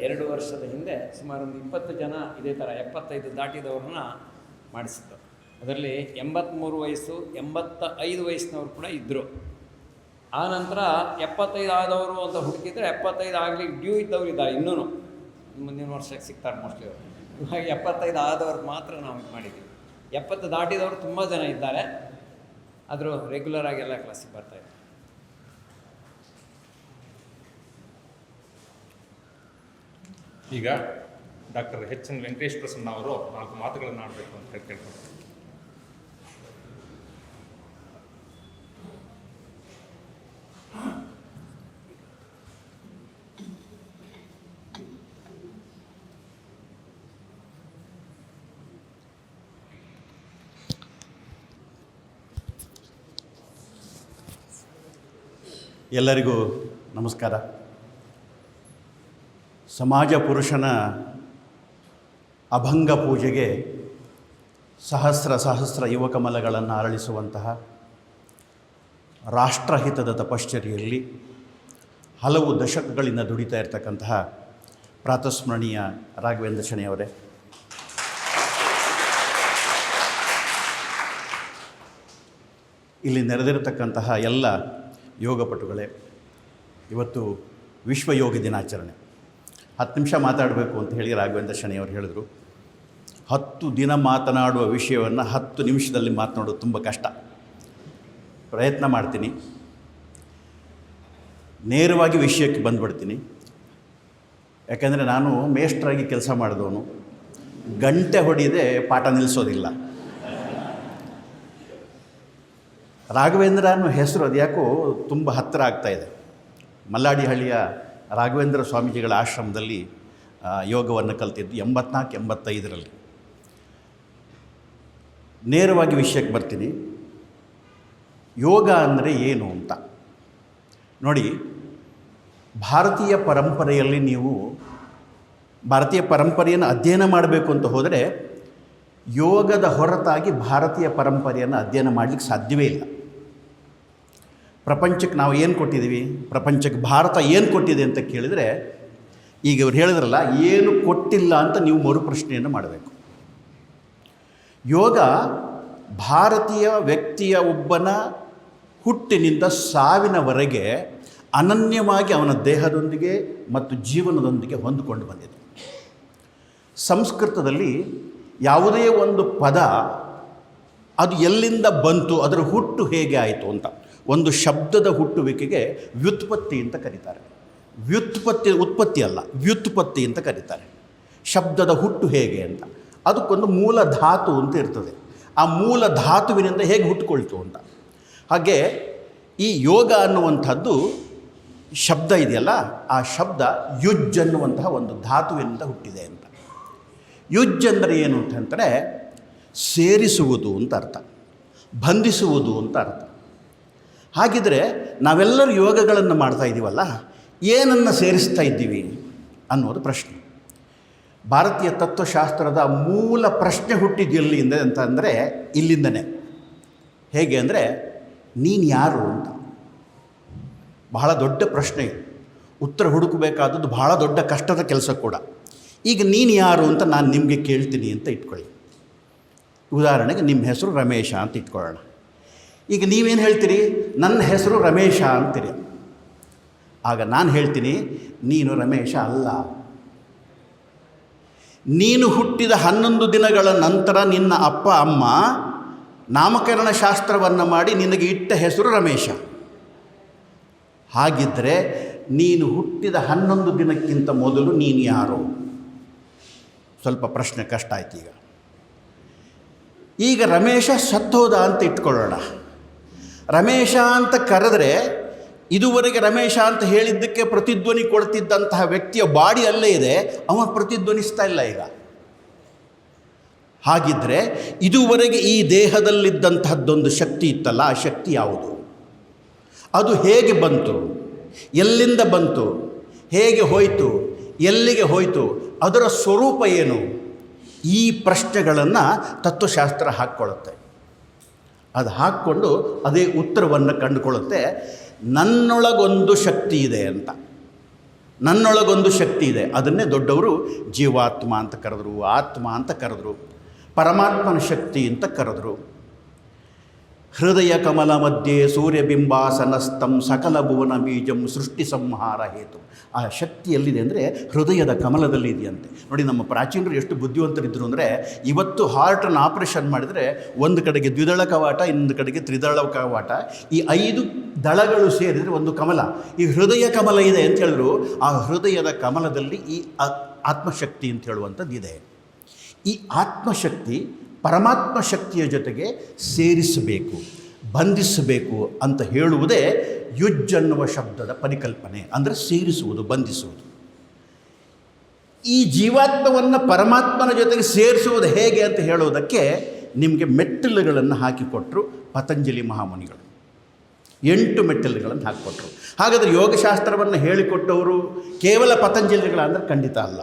ಎರಡು ವರ್ಷದ ಹಿಂದೆ ಸುಮಾರು ಒಂದು 20 ಜನ ಇದೇ ಥರ 75 ದಾಟಿದವ್ರನ್ನ ಮಾಡಿಸಿದ್ದು. ಅದರಲ್ಲಿ 83 ವಯಸ್ಸು 85 ವಯಸ್ಸಿನವರು ಕೂಡ ಇದ್ದರು. ಆ ನಂತರ 75 ಆದವರು ಅಂತ ಹುಡುಕಿದ್ರೆ 75 ಆಗಲಿ ಡ್ಯೂ ಇದ್ದವ್ರು ಇದ್ದಾರೆ ಇನ್ನೂ ಮುಂದಿನ ವರ್ಷಕ್ಕೆ ಸಿಗ್ತಾರೆ ಮೋಸ್ಟ್ಲಿ ಅವರು. ಹಾಗೆ 75 ಆದವ್ರು ಮಾತ್ರ ನಾವು ಇದು ಮಾಡಿದ್ದೀವಿ. 70 ದಾಟಿದವರು ತುಂಬ ಜನ ಇದ್ದಾರೆ, ಆದರೂ ರೆಗ್ಯುಲರ್ ಆಗಿ ಎಲ್ಲ ಕ್ಲಾಸಿಗೆ ಬರ್ತಾಯಿದ್ದಾರೆ. ಈಗ ಡಾಕ್ಟರ್ ಎನ್ ವೆಂಕಟೇಶ್ ಪ್ರಸನ್ನ ಅವರು 4 ಮಾತುಗಳನ್ನು ಆಡಬೇಕು ಅಂತ ಕೇಳ್ಕೊಂಡು. ಎಲ್ಲರಿಗೂ ನಮಸ್ಕಾರ. ಸಮಾಜ ಪುರುಷನ ಅಭಂಗ ಪೂಜೆಗೆ ಸಹಸ್ರ ಯುವಕಮಲಗಳನ್ನು ಅರಳಿಸುವಂತಹ ರಾಷ್ಟ್ರಹಿತದ ತಪಶ್ಚರ್ಯೆಯಲ್ಲಿ ಹಲವು ದಶಕಗಳಿಂದ ದುಡಿತಾ ಇರತಕ್ಕಂತಹ ಪ್ರಾತಸ್ಮರಣೀಯ ರಾಘವೇಂದ್ರ ಶೆಣೆಯವರೇ, ಇಲ್ಲಿ ನೆರೆದಿರತಕ್ಕಂತಹ ಎಲ್ಲ ಯೋಗಪಟುಗಳೇ, ಇವತ್ತು ವಿಶ್ವ ಯೋಗ ದಿನಾಚರಣೆ. 10 ನಿಮಿಷ ಮಾತಾಡಬೇಕು ಅಂತ ಹೇಳಿ ರಾಘವೇಂದ್ರ ಶೆಣೆಯವರು ಹೇಳಿದರು. 10 ದಿನ ಮಾತನಾಡುವ ವಿಷಯವನ್ನು 10 ನಿಮಿಷದಲ್ಲಿ ಮಾತನಾಡೋದು ತುಂಬ ಕಷ್ಟ. ಪ್ರಯತ್ನ ಮಾಡ್ತೀನಿ, ನೇರವಾಗಿ ವಿಷಯಕ್ಕೆ ಬಂದುಬಿಡ್ತೀನಿ. ಯಾಕೆಂದರೆ ನಾನು ಮೇಷ್ಟ್ರಾಗಿ ಕೆಲಸ ಮಾಡಿದವನು, ಗಂಟೆ ಹೊಡೆಯದೆ ಪಾಠ ನಿಲ್ಲಿಸೋದಿಲ್ಲ. ರಾಘವೇಂದ್ರ ಅನ್ನೋ ಹೆಸರು ಅದ್ಯಾಕೋ ತುಂಬ ಹತ್ತಿರ ಆಗ್ತಾಯಿದೆ. ಮಲ್ಲಾಡಿಹಳ್ಳಿಯ ರಾಘವೇಂದ್ರ ಸ್ವಾಮೀಜಿಗಳ ಆಶ್ರಮದಲ್ಲಿ ಯೋಗವನ್ನು ಕಲ್ತಿದ್ದು 84-85ರಲ್ಲಿ. ನೇರವಾಗಿ ವಿಷಯಕ್ಕೆ ಬರ್ತೀನಿ. ಯೋಗ ಅಂದರೆ ಏನು ಅಂತ ನೋಡಿ. ಭಾರತೀಯ ಪರಂಪರೆಯಲ್ಲಿ ನೀವು ಭಾರತೀಯ ಪರಂಪರೆಯನ್ನು ಅಧ್ಯಯನ ಮಾಡಬೇಕು ಅಂತ ಹೋದರೆ ಯೋಗದ ಹೊರತಾಗಿ ಭಾರತೀಯ ಪರಂಪರೆಯನ್ನು ಅಧ್ಯಯನ ಮಾಡಲಿಕ್ಕೆ ಸಾಧ್ಯವೇ ಇಲ್ಲ. ಪ್ರಪಂಚಕ್ಕೆ ನಾವು ಏನು ಕೊಟ್ಟಿದ್ದೀವಿ, ಪ್ರಪಂಚಕ್ಕೆ ಭಾರತ ಏನು ಕೊಟ್ಟಿದೆ ಅಂತ ಕೇಳಿದರೆ, ಈಗ ಇವ್ರು ಹೇಳಿದ್ರಲ್ಲ, ಏನು ಕೊಟ್ಟಿಲ್ಲ ಅಂತ ನೀವು ಮರುಪ್ರಶ್ನೆಯನ್ನು ಮಾಡಬೇಕು. ಯೋಗ ಭಾರತೀಯ ವ್ಯಕ್ತಿಯ ಒಬ್ಬನ ಹುಟ್ಟಿನಿಂದ ಸಾವಿನವರೆಗೆ ಅನನ್ಯವಾಗಿ ಅವನ ದೇಹದೊಂದಿಗೆ ಮತ್ತು ಜೀವನದೊಂದಿಗೆ ಹೊಂದಿಕೊಂಡು ಬಂದಿದೆ. ಸಂಸ್ಕೃತದಲ್ಲಿ ಯಾವುದೇ ಒಂದು ಪದ ಅದು ಎಲ್ಲಿಂದ ಬಂತು, ಅದರ ಹುಟ್ಟು ಹೇಗೆ ಆಯಿತು ಅಂತ, ಒಂದು ಶಬ್ದದ ಹುಟ್ಟುವಿಕೆಗೆ ವ್ಯುತ್ಪತ್ತಿ ಅಂತ ಕರೀತಾರೆ. ಉತ್ಪತ್ತಿ ಅಲ್ಲ, ವ್ಯುತ್ಪತ್ತಿ ಅಂತ ಕರೀತಾರೆ. ಶಬ್ದದ ಹುಟ್ಟು ಹೇಗೆ ಅಂತ, ಅದಕ್ಕೊಂದು ಮೂಲ ಧಾತು ಅಂತ ಇರ್ತದೆ. ಆ ಮೂಲ ಧಾತುವಿನಿಂದ ಹೇಗೆ ಹುಟ್ಟುಕೊಳ್ತು ಅಂತ. ಹಾಗೆ ಈ ಯೋಗ ಅನ್ನುವಂಥದ್ದು ಶಬ್ದ ಇದೆಯಲ್ಲ, ಆ ಶಬ್ದ ಯುಜ್ ಅನ್ನುವಂತಹ ಒಂದು ಧಾತುವಿನಿಂದ ಹುಟ್ಟಿದೆ ಅಂತ. ಯುಜ್ ಅಂದರೆ ಏನು ಅಂತಂದರೆ ಸೇರಿಸುವುದು ಅಂತ ಅರ್ಥ, ಬಂಧಿಸುವುದು ಅಂತ ಅರ್ಥ. ಹಾಗಿದ್ರೆ ನಾವೆಲ್ಲರೂ ಯೋಗಗಳನ್ನು ಮಾಡ್ತಾ ಇದ್ದೀವಲ್ಲ, ಏನನ್ನು ಸೇರಿಸ್ತಾ ಇದ್ದೀವಿ ಅನ್ನೋದು ಪ್ರಶ್ನೆ. ಭಾರತೀಯ ತತ್ವಶಾಸ್ತ್ರದ ಮೂಲ ಪ್ರಶ್ನೆ ಹುಟ್ಟಿದ್ದು ಎಲ್ಲಿಂದ ಅಂತಂದರೆ ಇಲ್ಲಿಂದನೇ. ಹೇಗೆ ಅಂದರೆ ನೀನು ಯಾರು ಅಂತ. ಬಹಳ ದೊಡ್ಡ ಪ್ರಶ್ನೆ, ಉತ್ತರ ಹುಡುಕಬೇಕಾದದ್ದು ಬಹಳ ದೊಡ್ಡ ಕಷ್ಟದ ಕೆಲಸ ಕೂಡ. ಈಗ ನೀನು ಯಾರು ಅಂತ ನಾನು ನಿಮಗೆ ಕೇಳ್ತೀನಿ ಅಂತ ಇಟ್ಕೊಳ್ಳಿ. ಉದಾಹರಣೆಗೆ ನಿಮ್ಮ ಹೆಸರು ರಮೇಶ ಅಂತ ಇಟ್ಕೊಳ್ಳೋಣ. ಈಗ ನೀವೇನು ಹೇಳ್ತೀರಿ? ನನ್ನ ಹೆಸರು ರಮೇಶ ಅಂತೀರಿ. ಆಗ ನಾನು ಹೇಳ್ತೀನಿ, ನೀನು ರಮೇಶ ಅಲ್ಲ. ನೀನು ಹುಟ್ಟಿದ 11 ದಿನಗಳ ನಂತರ ನಿನ್ನ ಅಪ್ಪ ಅಮ್ಮ ನಾಮಕರಣ ಶಾಸ್ತ್ರವನ್ನು ಮಾಡಿ ನಿನಗೆ ಇಟ್ಟ ಹೆಸರು ರಮೇಶ. ಹಾಗಿದ್ದರೆ ನೀನು ಹುಟ್ಟಿದ 11 ದಿನಕ್ಕಿಂತ ಮೊದಲು ನೀನು ಯಾರು? ಸ್ವಲ್ಪ ಪ್ರಶ್ನೆ ಕಷ್ಟ ಆಯ್ತು. ಈಗ ರಮೇಶ ಸತ್ತೋದ ಅಂತ ಇಟ್ಕೊಳ್ಳೋಣ. ರಮೇಶ ಅಂತ ಕರೆದ್ರೆ ಇದುವರೆಗೆ ರಮೇಶ ಅಂತ ಹೇಳಿದ್ದಕ್ಕೆ ಪ್ರತಿಧ್ವನಿ ಕೊಡ್ತಿದ್ದಂತಹ ವ್ಯಕ್ತಿಯ ಬಾಡಿ ಅಲ್ಲೇ ಇದೆ, ಅವನು ಪ್ರತಿಧ್ವನಿಸ್ತಾ ಇಲ್ಲ ಈಗ. ಹಾಗಿದ್ದರೆ ಇದುವರೆಗೆ ಈ ದೇಹದಲ್ಲಿದ್ದಂತಹದ್ದೊಂದು ಶಕ್ತಿ ಇತ್ತಲ್ಲ, ಆ ಶಕ್ತಿ ಯಾವುದು? ಅದು ಹೇಗೆ ಬಂತು? ಎಲ್ಲಿಂದ ಬಂತು? ಹೇಗೆ ಹೋಯಿತು? ಎಲ್ಲಿಗೆ ಹೋಯಿತು? ಅದರ ಸ್ವರೂಪ ಏನು? ಈ ಪ್ರಶ್ನೆಗಳನ್ನು ತತ್ವಶಾಸ್ತ್ರ ಹಾಕ್ಕೊಳ್ಳುತ್ತೆ. ಅದು ಹಾಕ್ಕೊಂಡು ಅದೇ ಉತ್ತರವನ್ನು ಕಂಡುಕೊಳ್ಳುತ್ತೆ. ನನ್ನೊಳಗೊಂದು ಶಕ್ತಿ ಇದೆ ಅಂತ. ನನ್ನೊಳಗೊಂದು ಶಕ್ತಿ ಇದೆ. ಅದನ್ನೇ ದೊಡ್ಡವರು ಜೀವಾತ್ಮ ಅಂತ ಕರೆದ್ರು, ಆತ್ಮ ಅಂತ ಕರೆದ್ರು, ಪರಮಾತ್ಮನ ಶಕ್ತಿ ಅಂತ ಕರೆದ್ರು. ಹೃದಯ ಕಮಲ ಮಧ್ಯೆ ಸೂರ್ಯಬಿಂಬಾಸನಸ್ಥಂ ಸಕಲ ಭುವನ ಬೀಜಂ ಸೃಷ್ಟಿ ಸಂಹಾರ ಹೇತು. ಆ ಶಕ್ತಿ ಎಲ್ಲಿದೆ ಅಂದರೆ ಹೃದಯದ ಕಮಲದಲ್ಲಿ ಇದೆಯಂತೆ. ನೋಡಿ, ನಮ್ಮ ಪ್ರಾಚೀನರು ಎಷ್ಟು ಬುದ್ಧಿವಂತರಿದ್ದರು ಅಂದರೆ, ಇವತ್ತು ಹಾರ್ಟನ್ನು ಆಪರೇಷನ್ ಮಾಡಿದರೆ ಒಂದು ಕಡೆಗೆ ದ್ವಿದಳ ಕವಾಟ, ಇನ್ನೊಂದು ಕಡೆಗೆ ತ್ರಿದಳ ಕವಾಟ, ಈ 5 ದಳಗಳು ಸೇರಿದರೆ ಒಂದು ಕಮಲ. ಈ ಹೃದಯ ಕಮಲ ಇದೆ ಅಂತ ಹೇಳಿದ್ರು. ಆ ಹೃದಯದ ಕಮಲದಲ್ಲಿ ಈ ಆತ್ಮಶಕ್ತಿ ಅಂತ ಹೇಳುವಂಥದ್ದಿದೆ. ಈ ಆತ್ಮಶಕ್ತಿ ಪರಮಾತ್ಮ ಶಕ್ತಿಯ ಜೊತೆಗೆ ಸೇರಿಸಬೇಕು, ಬಂಧಿಸಬೇಕು ಅಂತ ಹೇಳುವುದೇ ಯುಜ್ ಅನ್ನುವ ಶಬ್ದದ ಪರಿಕಲ್ಪನೆ. ಅಂದರೆ ಸೇರಿಸುವುದು, ಬಂಧಿಸುವುದು. ಈ ಜೀವಾತ್ಮವನ್ನು ಪರಮಾತ್ಮನ ಜೊತೆಗೆ ಸೇರಿಸುವುದು ಹೇಗೆ ಅಂತ ಹೇಳೋದಕ್ಕೆ ನಿಮಗೆ ಮೆಟ್ಟಿಲುಗಳನ್ನು ಹಾಕಿಕೊಟ್ಟರು ಪತಂಜಲಿ ಮಹಾಮುನಿಗಳು. 8 ಮೆಟ್ಟಿಲುಗಳನ್ನು ಹಾಕಿಕೊಟ್ರು. ಹಾಗಾದರೆ ಯೋಗಶಾಸ್ತ್ರವನ್ನು ಹೇಳಿಕೊಟ್ಟವರು ಕೇವಲ ಪತಂಜಲಿಗಳ ಅಂದರೆ ಖಂಡಿತ ಅಲ್ಲ.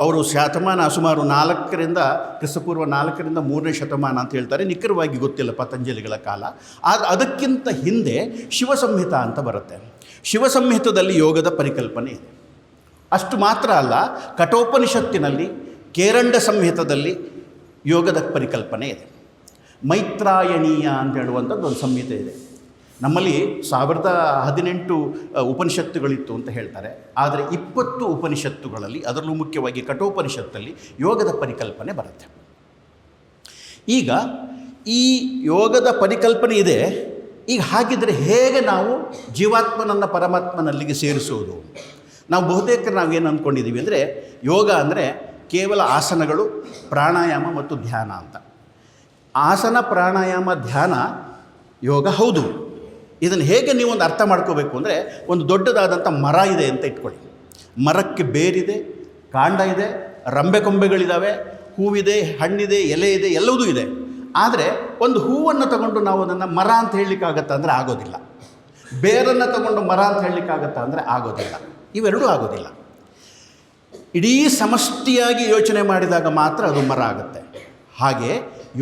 ಅವರು ಶತಮಾನ ಸುಮಾರು 4ರಿಂದ ಕ್ರಿಸ್ತಪೂರ್ವ 4ರಿಂದ 3ನೇ ಶತಮಾನ ಅಂತ ಹೇಳ್ತಾರೆ. ನಿಖರವಾಗಿ ಗೊತ್ತಿಲ್ಲ ಪತಂಜಲಿಗಳ ಕಾಲ. ಆದರೆ ಅದಕ್ಕಿಂತ ಹಿಂದೆ ಶಿವಸಂಹಿತ ಅಂತ ಬರುತ್ತೆ. ಶಿವಸಂಹಿತದಲ್ಲಿ ಯೋಗದ ಪರಿಕಲ್ಪನೆ ಇದೆ. ಅಷ್ಟು ಮಾತ್ರ ಅಲ್ಲ, ಕಠೋಪನಿಷತ್ತಿನಲ್ಲಿ ಕೇರಂಡ ಸಂಹಿತದಲ್ಲಿ ಯೋಗದ ಪರಿಕಲ್ಪನೆ ಇದೆ. ಮೈತ್ರಾಯಣೀಯ ಅಂತ ಹೇಳುವಂಥದ್ದು ಒಂದು ಸಂಹಿತೆ ಇದೆ. ನಮ್ಮಲ್ಲಿ 1018 ಉಪನಿಷತ್ತುಗಳಿತ್ತು ಅಂತ ಹೇಳ್ತಾರೆ. ಆದರೆ 20 ಉಪನಿಷತ್ತುಗಳಲ್ಲಿ, ಅದರಲ್ಲೂ ಮುಖ್ಯವಾಗಿ ಕಠೋಪನಿಷತ್ತಲ್ಲಿ ಯೋಗದ ಪರಿಕಲ್ಪನೆ ಬರುತ್ತೆ. ಈಗ ಈ ಯೋಗದ ಪರಿಕಲ್ಪನೆ ಇದೆ. ಈಗ ಹಾಗಿದ್ದರೆ ಹೇಗೆ ನಾವು ಜೀವಾತ್ಮನನ್ನು ಪರಮಾತ್ಮನಲ್ಲಿಗೆ ಸೇರಿಸುವುದು? ನಾವು ಬಹುತೇಕ ನಾವೇನು ಅಂದ್ಕೊಂಡಿದ್ದೀವಿ ಅಂದರೆ, ಯೋಗ ಅಂದರೆ ಕೇವಲ ಆಸನಗಳು, ಪ್ರಾಣಾಯಾಮ ಮತ್ತು ಧ್ಯಾನ ಅಂತ. ಆಸನ, ಪ್ರಾಣಾಯಾಮ, ಧ್ಯಾನ ಯೋಗ ಹೌದು. ಇದನ್ನು ಹೇಗೆ ನೀವು ಒಂದು ಅರ್ಥ ಮಾಡ್ಕೋಬೇಕು ಅಂದರೆ, ಒಂದು ದೊಡ್ಡದಾದಂಥ ಮರ ಇದೆ ಅಂತ ಇಟ್ಕೊಳ್ಳಿ. ಮರಕ್ಕೆ ಬೇರಿದೆ, ಕಾಂಡ ಇದೆ, ರಂಬೆ ಕೊಂಬೆಗಳಿದ್ದಾವೆ, ಹೂವಿದೆ, ಹಣ್ಣಿದೆ, ಎಲೆ ಇದೆ, ಎಲ್ಲವೂ ಇದೆ. ಆದರೆ ಒಂದು ಹೂವನ್ನು ತಗೊಂಡು ನಾವು ಅದನ್ನು ಮರ ಅಂತ ಹೇಳಲಿಕ್ಕಾಗತ್ತಾ ಅಂದರೆ ಆಗೋದಿಲ್ಲ. ಬೇರನ್ನು ತಗೊಂಡು ಮರ ಅಂತ ಹೇಳಲಿಕ್ಕಾಗತ್ತಾ ಅಂದರೆ ಆಗೋದಿಲ್ಲ. ಇವೆರಡೂ ಆಗೋದಿಲ್ಲ. ಇಡೀ ಸಮಷ್ಟಿಯಾಗಿ ಯೋಚನೆ ಮಾಡಿದಾಗ ಮಾತ್ರ ಅದು ಮರ ಆಗುತ್ತೆ. ಹಾಗೆ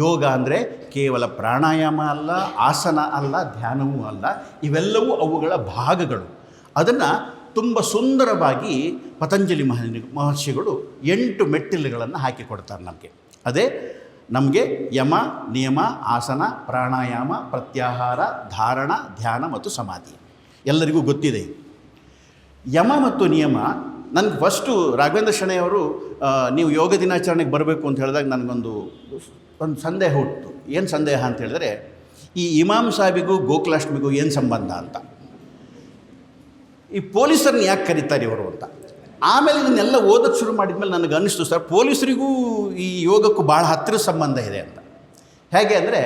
ಯೋಗ ಅಂದರೆ ಕೇವಲ ಪ್ರಾಣಾಯಾಮ ಅಲ್ಲ, ಆಸನ ಅಲ್ಲ, ಧ್ಯಾನವೂ ಅಲ್ಲ. ಇವೆಲ್ಲವೂ ಅವುಗಳ ಭಾಗಗಳು. ಅದನ್ನು ತುಂಬ ಸುಂದರವಾಗಿ ಪತಂಜಲಿ ಮಹರ್ಷಿಗಳು 8 ಮೆಟ್ಟಿಲುಗಳನ್ನು ಹಾಕಿಕೊಡ್ತಾರೆ ನಮಗೆ. ಅದೇ ನಮಗೆ ಯಮ, ನಿಯಮ, ಆಸನ, ಪ್ರಾಣಾಯಾಮ, ಪ್ರತ್ಯಾಹಾರ, ಧಾರಣ, ಧ್ಯಾನ ಮತ್ತು ಸಮಾಧಿ. ಎಲ್ಲರಿಗೂ ಗೊತ್ತಿದೆ. ಯಮ ಮತ್ತು ನಿಯಮ, ನನಗೆ ಫಸ್ಟು ರಾಘವೇಂದ್ರ ಶೆಣೆಯವರು ನೀವು ಯೋಗ ದಿನಾಚರಣೆಗೆ ಬರಬೇಕು ಅಂತ ಹೇಳಿದಾಗ ನನಗೊಂದು ಸಂದೇಹ ಹುಟ್ಟಿತು. ಏನು ಸಂದೇಹ ಅಂತ ಹೇಳಿದ್ರೆ, ಈ ಇಮಾಮ್ ಸಾಹಿಬಿಗೂ ಗೋಕುಲಾಷ್ಟಮಿಗೂ ಏನು ಸಂಬಂಧ ಅಂತ. ಈ ಪೊಲೀಸರನ್ನ ಯಾಕೆ ಕರೀತಾರೆ ಇವರು ಅಂತ. ಆಮೇಲೆ ಇದನ್ನೆಲ್ಲ ಓದೋಕ್ಕೆ ಶುರು ಮಾಡಿದ್ಮೇಲೆ ನನಗೆ ಅನ್ನಿಸ್ತು, ಸರ್ ಪೊಲೀಸರಿಗೂ ಈ ಯೋಗಕ್ಕೂ ಭಾಳ ಹತ್ತಿರ ಸಂಬಂಧ ಇದೆ ಅಂತ. ಹೇಗೆ ಅಂದರೆ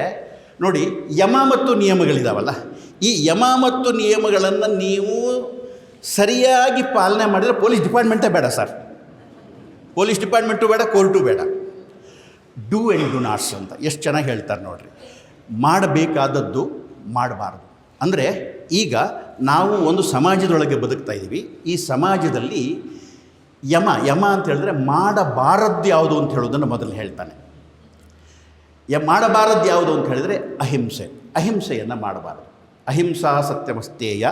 ನೋಡಿ, ಯಮ ಮತ್ತು ನಿಯಮಗಳಿದಾವಲ್ಲ, ಈ ಯಮ ಮತ್ತು ನಿಯಮಗಳನ್ನು ನೀವು ಸರಿಯಾಗಿ ಪಾಲನೆ ಮಾಡಿದರೆ ಪೊಲೀಸ್ ಡಿಪಾರ್ಟ್ಮೆಂಟೇ ಬೇಡ ಸರ್. ಪೊಲೀಸ್ ಡಿಪಾರ್ಟ್ಮೆಂಟು ಬೇಡ, ಕೋರ್ಟು ಬೇಡ. ಡೂ ಆ್ಯಂಡ್ ಡು ನಾಟ್ಸ್ ಅಂತ ಎಷ್ಟು ಚೆನ್ನಾಗಿ ಹೇಳ್ತಾರೆ ನೋಡ್ರಿ. ಮಾಡಬೇಕಾದದ್ದು ಮಾಡಬಾರ್ದು. ಅಂದರೆ ಈಗ ನಾವು ಒಂದು ಸಮಾಜದೊಳಗೆ ಬದುಕ್ತಾ ಇದ್ದೀವಿ. ಈ ಸಮಾಜದಲ್ಲಿ ಯಮ ಅಂತ ಹೇಳಿದ್ರೆ ಮಾಡಬಾರದ್ದು ಯಾವುದು ಅಂತ ಹೇಳೋದನ್ನು ಮೊದಲು ಹೇಳ್ತಾನೆ. ಮಾಡಬಾರದ್ದು ಯಾವುದು ಅಂತ ಹೇಳಿದರೆ ಅಹಿಂಸೆಯನ್ನು ಮಾಡಬಾರದು. ಅಹಿಂಸಾ ಸತ್ಯಮಸ್ತೇಯ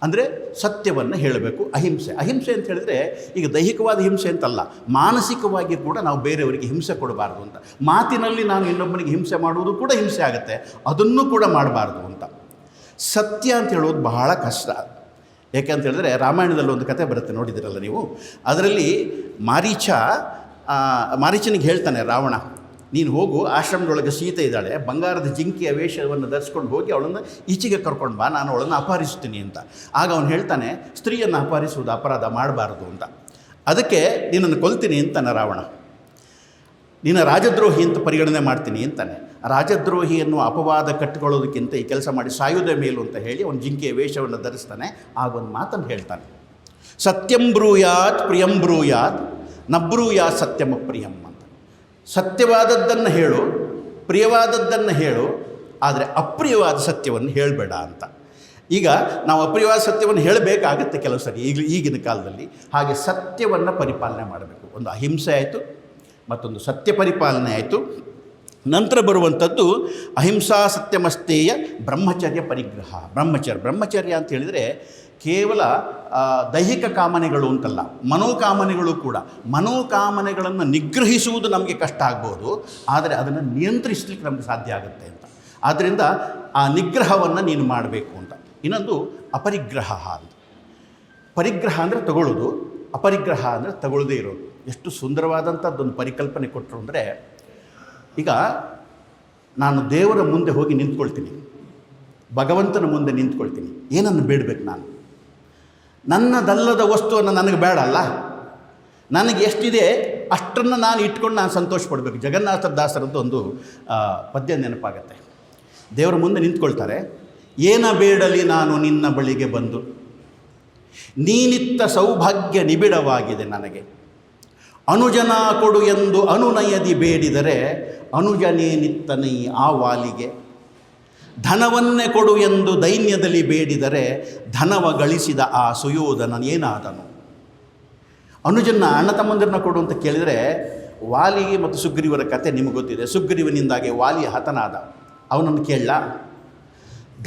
ಅಂದರೆ ಸತ್ಯವನ್ನು ಹೇಳಬೇಕು. ಅಹಿಂಸೆ ಅಂತ ಹೇಳಿದರೆ ಈಗ ದೈಹಿಕವಾದ ಹಿಂಸೆ ಅಂತಲ್ಲ, ಮಾನಸಿಕವಾಗಿ ಕೂಡ ನಾವು ಬೇರೆಯವರಿಗೆ ಹಿಂಸೆ ಕೊಡಬಾರ್ದು ಅಂತ. ಮಾತಿನಲ್ಲಿ ನಾನು ಇನ್ನೊಬ್ಬನಿಗೆ ಹಿಂಸೆ ಮಾಡುವುದು ಕೂಡ ಹಿಂಸೆ ಆಗುತ್ತೆ, ಅದನ್ನು ಕೂಡ ಮಾಡಬಾರ್ದು ಅಂತ. ಸತ್ಯ ಅಂತ ಹೇಳೋದು ಬಹಳ ಕಷ್ಟ. ಯಾಕೆ ಅಂತ ಹೇಳಿದ್ರೆ ರಾಮಾಯಣದಲ್ಲಿ ಒಂದು ಕತೆ ಬರುತ್ತೆ, ನೋಡಿದಿರಲ್ಲ ನೀವು. ಅದರಲ್ಲಿ ಮಾರೀಚನಿಗೆ ಹೇಳ್ತಾನೆ ರಾವಣ, ನೀನು ಹೋಗು, ಆಶ್ರಮದೊಳಗೆ ಸೀತೆ ಇದ್ದಾಳೆ, ಬಂಗಾರದ ಜಿಂಕೆಯ ವೇಷವನ್ನು ಧರಿಸ್ಕೊಂಡು ಹೋಗಿ ಅವಳನ್ನು ಈಚೆಗೆ ಕರ್ಕೊಂಡು ಬಾ, ನಾನು ಅವಳನ್ನು ಅಪಹರಿಸ್ತೀನಿ ಅಂತ. ಆಗ ಅವನು ಹೇಳ್ತಾನೆ, ಸ್ತ್ರೀಯನ್ನು ಅಪಹರಿಸುವುದು ಅಪರಾಧ, ಮಾಡಬಾರ್ದು ಅಂತ. ಅದಕ್ಕೆ ನಿನ್ನನ್ನು ಕೊಲ್ತೀನಿ ಅಂತಾನೆ ರಾವಣ. ನಿನ್ನ ರಾಜದ್ರೋಹಿ ಅಂತ ಪರಿಗಣನೆ ಮಾಡ್ತೀನಿ ಅಂತಾನೆ. ರಾಜದ್ರೋಹಿ ಎನ್ನುವ ಅಪವಾದ ಕಟ್ಟಿಕೊಳ್ಳೋದಕ್ಕಿಂತ ಈ ಕೆಲಸ ಮಾಡಿ ಸಾಯುವುದೇ ಮೇಲು ಅಂತ ಹೇಳಿ ಅವನು ಜಿಂಕೆಯ ವೇಷವನ್ನು ಧರಿಸ್ತಾನೆ. ಆಗೊಂದು ಮಾತನ್ನು ಹೇಳ್ತಾನೆ, ಸತ್ಯಂ ಬ್ರೂಯಾತ್ ಪ್ರಿಯಂ ಬ್ರೂಯಾತ್ ನಬ್ರೂಯಾತ್ ಸತ್ಯಮ ಪ್ರಿಯಂ ಅಂತ. ಸತ್ಯವಾದದ್ದನ್ನು ಹೇಳು, ಪ್ರಿಯವಾದದ್ದನ್ನು ಹೇಳು, ಆದರೆ ಅಪ್ರಿಯವಾದ ಸತ್ಯವನ್ನು ಹೇಳಬೇಡ ಅಂತ. ಈಗ ನಾವು ಅಪ್ರಿಯವಾದ ಸತ್ಯವನ್ನು ಹೇಳಬೇಕಾಗತ್ತೆ ಕೆಲವು ಸರಿ ಈಗಿನ ಕಾಲದಲ್ಲಿ. ಹಾಗೆ ಸತ್ಯವನ್ನು ಪರಿಪಾಲನೆ ಮಾಡಬೇಕು. ಒಂದು ಅಹಿಂಸೆ ಆಯಿತು, ಮತ್ತೊಂದು ಸತ್ಯ ಪರಿಪಾಲನೆ ಆಯಿತು. ನಂತರ ಬರುವಂಥದ್ದು ಅಹಿಂಸಾ ಸತ್ಯಮಸ್ತೇಯ ಬ್ರಹ್ಮಚರ್ಯ ಪರಿಗ್ರಹ. ಬ್ರಹ್ಮಚರ್ಯ ಅಂತ ಹೇಳಿದರೆ ಕೇವಲ ದೈಹಿಕ ಕಾಮನೆಗಳು ಅಂತಲ್ಲ, ಮನೋಕಾಮನೆಗಳು ಕೂಡ. ಮನೋಕಾಮನೆಗಳನ್ನು ನಿಗ್ರಹಿಸುವುದು ನಮಗೆ ಕಷ್ಟ ಆಗ್ಬೋದು, ಆದರೆ ಅದನ್ನು ನಿಯಂತ್ರಿಸಲಿಕ್ಕೆ ನಮಗೆ ಸಾಧ್ಯ ಆಗುತ್ತೆ ಅಂತ. ಆದ್ದರಿಂದ ಆ ನಿಗ್ರಹವನ್ನು ನೀನು ಮಾಡಬೇಕು ಅಂತ. ಇನ್ನೊಂದು ಅಪರಿಗ್ರಹ ಅಂತ. ಪರಿಗ್ರಹ ಅಂದರೆ ತಗೊಳ್ಳೋದು, ಅಪರಿಗ್ರಹ ಅಂದರೆ ತಗೊಳ್ಳದೇ ಇರೋದು. ಎಷ್ಟು ಸುಂದರವಾದಂಥದ್ದೊಂದು ಪರಿಕಲ್ಪನೆ ಕೊಟ್ಟರು ಅಂದರೆ, ಈಗ ನಾನು ದೇವರ ಮುಂದೆ ಹೋಗಿ ನಿಂತ್ಕೊಳ್ತೀನಿ, ಭಗವಂತನ ಮುಂದೆ ನಿಂತ್ಕೊಳ್ತೀನಿ. ಏನನ್ನು ಬೇಡಬೇಕು ನಾನು? ನನ್ನದಲ್ಲದ ವಸ್ತುವನ್ನು ನನಗೆ ಬೇಡ ಅಲ್ಲ, ನನಗೆ ಎಷ್ಟಿದೆ ಅಷ್ಟನ್ನು ನಾನು ಇಟ್ಕೊಂಡು ನಾನು ಸಂತೋಷ ಪಡಬೇಕು. ಜಗನ್ನಾಥ ದಾಸರದ್ದು ಒಂದು ಪದ್ಯ ನೆನಪಾಗತ್ತೆ. ದೇವರ ಮುಂದೆ ನಿಂತ್ಕೊಳ್ತಾರೆ, ಏನ ಬೇಡಲಿ ನಾನು ನಿನ್ನ ಬಳಿಗೆ ಬಂದು, ನೀನಿತ್ತ ಸೌಭಾಗ್ಯ ನಿಬಿಡವಾಗಿದೆ ನನಗೆ. ಅನುಜನ ಕೊಡು ಎಂದು ಅನುನಯದಿ ಬೇಡಿದರೆ ಅನುಜನೇ ನಿತ್ತನೈ ಆ ವಾಲಿಗೆ. ಧನವನ್ನೇ ಕೊಡು ಎಂದು ದೈನ್ಯದಲ್ಲಿ ಬೇಡಿದರೆ ಧನವ ಗಳಿಸಿದ ಆ ಸುಯೋಧನ ಏನಾದನು. ಅನುಜನ್ನ ಅಣ್ಣ ತಮ್ಮಂದಿರನ್ನ ಕೊಡು ಅಂತ ಕೇಳಿದರೆ, ವಾಲಿಗೆ ಮತ್ತು ಸುಗ್ರೀವರ ಕತೆ ನಿಮಗೆ ಗೊತ್ತಿದೆ. ಸುಗ್ರೀವನಿಂದಾಗಿ ವಾಲಿ ಹತನಾದ, ಅವನನ್ನು ಕೇಳಲ್ಲ.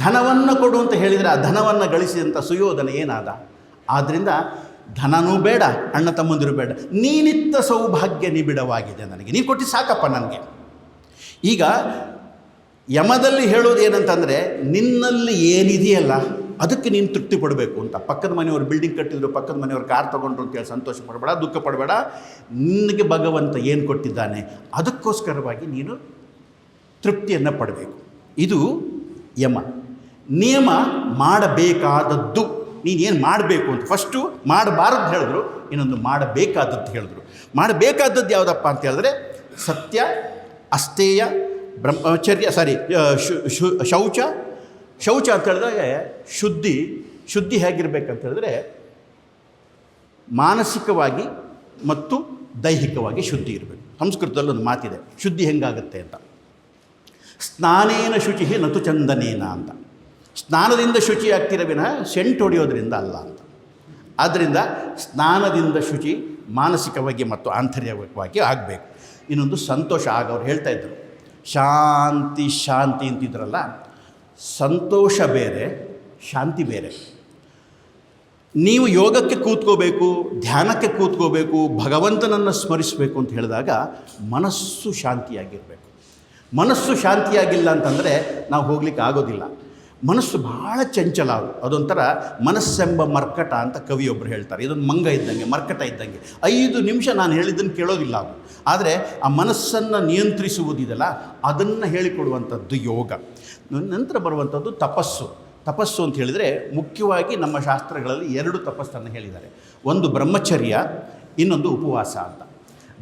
ಧನವನ್ನು ಕೊಡು ಅಂತ ಹೇಳಿದರೆ ಆ ಧನವನ್ನು ಗಳಿಸಿದಂಥ ಸುಯೋಧನ ಏನಾದ. ಆದ್ದರಿಂದ ಧನನೂ ಬೇಡ, ಅಣ್ಣ ತಮ್ಮಂದಿರು ಬೇಡ, ನೀನಿತ್ತ ಸೌಭಾಗ್ಯ ನಿಬಿಡವಾಗಿದೆ ನನಗೆ, ನೀನು ಕೊಟ್ಟು ಸಾಕಪ್ಪ ನನಗೆ. ಈಗ ಯಮದಲ್ಲಿ ಹೇಳೋದು ಏನಂತಂದರೆ, ನಿನ್ನಲ್ಲಿ ಏನಿದೆಯಲ್ಲ ಅದಕ್ಕೆ ನೀನು ತೃಪ್ತಿ ಪಡಬೇಕು ಅಂತ. ಪಕ್ಕದ ಮನೆಯವರು ಬಿಲ್ಡಿಂಗ್ ಕಟ್ಟಿದ್ರು, ಪಕ್ಕದ ಮನೆಯವರು ಕಾರ್ ತೊಗೊಂಡ್ರು ಅಂತೇಳಿ ಸಂತೋಷ ಪಡಬೇಡ, ದುಃಖ ಪಡಬೇಡ. ನಿನಗೆ ಭಗವಂತ ಏನು ಕೊಟ್ಟಿದ್ದಾನೆ ಅದಕ್ಕೋಸ್ಕರವಾಗಿ ನೀನು ತೃಪ್ತಿಯನ್ನು ಪಡಬೇಕು. ಇದು ಯಮ. ನಿಯಮ ಮಾಡಬೇಕಾದದ್ದು, ನೀನೇನು ಮಾಡಬೇಕು ಅಂತ. ಫಸ್ಟು ಮಾಡಬಾರದ್ದು ಹೇಳಿದ್ರು, ಇನ್ನೊಂದು ಮಾಡಬೇಕಾದದ್ದು ಹೇಳಿದ್ರು. ಮಾಡಬೇಕಾದದ್ದು ಯಾವುದಪ್ಪ ಅಂತ ಹೇಳಿದ್ರೆ ಸತ್ಯ, ಅಸ್ತೇಯ, ಬ್ರಹ್ಮಚರ್ಯ, ಶೌಚ ಅಂತ ಹೇಳಿದ್ರೆ ಶುದ್ಧಿ ಹೇಗಿರಬೇಕಂತ ಹೇಳಿದ್ರೆ ಮಾನಸಿಕವಾಗಿ ಮತ್ತು ದೈಹಿಕವಾಗಿ ಶುದ್ಧಿ ಇರಬೇಕು. ಸಂಸ್ಕೃತದಲ್ಲಿ ಒಂದು ಮಾತಿದೆ, ಶುದ್ಧಿ ಹೆಂಗಾಗುತ್ತೆ ಅಂತ. ಸ್ನಾನೇನ ಶುಚಿ ನತು ಚಂದನೇನ ಅಂತ. ಸ್ನಾನದಿಂದ ಶುಚಿ ಆಗ್ತಿರೋ ವಿನಃ ಸೆಂಟು ಹೊಡೆಯೋದ್ರಿಂದ ಅಲ್ಲ ಅಂತ. ಆದ್ದರಿಂದ ಸ್ನಾನದಿಂದ ಶುಚಿ ಮಾನಸಿಕವಾಗಿ ಮತ್ತು ಆಂತರ್ಯವಾಗಿ ಆಗಬೇಕು. ಇನ್ನೊಂದು ಸಂತೋಷ. ಆಗ ಅವ್ರು ಹೇಳ್ತಾಯಿದ್ರು, ಶಾಂತಿ ಅಂತಿದ್ರಲ್ಲ, ಸಂತೋಷ ಬೇರೆ, ಶಾಂತಿ ಬೇರೆ. ನೀವು ಯೋಗಕ್ಕೆ ಕೂತ್ಕೋಬೇಕು, ಧ್ಯಾನಕ್ಕೆ ಕೂತ್ಕೋಬೇಕು, ಭಗವಂತನನ್ನು ಸ್ಮರಿಸಬೇಕು ಅಂತ ಹೇಳಿದಾಗ ಮನಸ್ಸು ಶಾಂತಿಯಾಗಿರಬೇಕು. ಮನಸ್ಸು ಶಾಂತಿಯಾಗಿಲ್ಲ ಅಂತಂದರೆ ನಾವು ಹೋಗ್ಲಿಕ್ಕೆ ಆಗೋದಿಲ್ಲ. ಮನಸ್ಸು ಭಾಳ ಚಂಚಲ, ಅದೊಂಥರ ಮನಸ್ಸೆಂಬ ಮರ್ಕಟ ಅಂತ ಕವಿಯೊಬ್ಬರು ಹೇಳ್ತಾರೆ. ಇದೊಂದು ಮಂಗ ಇದ್ದಂಗೆ, ಮರ್ಕಟ ಇದ್ದಂಗೆ. 5 ನಿಮಿಷ ನಾನು ಹೇಳಿದ್ದನ್ನು ಕೇಳೋದಿಲ್ಲ ಅದು. ಆದರೆ ಆ ಮನಸ್ಸನ್ನು ನಿಯಂತ್ರಿಸುವುದಿದೆಯಲ್ಲ, ಅದನ್ನು ಹೇಳಿಕೊಡುವಂಥದ್ದು ಯೋಗ. ನಂತರ ಬರುವಂಥದ್ದು ತಪಸ್ಸು ಅಂತ ಹೇಳಿದರೆ ಮುಖ್ಯವಾಗಿ ನಮ್ಮ ಶಾಸ್ತ್ರಗಳಲ್ಲಿ 2 ತಪಸ್ಸನ್ನು ಹೇಳಿದ್ದಾರೆ. ಒಂದು ಬ್ರಹ್ಮಚರ್ಯ, ಇನ್ನೊಂದು ಉಪವಾಸ ಅಂತ.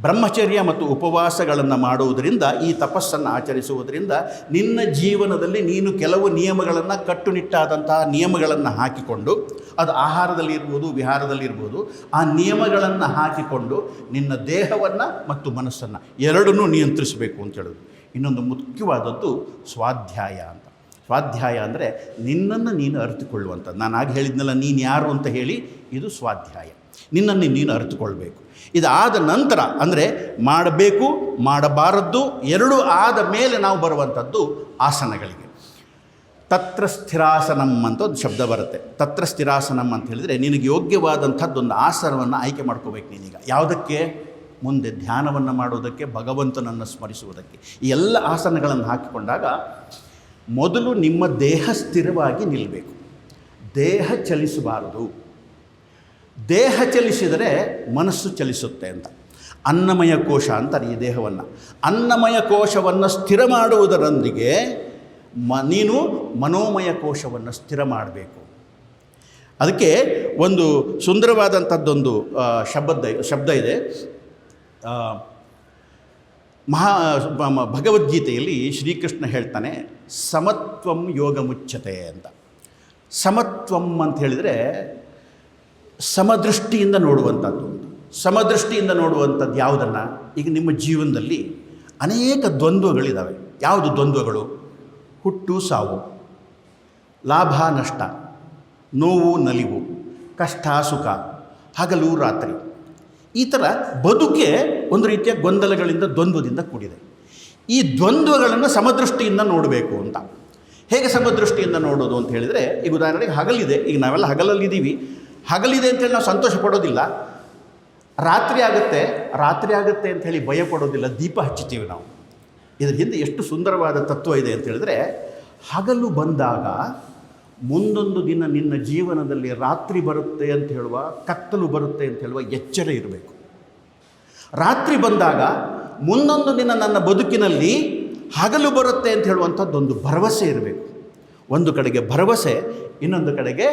ಬ್ರಹ್ಮಚರ್ಯ ಮತ್ತು ಉಪವಾಸಗಳನ್ನು ಮಾಡುವುದರಿಂದ, ಈ ತಪಸ್ಸನ್ನು ಆಚರಿಸುವುದರಿಂದ ನಿನ್ನ ಜೀವನದಲ್ಲಿ ನೀನು ಕೆಲವು ನಿಯಮಗಳನ್ನು, ಕಟ್ಟುನಿಟ್ಟಾದಂತಹ ನಿಯಮಗಳನ್ನು ಹಾಕಿಕೊಂಡು, ಅದು ಆಹಾರದಲ್ಲಿರ್ಬೋದು, ವಿಹಾರದಲ್ಲಿರ್ಬೋದು, ಆ ನಿಯಮಗಳನ್ನು ಹಾಕಿಕೊಂಡು ನಿನ್ನ ದೇಹವನ್ನು ಮತ್ತು ಮನಸ್ಸನ್ನು ಎರಡನ್ನೂ ನಿಯಂತ್ರಿಸಬೇಕು ಅಂತ ಹೇಳೋದು. ಇನ್ನೊಂದು ಮುಖ್ಯವಾದದ್ದು ಸ್ವಾಧ್ಯಾಯ ಅಂತ. ಸ್ವಾಧ್ಯಾಯ ಅಂದರೆ ನಿನ್ನನ್ನು ನೀನು ಅರಿತುಕೊಳ್ಳುವಂಥದ್ದು. ನಾನು ಆಗ ಹೇಳಿದ್ನಲ್ಲ, ನೀನು ಯಾರು ಅಂತ ಹೇಳಿ, ಇದು ಸ್ವಾಧ್ಯಾಯ. ನಿನ್ನನ್ನು ನೀನು ಅರಿತುಕೊಳ್ಬೇಕು. ಇದಾದ ನಂತರ ಅಂದರೆ ಮಾಡಬೇಕು, ಮಾಡಬಾರದ್ದು ಎರಡೂ ಆದ ಮೇಲೆ ನಾವು ಬರುವಂಥದ್ದು ಆಸನಗಳಿಗೆ. ತತ್ರ ಸ್ಥಿರಾಸನಂ ಅಂತ ಒಂದು ಶಬ್ದ ಬರುತ್ತೆ. ತತ್ರ ಸ್ಥಿರಾಸನಂ ಅಂತ ಹೇಳಿದರೆ ನಿನಗೆ ಯೋಗ್ಯವಾದಂಥದ್ದೊಂದು ಆಸನವನ್ನು ಆಯ್ಕೆ ಮಾಡ್ಕೋಬೇಕು ನೀನೀಗ. ಯಾವುದಕ್ಕೆ? ಮುಂದೆ ಧ್ಯಾನವನ್ನು ಮಾಡೋದಕ್ಕೆ, ಭಗವಂತನನ್ನು ಸ್ಮರಿಸುವುದಕ್ಕೆ. ಈ ಎಲ್ಲ ಆಸನಗಳನ್ನು ಹಾಕಿಕೊಂಡಾಗ ಮೊದಲು ನಿಮ್ಮ ದೇಹ ಸ್ಥಿರವಾಗಿ ನಿಲ್ಲಬೇಕು. ದೇಹ ಚಲಿಸಬಾರದು. ದೇಹ ಚಲಿಸಿದರೆ ಮನಸ್ಸು ಚಲಿಸುತ್ತೆ ಅಂತ. ಅನ್ನಮಯ ಕೋಶ ಅಂತಾರೆ ಈ ದೇಹವನ್ನು. ಅನ್ನಮಯ ಕೋಶವನ್ನು ಸ್ಥಿರ ಮಾಡುವುದರೊಂದಿಗೆ ನೀನು ಮನೋಮಯ ಕೋಶವನ್ನು ಸ್ಥಿರ ಮಾಡಬೇಕು. ಅದಕ್ಕೆ ಒಂದು ಸುಂದರವಾದಂಥದ್ದೊಂದು ಶಬ್ದ ಇದೆ. ಭಗವದ್ಗೀತೆಯಲ್ಲಿ ಶ್ರೀಕೃಷ್ಣ ಹೇಳ್ತಾನೆ, ಸಮತ್ವಂ ಯೋಗ ಮುಚ್ಯತೆ ಅಂತ. ಸಮತ್ವಂ ಅಂತ ಹೇಳಿದರೆ ಸಮದೃಷ್ಟಿಯಿಂದ ನೋಡುವಂಥದ್ದು. ಸಮದೃಷ್ಟಿಯಿಂದ ನೋಡುವಂಥದ್ದು ಯಾವುದನ್ನು? ಈಗ ನಿಮ್ಮ ಜೀವನದಲ್ಲಿ ಅನೇಕ ದ್ವಂದ್ವಗಳಿದ್ದಾವೆ. ಯಾವುದು ದ್ವಂದ್ವಗಳು? ಹುಟ್ಟು ಸಾವು, ಲಾಭ ನಷ್ಟ, ನೋವು ನಲಿವು, ಕಷ್ಟ ಸುಖ, ಹಗಲು ರಾತ್ರಿ. ಈ ಥರ ಬದುಕೆ ಒಂದು ರೀತಿಯ ಗೊಂದಲಗಳಿಂದ, ದ್ವಂದ್ವದಿಂದ ಕೂಡಿದೆ. ಈ ದ್ವಂದ್ವಗಳನ್ನು ಸಮದೃಷ್ಟಿಯಿಂದ ನೋಡಬೇಕು ಅಂತ. ಹೇಗೆ ಸಮದೃಷ್ಟಿಯಿಂದ ನೋಡೋದು ಅಂತ ಹೇಳಿದರೆ, ಈಗ ಉದಾಹರಣೆಗೆ ಹಗಲಿದೆ. ಈಗ ನಾವೆಲ್ಲ ಹಗಲಲ್ಲಿದ್ದೀವಿ. ಹಗಲಿದೆ ಅಂತೇಳಿ ನಾವು ಸಂತೋಷ ಪಡೋದಿಲ್ಲ. ರಾತ್ರಿ ಆಗುತ್ತೆ ಅಂಥೇಳಿ ಭಯ ಪಡೋದಿಲ್ಲ. ದೀಪ ಹಚ್ಚುತ್ತೀವಿ ನಾವು. ಇದರ ಹಿಂದೆ ಎಷ್ಟು ಸುಂದರವಾದ ತತ್ವ ಇದೆ ಅಂತ ಹೇಳಿದ್ರೆ, ಹಗಲು ಬಂದಾಗ ಮುಂದೊಂದು ದಿನ ನಿನ್ನ ಜೀವನದಲ್ಲಿ ರಾತ್ರಿ ಬರುತ್ತೆ ಅಂತ ಹೇಳುವ, ಕತ್ತಲು ಬರುತ್ತೆ ಅಂತ ಹೇಳುವ ಎಚ್ಚರ ಇರಬೇಕು. ರಾತ್ರಿ ಬಂದಾಗ ಮುಂದೊಂದು ದಿನ ನನ್ನ ಬದುಕಿನಲ್ಲಿ ಹಗಲು ಬರುತ್ತೆ ಅಂತ ಹೇಳುವಂಥದ್ದೊಂದು ಭರವಸೆ ಇರಬೇಕು. ಒಂದು ಕಡೆಗೆ ಭರವಸೆ, ಇನ್ನೊಂದು ಕಡೆಗೆ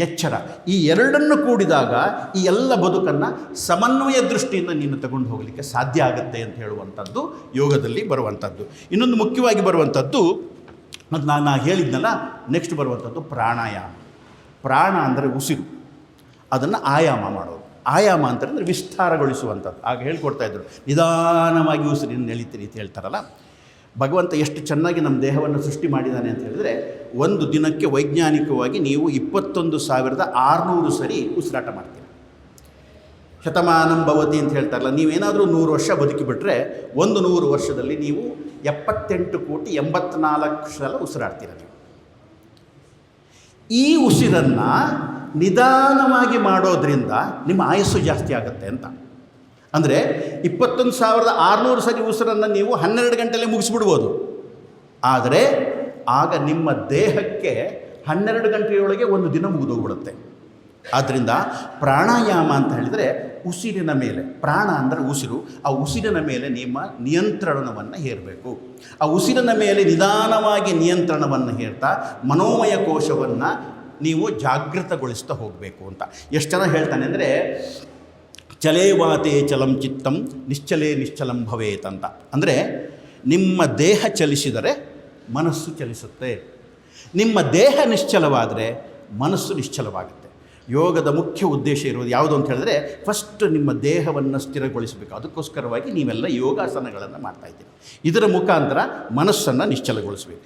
ಎಚ್ಚರ. ಈ ಎರಡನ್ನು ಕೂಡಿದಾಗ ಈ ಎಲ್ಲ ಬದುಕನ್ನು ಸಮನ್ವಯ ದೃಷ್ಟಿಯಿಂದ ನೀನು ತಗೊಂಡು ಹೋಗಲಿಕ್ಕೆ ಸಾಧ್ಯ ಆಗುತ್ತೆ ಅಂತ ಹೇಳುವಂಥದ್ದು ಯೋಗದಲ್ಲಿ ಬರುವಂಥದ್ದು. ಇನ್ನೊಂದು ಮುಖ್ಯವಾಗಿ ಬರುವಂಥದ್ದು, ಮತ್ತು ನಾನು ಹೇಳಿದ್ನಲ್ಲ, ನೆಕ್ಸ್ಟ್ ಬರುವಂಥದ್ದು ಪ್ರಾಣಾಯಾಮ. ಪ್ರಾಣ ಅಂದರೆ ಉಸಿರು, ಅದನ್ನು ಆಯಾಮ ಮಾಡೋದು. ಆಯಾಮ ಅಂತಂದರೆ ವಿಸ್ತಾರಗೊಳಿಸುವಂಥದ್ದು. ಆಗ ಹೇಳ್ಕೊಡ್ತಾಯಿದ್ರು, ನಿಧಾನವಾಗಿ ಉಸಿರಿನ ಎಳಿತೀರಿ ಅಂತ ಹೇಳ್ತಾರಲ್ಲ. ಭಗವಂತ ಎಷ್ಟು ಚೆನ್ನಾಗಿ ನಮ್ಮ ದೇಹವನ್ನು ಸೃಷ್ಟಿ ಮಾಡಿದ್ದಾನೆ ಅಂತ ಹೇಳಿದರೆ, ಒಂದು ದಿನಕ್ಕೆ ವೈಜ್ಞಾನಿಕವಾಗಿ ನೀವು 21,600 ಸರಿ ಉಸಿರಾಟ ಮಾಡ್ತೀರಿ. ಶತಮಾನಂ ಭವತಿ ಅಂತ ಹೇಳ್ತಾರಲ್ಲ, ನೀವೇನಾದರೂ 100 ವರ್ಷ ಬದುಕಿಬಿಟ್ರೆ 100 ವರ್ಷದಲ್ಲಿ ನೀವು 78,84,00,000 ಸಲ ಉಸಿರಾಡ್ತೀರ ನೀವು. ಈ ಉಸಿರನ್ನು ನಿಧಾನವಾಗಿ ಮಾಡೋದ್ರಿಂದ ನಿಮ್ಮ ಆಯಸ್ಸು ಜಾಸ್ತಿ ಆಗುತ್ತೆ ಅಂತ. ಅಂದರೆ 21,600 ಸರಿ ಉಸಿರನ್ನು ನೀವು 12 ಗಂಟೆಯಲ್ಲಿ ಮುಗಿಸ್ಬಿಡ್ಬೋದು. ಆದರೆ ಆಗ ನಿಮ್ಮ ದೇಹಕ್ಕೆ 12 ಗಂಟೆಯೊಳಗೆ ಒಂದು ದಿನ ಮುಗಿದೋಗ್ಬಿಡುತ್ತೆ. ಆದ್ದರಿಂದ ಪ್ರಾಣಾಯಾಮ ಅಂತ ಹೇಳಿದರೆ ಉಸಿರಿನ ಮೇಲೆ, ಪ್ರಾಣ ಅಂದರೆ ಉಸಿರು, ಆ ಉಸಿರಿನ ಮೇಲೆ ನಿಮ್ಮ ನಿಯಂತ್ರಣವನ್ನು ಹೇರಬೇಕು. ಆ ಉಸಿರಿನ ಮೇಲೆ ನಿಧಾನವಾಗಿ ನಿಯಂತ್ರಣವನ್ನು ಹೇರ್ತಾ ಮನೋಮಯ ಕೋಶವನ್ನು ನೀವು ಜಾಗೃತಗೊಳಿಸ್ತಾ ಹೋಗಬೇಕು ಅಂತ. ಎಷ್ಟು ಜನ ಹೇಳ್ತಾನೆ ಅಂದರೆ, ಚಲೇ ವಾತೆ ಚಲಂ ಚಿತ್ತಂ ನಿಶ್ಚಲೇ ನಿಶ್ಚಲಂ ಭವೇತ್ ಅಂತ. ಅಂದರೆ ನಿಮ್ಮ ದೇಹ ಚಲಿಸಿದರೆ ಮನಸ್ಸು ಚಲಿಸುತ್ತೆ, ನಿಮ್ಮ ದೇಹ ನಿಶ್ಚಲವಾದರೆ ಮನಸ್ಸು ನಿಶ್ಚಲವಾಗುತ್ತೆ. ಯೋಗದ ಮುಖ್ಯ ಉದ್ದೇಶ ಇರೋದು ಯಾವುದು ಅಂತ ಹೇಳಿದ್ರೆ, ಫಸ್ಟ್ ನಿಮ್ಮ ದೇಹವನ್ನು ಸ್ಥಿರಗೊಳಿಸಬೇಕು. ಅದಕ್ಕೋಸ್ಕರವಾಗಿ ನೀವೆಲ್ಲ ಯೋಗಾಸನಗಳನ್ನು ಮಾಡ್ತಾಯಿದ್ದೀರಿ. ಇದರ ಮುಖಾಂತರ ಮನಸ್ಸನ್ನು ನಿಶ್ಚಲಗೊಳಿಸಬೇಕು.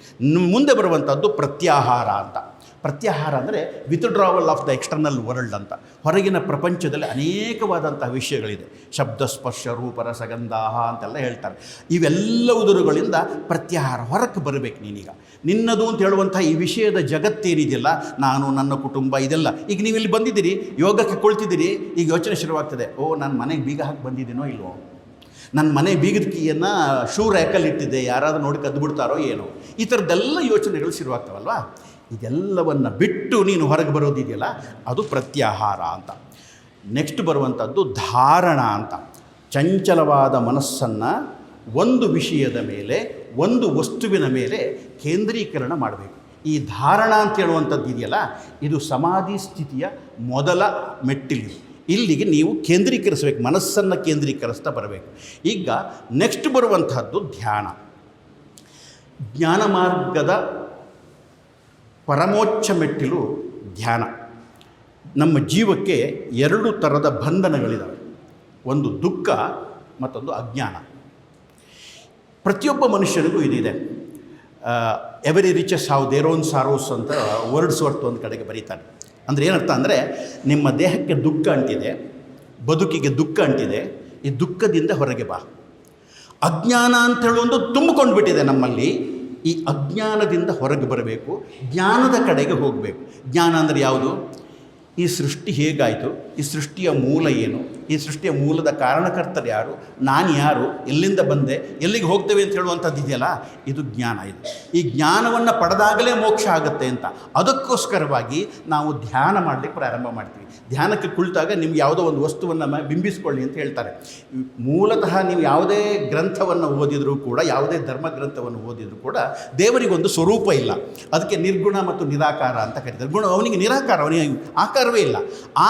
ಮುಂದೆ ಬರುವಂಥದ್ದು ಪ್ರತ್ಯಾಹಾರ ಅಂತ. ಪ್ರತ್ಯಾಹಾರ ಅಂದರೆ withdrawal of the external world ಅಂತ. ಹೊರಗಿನ ಪ್ರಪಂಚದಲ್ಲಿ ಅನೇಕವಾದಂತಹ ವಿಷಯಗಳಿದೆ. ಶಬ್ದ, ಸ್ಪರ್ಶ, ರೂಪ, ರಸಗಂಧಾಹ ಅಂತೆಲ್ಲ ಹೇಳ್ತಾರೆ. ಇವೆಲ್ಲವುದರುಗಳಿಂದ ಪ್ರತ್ಯಾಹಾರ, ಹೊರಕ್ಕೆ ಬರಬೇಕು ನೀನೀಗ. ನಿನ್ನದು ಅಂತ ಹೇಳುವಂಥ ಈ ವಿಷಯದ ಜಗತ್ತೇನಿದೆಯಲ್ಲ, ನಾನು, ನನ್ನ ಕುಟುಂಬ, ಇದೆಲ್ಲ. ಈಗ ನೀವು ಇಲ್ಲಿ ಬಂದಿದ್ದೀರಿ, ಯೋಗಕ್ಕೆ ಕುಳಿತಿದ್ದೀರಿ, ಈಗ ಯೋಚನೆ ಶುರುವಾಗ್ತದೆ, ನಾನು ಮನೆಗೆ ಬೀಗ ಹಾಕಿ ಬಂದಿದ್ದೀನೋ ಇಲ್ವೋ, ನನ್ನ ಮನೆ ಬೀಗದ ಕೀಯನ್ನು ಶೂ ರ್ಯಾಕಲ್ಲಿ ಇಟ್ಟಿದ್ದೆ, ಯಾರಾದರೂ ನೋಡಿ ಕದ್ದು ಬಿಡ್ತಾರೋ ಏನೋ, ಈ ಥರದ್ದೆಲ್ಲ ಯೋಚನೆಗಳು ಶುರುವಾಗ್ತವಲ್ವಾ. ಇದೆಲ್ಲವನ್ನು ಬಿಟ್ಟು ನೀನು ಹೊರಗೆ ಬರೋದಿದೆಯಲ್ಲ, ಅದು ಪ್ರತ್ಯಾಹಾರ ಅಂತ. ನೆಕ್ಸ್ಟ್ ಬರುವಂಥದ್ದು ಧಾರಣ ಅಂತ. ಚಂಚಲವಾದ ಮನಸ್ಸನ್ನು ಒಂದು ವಿಷಯದ ಮೇಲೆ, ಒಂದು ವಸ್ತುವಿನ ಮೇಲೆ ಕೇಂದ್ರೀಕರಣ ಮಾಡಬೇಕು. ಈ ಧಾರಣ ಅಂತ ಹೇಳುವಂಥದ್ದು ಇದೆಯಲ್ಲ, ಇದು ಸಮಾಧಿ ಸ್ಥಿತಿಯ ಮೊದಲ ಮೆಟ್ಟಿಲು. ಇಲ್ಲಿಗೆ ನೀವು ಕೇಂದ್ರೀಕರಿಸಬೇಕು, ಮನಸ್ಸನ್ನು ಕೇಂದ್ರೀಕರಿಸ್ತಾ ಬರಬೇಕು. ಈಗ ನೆಕ್ಸ್ಟ್ ಬರುವಂತಹದ್ದು ಧ್ಯಾನ. ಜ್ಞಾನ ಮಾರ್ಗದ ಪರಮೋಚ್ಚ ಮೆಟ್ಟಿಲು ಧ್ಯಾನ. ನಮ್ಮ ಜೀವಕ್ಕೆ 2 ಥರದ ಬಂಧನಗಳಿದ್ದಾವೆ, ಒಂದು ದುಃಖ, ಮತ್ತೊಂದು ಅಜ್ಞಾನ. ಪ್ರತಿಯೊಬ್ಬ ಮನುಷ್ಯನಿಗೂ ಇದಿದೆ. Every riches have their own sorrows ಅಂತ ವರ್ಡ್ಸ್ವರ್ತ್ ಒಂದು ಕಡೆಗೆ ಬರೀತಾನೆ. ಅಂದರೆ ಏನರ್ಥ ಅಂದರೆ, ನಿಮ್ಮ ದೇಹಕ್ಕೆ ದುಃಖ ಅಂಟಿದೆ, ಬದುಕಿಗೆ ದುಃಖ ಅಂಟಿದೆ, ಈ ದುಃಖದಿಂದ ಹೊರಗೆ ಬಾ. ಅಜ್ಞಾನ ಅಂತೇಳಿ ಒಂದು ತುಂಬಿಕೊಂಡು ಬಿಟ್ಟಿದೆ ನಮ್ಮಲ್ಲಿ, ಈ ಅಜ್ಞಾನದಿಂದ ಹೊರಗೆ ಬರಬೇಕು, ಜ್ಞಾನದ ಕಡೆಗೆ ಹೋಗಬೇಕು. ಜ್ಞಾನ ಅಂದರೆ ಯಾವುದು? ಈ ಸೃಷ್ಟಿ ಹೇಗಾಯಿತು, ಈ ಸೃಷ್ಟಿಯ ಮೂಲ ಏನು, ಈ ಸೃಷ್ಟಿಯ ಮೂಲದ ಕಾರಣಕರ್ತರು ಯಾರು, ನಾನು ಯಾರು, ಎಲ್ಲಿಂದ ಬಂದೆ, ಎಲ್ಲಿಗೆ ಹೋಗ್ತೇವೆ ಅಂತ ಹೇಳುವಂಥದ್ದು ಇದೆಯಲ್ಲ, ಇದು ಜ್ಞಾನ. ಇದು ಈ ಜ್ಞಾನವನ್ನು ಪಡೆದಾಗಲೇ ಮೋಕ್ಷ ಆಗುತ್ತೆ ಅಂತ. ಅದಕ್ಕೋಸ್ಕರವಾಗಿ ನಾವು ಧ್ಯಾನ ಮಾಡಲಿಕ್ಕೆ ಪ್ರಾರಂಭ ಮಾಡ್ತೀವಿ. ಧ್ಯಾನಕ್ಕೆ ಕುಳಿತಾಗ ನಿಮ್ಗೆ ಯಾವುದೋ ಒಂದು ವಸ್ತುವನ್ನು ಬಿಂಬಿಸ್ಕೊಳ್ಳಿ ಅಂತ ಹೇಳ್ತಾರೆ. ಮೂಲತಃ ನೀವು ಯಾವುದೇ ಗ್ರಂಥವನ್ನು ಓದಿದರೂ ಕೂಡ, ಯಾವುದೇ ಧರ್ಮ ಗ್ರಂಥವನ್ನು ಓದಿದರೂ ಕೂಡ ದೇವರಿಗೊಂದು ಸ್ವರೂಪ ಇಲ್ಲ. ಅದಕ್ಕೆ ನಿರ್ಗುಣ ಮತ್ತು ನಿರಾಕಾರ ಅಂತ ಕರೀತಾರೆ. ಗುಣ ಅವನಿಗೆ ನಿರಾಕಾರ, ಅವನಿಗೆ ಆಕಾರವೇ ಇಲ್ಲ.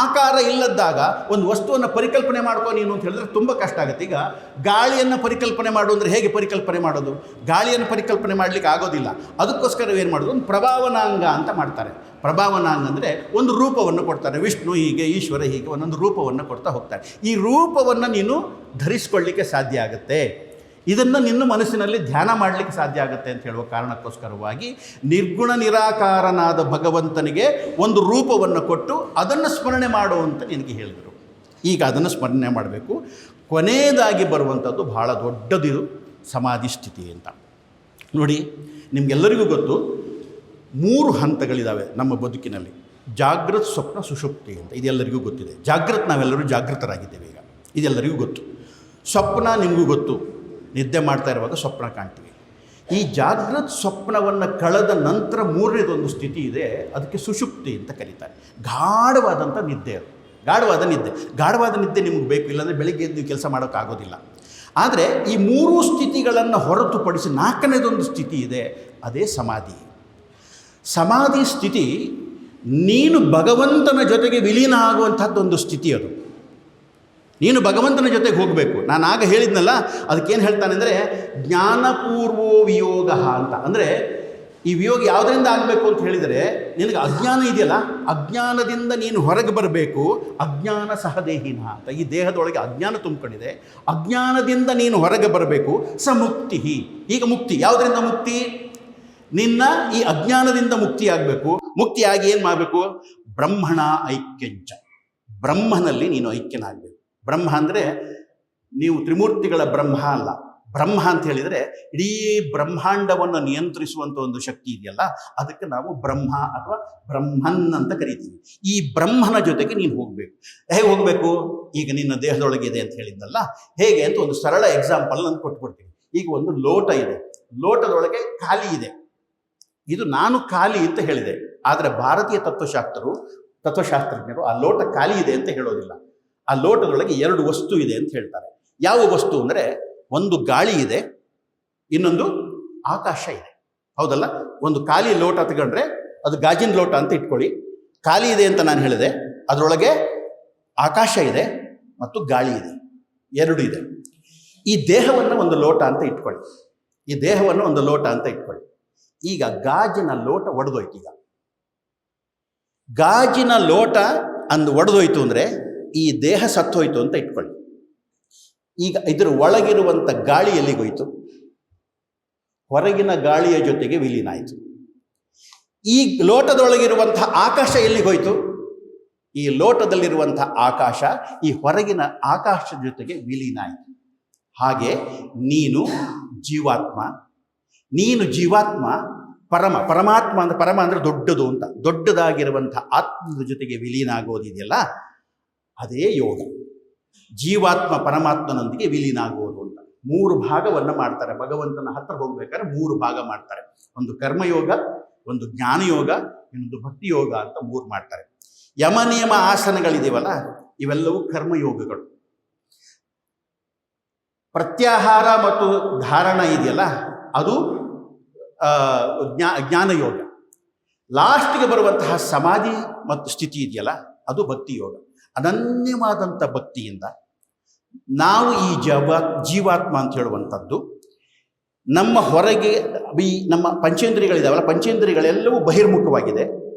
ಆಕಾರ ಇಲ್ಲದಾಗ ಒಂದು ವಸ್ತುವನ್ನು ಪರಿಕಲ್ಪನೆ ಮಾಡ್ಕೊ ನೀನು ಅಂತ ಹೇಳಿದ್ರೆ ತುಂಬ ಕಷ್ಟ ಆಗುತ್ತೆ. ಈಗ ಗಾಳಿಯನ್ನು ಪರಿಕಲ್ಪನೆ ಮಾಡು ಅಂದರೆ ಹೇಗೆ ಪರಿಕಲ್ಪನೆ ಮಾಡೋದು? ಗಾಳಿಯನ್ನು ಪರಿಕಲ್ಪನೆ ಮಾಡಲಿಕ್ಕೆ ಆಗೋದಿಲ್ಲ. ಅದಕ್ಕೋಸ್ಕರ ಏನು ಮಾಡೋದು, ಒಂದು ಪ್ರಭಾವನಾಂಗ ಅಂತ ಮಾಡ್ತಾರೆ. ಪ್ರಭಾವನಾಂಗ ಅಂದರೆ ಒಂದು ರೂಪವನ್ನು ಕೊಡ್ತಾರೆ. ವಿಷ್ಣು ಹೀಗೆ, ಈಶ್ವರ ಹೀಗೆ, ಒಂದೊಂದು ರೂಪವನ್ನು ಕೊಡ್ತಾ ಹೋಗ್ತಾರೆ. ಈ ರೂಪವನ್ನು ನೀನು ಧರಿಸ್ಕೊಳ್ಳಿಕ್ಕೆ ಸಾಧ್ಯ ಆಗುತ್ತೆ. ಇದನ್ನು ನಿನ್ನ ಮನಸ್ಸಿನಲ್ಲಿ ಧ್ಯಾನ ಮಾಡಲಿಕ್ಕೆ ಸಾಧ್ಯ ಆಗುತ್ತೆ ಅಂತ ಹೇಳುವ ಕಾರಣಕ್ಕೋಸ್ಕರವಾಗಿ ನಿರ್ಗುಣ ನಿರಾಕಾರನಾದ ಭಗವಂತನಿಗೆ ಒಂದು ರೂಪವನ್ನು ಕೊಟ್ಟು ಅದನ್ನು ಸ್ಮರಣೆ ಮಾಡು ಅಂತ ನಿನಗೆ ಹೇಳಿದರು. ಈಗ ಅದನ್ನು ಸ್ಮರಣೆ ಮಾಡಬೇಕು. ಕೊನೆಯದಾಗಿ ಬರುವಂಥದ್ದು ಬಹಳ ದೊಡ್ಡದಿದು, ಸಮಾಧಿ ಸ್ಥಿತಿ ಅಂತ. ನೋಡಿ, ನಿಮಗೆಲ್ಲರಿಗೂ ಗೊತ್ತು, 3 ಹಂತಗಳಿದ್ದಾವೆ ನಮ್ಮ ಬದುಕಿನಲ್ಲಿ. ಜಾಗೃತ್, ಸ್ವಪ್ನ, ಸುಷುಪ್ತಿ ಅಂತ. ಇದೆಲ್ಲರಿಗೂ ಗೊತ್ತಿದೆ. ಜಾಗೃತ್, ನಾವೆಲ್ಲರೂ ಜಾಗೃತರಾಗಿದ್ದೇವೆ ಈಗ, ಇದೆಲ್ಲರಿಗೂ ಗೊತ್ತು. ಸ್ವಪ್ನ ನಿಮಗೂ ಗೊತ್ತು, ನಿದ್ದೆ ಮಾಡ್ತಾ ಇರುವಾಗ ಸ್ವಪ್ನ ಕಾಣ್ತೀವಿ. ಈ ಜಾಗೃತ್ ಸ್ವಪ್ನವನ್ನು ಕಳೆದ ನಂತರ 3ನೇದೊಂದು ಸ್ಥಿತಿ ಇದೆ, ಅದಕ್ಕೆ ಸುಷುಪ್ತಿ ಅಂತ ಕರೀತಾರೆ. ಗಾಢವಾದಂಥ ನಿದ್ದೆ ಅದು, ಗಾಢವಾದ ನಿದ್ದೆ. ಗಾಢವಾದ ನಿದ್ದೆ ನಿಮಗೆ ಬೇಕು, ಇಲ್ಲಾಂದರೆ ಬೆಳಿಗ್ಗೆ ಎದ್ದು ನೀವು ಕೆಲಸ ಮಾಡೋಕ್ಕಾಗೋದಿಲ್ಲ. ಆದರೆ ಈ 3 ಸ್ಥಿತಿಗಳನ್ನು ಹೊರತುಪಡಿಸಿ 4ನೇದೊಂದು ಸ್ಥಿತಿ ಇದೆ, ಅದೇ ಸಮಾಧಿ. ಸಮಾಧಿ ಸ್ಥಿತಿ ನೀನು ಭಗವಂತನ ಜೊತೆಗೆ ವಿಲೀನ ಆಗುವಂಥದ್ದೊಂದು ಸ್ಥಿತಿ. ಅದು ನೀನು ಭಗವಂತನ ಜೊತೆಗೆ ಹೋಗಬೇಕು. ನಾನು ಆಗ ಹೇಳಿದ್ನಲ್ಲ, ಅದಕ್ಕೇನು ಹೇಳ್ತಾನೆ ಅಂದರೆ ಜ್ಞಾನಪೂರ್ವೋ ವಿಯೋಗ ಅಂತ. ಅಂದರೆ ಈ ವಿಯೋಗ ಯಾವುದರಿಂದ ಆಗಬೇಕು ಅಂತ ಹೇಳಿದರೆ, ನಿನಗೆ ಅಜ್ಞಾನ ಇದೆಯಲ್ಲ, ಅಜ್ಞಾನದಿಂದ ನೀನು ಹೊರಗೆ ಬರಬೇಕು. ಅಜ್ಞಾನ ಸಹದೇಹಿನ ಅಂತ, ಈ ದೇಹದೊಳಗೆ ಅಜ್ಞಾನ ತುಂಬಿಕೊಂಡಿದೆ, ಅಜ್ಞಾನದಿಂದ ನೀನು ಹೊರಗೆ ಬರಬೇಕು. ಸ ಮುಕ್ತಿ. ಈಗ ಮುಕ್ತಿ ಯಾವುದರಿಂದ ಮುಕ್ತಿ? ನಿನ್ನ ಈ ಅಜ್ಞಾನದಿಂದ ಮುಕ್ತಿಯಾಗಬೇಕು. ಮುಕ್ತಿಯಾಗಿ ಏನು ಮಾಡಬೇಕು? ಬ್ರಹ್ಮಣ ಐಕ್ಯಂಚ, ಬ್ರಹ್ಮನಲ್ಲಿ ನೀನು ಐಕ್ಯನಾಗಬೇಕು. ಬ್ರಹ್ಮ ಅಂದರೆ ನೀವು ತ್ರಿಮೂರ್ತಿಗಳ ಬ್ರಹ್ಮ ಅಲ್ಲ. ಬ್ರಹ್ಮ ಅಂತ ಹೇಳಿದರೆ ಇಡೀ ಬ್ರಹ್ಮಾಂಡವನ್ನು ನಿಯಂತ್ರಿಸುವಂಥ ಒಂದು ಶಕ್ತಿ ಇದೆಯಲ್ಲ, ಅದಕ್ಕೆ ನಾವು ಬ್ರಹ್ಮ ಅಥವಾ ಬ್ರಹ್ಮನ್ ಅಂತ ಕರಿತೀವಿ. ಈ ಬ್ರಹ್ಮನ ಜೊತೆಗೆ ನೀನು ಹೋಗಬೇಕು. ಹೇಗೆ ಹೋಗಬೇಕು? ಈಗ ನಿನ್ನ ದೇಹದೊಳಗಿದೆ ಅಂತ ಹೇಳಿದ್ದಲ್ಲ, ಹೇಗೆ ಅಂತ ಒಂದು ಸರಳ ಎಕ್ಸಾಂಪಲ್ ನಾನು ಕೊಟ್ಬಿಡ್ತೀನಿ. ಈಗ ಒಂದು ಲೋಟ ಇದೆ, ಲೋಟದೊಳಗೆ ಖಾಲಿ ಇದೆ. ಇದು ನಾನು ಖಾಲಿ ಅಂತ ಹೇಳಿದೆ, ಆದರೆ ಭಾರತೀಯ ತತ್ವಶಾಸ್ತ್ರಜ್ಞರು ಆ ಲೋಟ ಖಾಲಿ ಇದೆ ಅಂತ ಹೇಳೋದಿಲ್ಲ. ಆ ಲೋಟದೊಳಗೆ 2 ವಸ್ತು ಇದೆ ಅಂತ ಹೇಳ್ತಾರೆ. ಯಾವ ವಸ್ತು ಅಂದರೆ, ಒಂದು ಗಾಳಿ ಇದೆ, ಇನ್ನೊಂದು ಆಕಾಶ ಇದೆ. ಹೌದಲ್ಲ? ಒಂದು ಖಾಲಿ ಲೋಟ ತಗೊಂಡ್ರೆ ಅದು ಗಾಜಿನ ಲೋಟ ಅಂತ ಇಟ್ಕೊಳ್ಳಿ. ಖಾಲಿ ಇದೆ ಅಂತ ನಾನು ಹೇಳಿದೆ, ಅದರೊಳಗೆ ಆಕಾಶ ಇದೆ ಮತ್ತು ಗಾಳಿ ಇದೆ, 2 ಇದೆ. ಈ ದೇಹವನ್ನು ಒಂದು ಲೋಟ ಅಂತ ಇಟ್ಕೊಳ್ಳಿ, ಈ ದೇಹವನ್ನು ಒಂದು ಲೋಟ ಅಂತ ಇಟ್ಕೊಳ್ಳಿ. ಈಗ ಗಾಜಿನ ಲೋಟ ಒಡೆದೋಯ್ತು. ಈಗ ಗಾಜಿನ ಲೋಟ ಒಡೆದೋಯ್ತು ಅಂದರೆ ಈ ದೇಹ ಸತ್ತೋಯ್ತು ಅಂತ ಇಟ್ಕೊಳ್ಳಿ. ಈಗ ಇದರ ಒಳಗಿರುವಂಥ ಗಾಳಿ ಎಲ್ಲಿಗೋಯ್ತು? ಹೊರಗಿನ ಗಾಳಿಯ ಜೊತೆಗೆ ವಿಲೀನ ಆಯಿತು. ಈ ಲೋಟದೊಳಗಿರುವಂಥ ಆಕಾಶ ಎಲ್ಲಿಗೋಯ್ತು? ಈ ಲೋಟದಲ್ಲಿರುವಂಥ ಆಕಾಶ ಈ ಹೊರಗಿನ ಆಕಾಶದ ಜೊತೆಗೆ ವಿಲೀನ ಆಯಿತು. ಹಾಗೆ ನೀನು ಜೀವಾತ್ಮ ಪರಮಾತ್ಮ ಅಂದರೆ, ಪರಮ ಅಂದರೆ ದೊಡ್ಡದು ಅಂತ, ದೊಡ್ಡದಾಗಿರುವಂಥ ಆತ್ಮದ ಜೊತೆಗೆ ವಿಲೀನ ಆಗೋದಿದೆಯಲ್ಲ, ಅದೇ ಯೋಗ. ಜೀವಾತ್ಮ ಪರಮಾತ್ಮನೊಂದಿಗೆ ವಿಲೀನ ಆಗುವುದು ಅಂತ 3 ಭಾಗವನ್ನು ಮಾಡ್ತಾರೆ. ಭಗವಂತನ ಹತ್ರ ಹೋಗ್ಬೇಕಾದ್ರೆ 3 ಭಾಗ ಮಾಡ್ತಾರೆ. ಒಂದು ಕರ್ಮಯೋಗ, ಒಂದು ಜ್ಞಾನಯೋಗ, ಇನ್ನೊಂದು ಭಕ್ತಿ ಯೋಗ ಅಂತ 3 ಮಾಡ್ತಾರೆ. ಯಮನಿಯಮ ಆಸನಗಳಿದೆಯಲ್ಲ, ಇವೆಲ್ಲವೂ ಕರ್ಮಯೋಗಗಳು. ಪ್ರತ್ಯಾಹಾರ ಮತ್ತು ಧಾರಣ ಇದೆಯಲ್ಲ, ಅದು ಜ್ಞಾನಯೋಗ. ಲಾಸ್ಟ್ಗೆ ಬರುವಂತಹ ಸಮಾಧಿ ಮತ್ತು ಸ್ಥಿತಿ ಇದೆಯಲ್ಲ, ಅದು ಭಕ್ತಿ ಯೋಗ. ಅನನ್ಯವಾದಂಥ ಭಕ್ತಿಯಿಂದ ನಾವು ಈ ಜೀವಾತ್ಮ ಅಂತ ಹೇಳುವಂಥದ್ದು ನಮ್ಮ ಹೊರಗೆ ಈ ನಮ್ಮ ಪಂಚೇಂದ್ರಿಯಗಳಿದಾವಲ್ಲ, ಪಂಚೇಂದ್ರಿಯಗಳೆಲ್ಲವೂ ಬಹಿರ್ಮುಖವಾಗಿದೆ.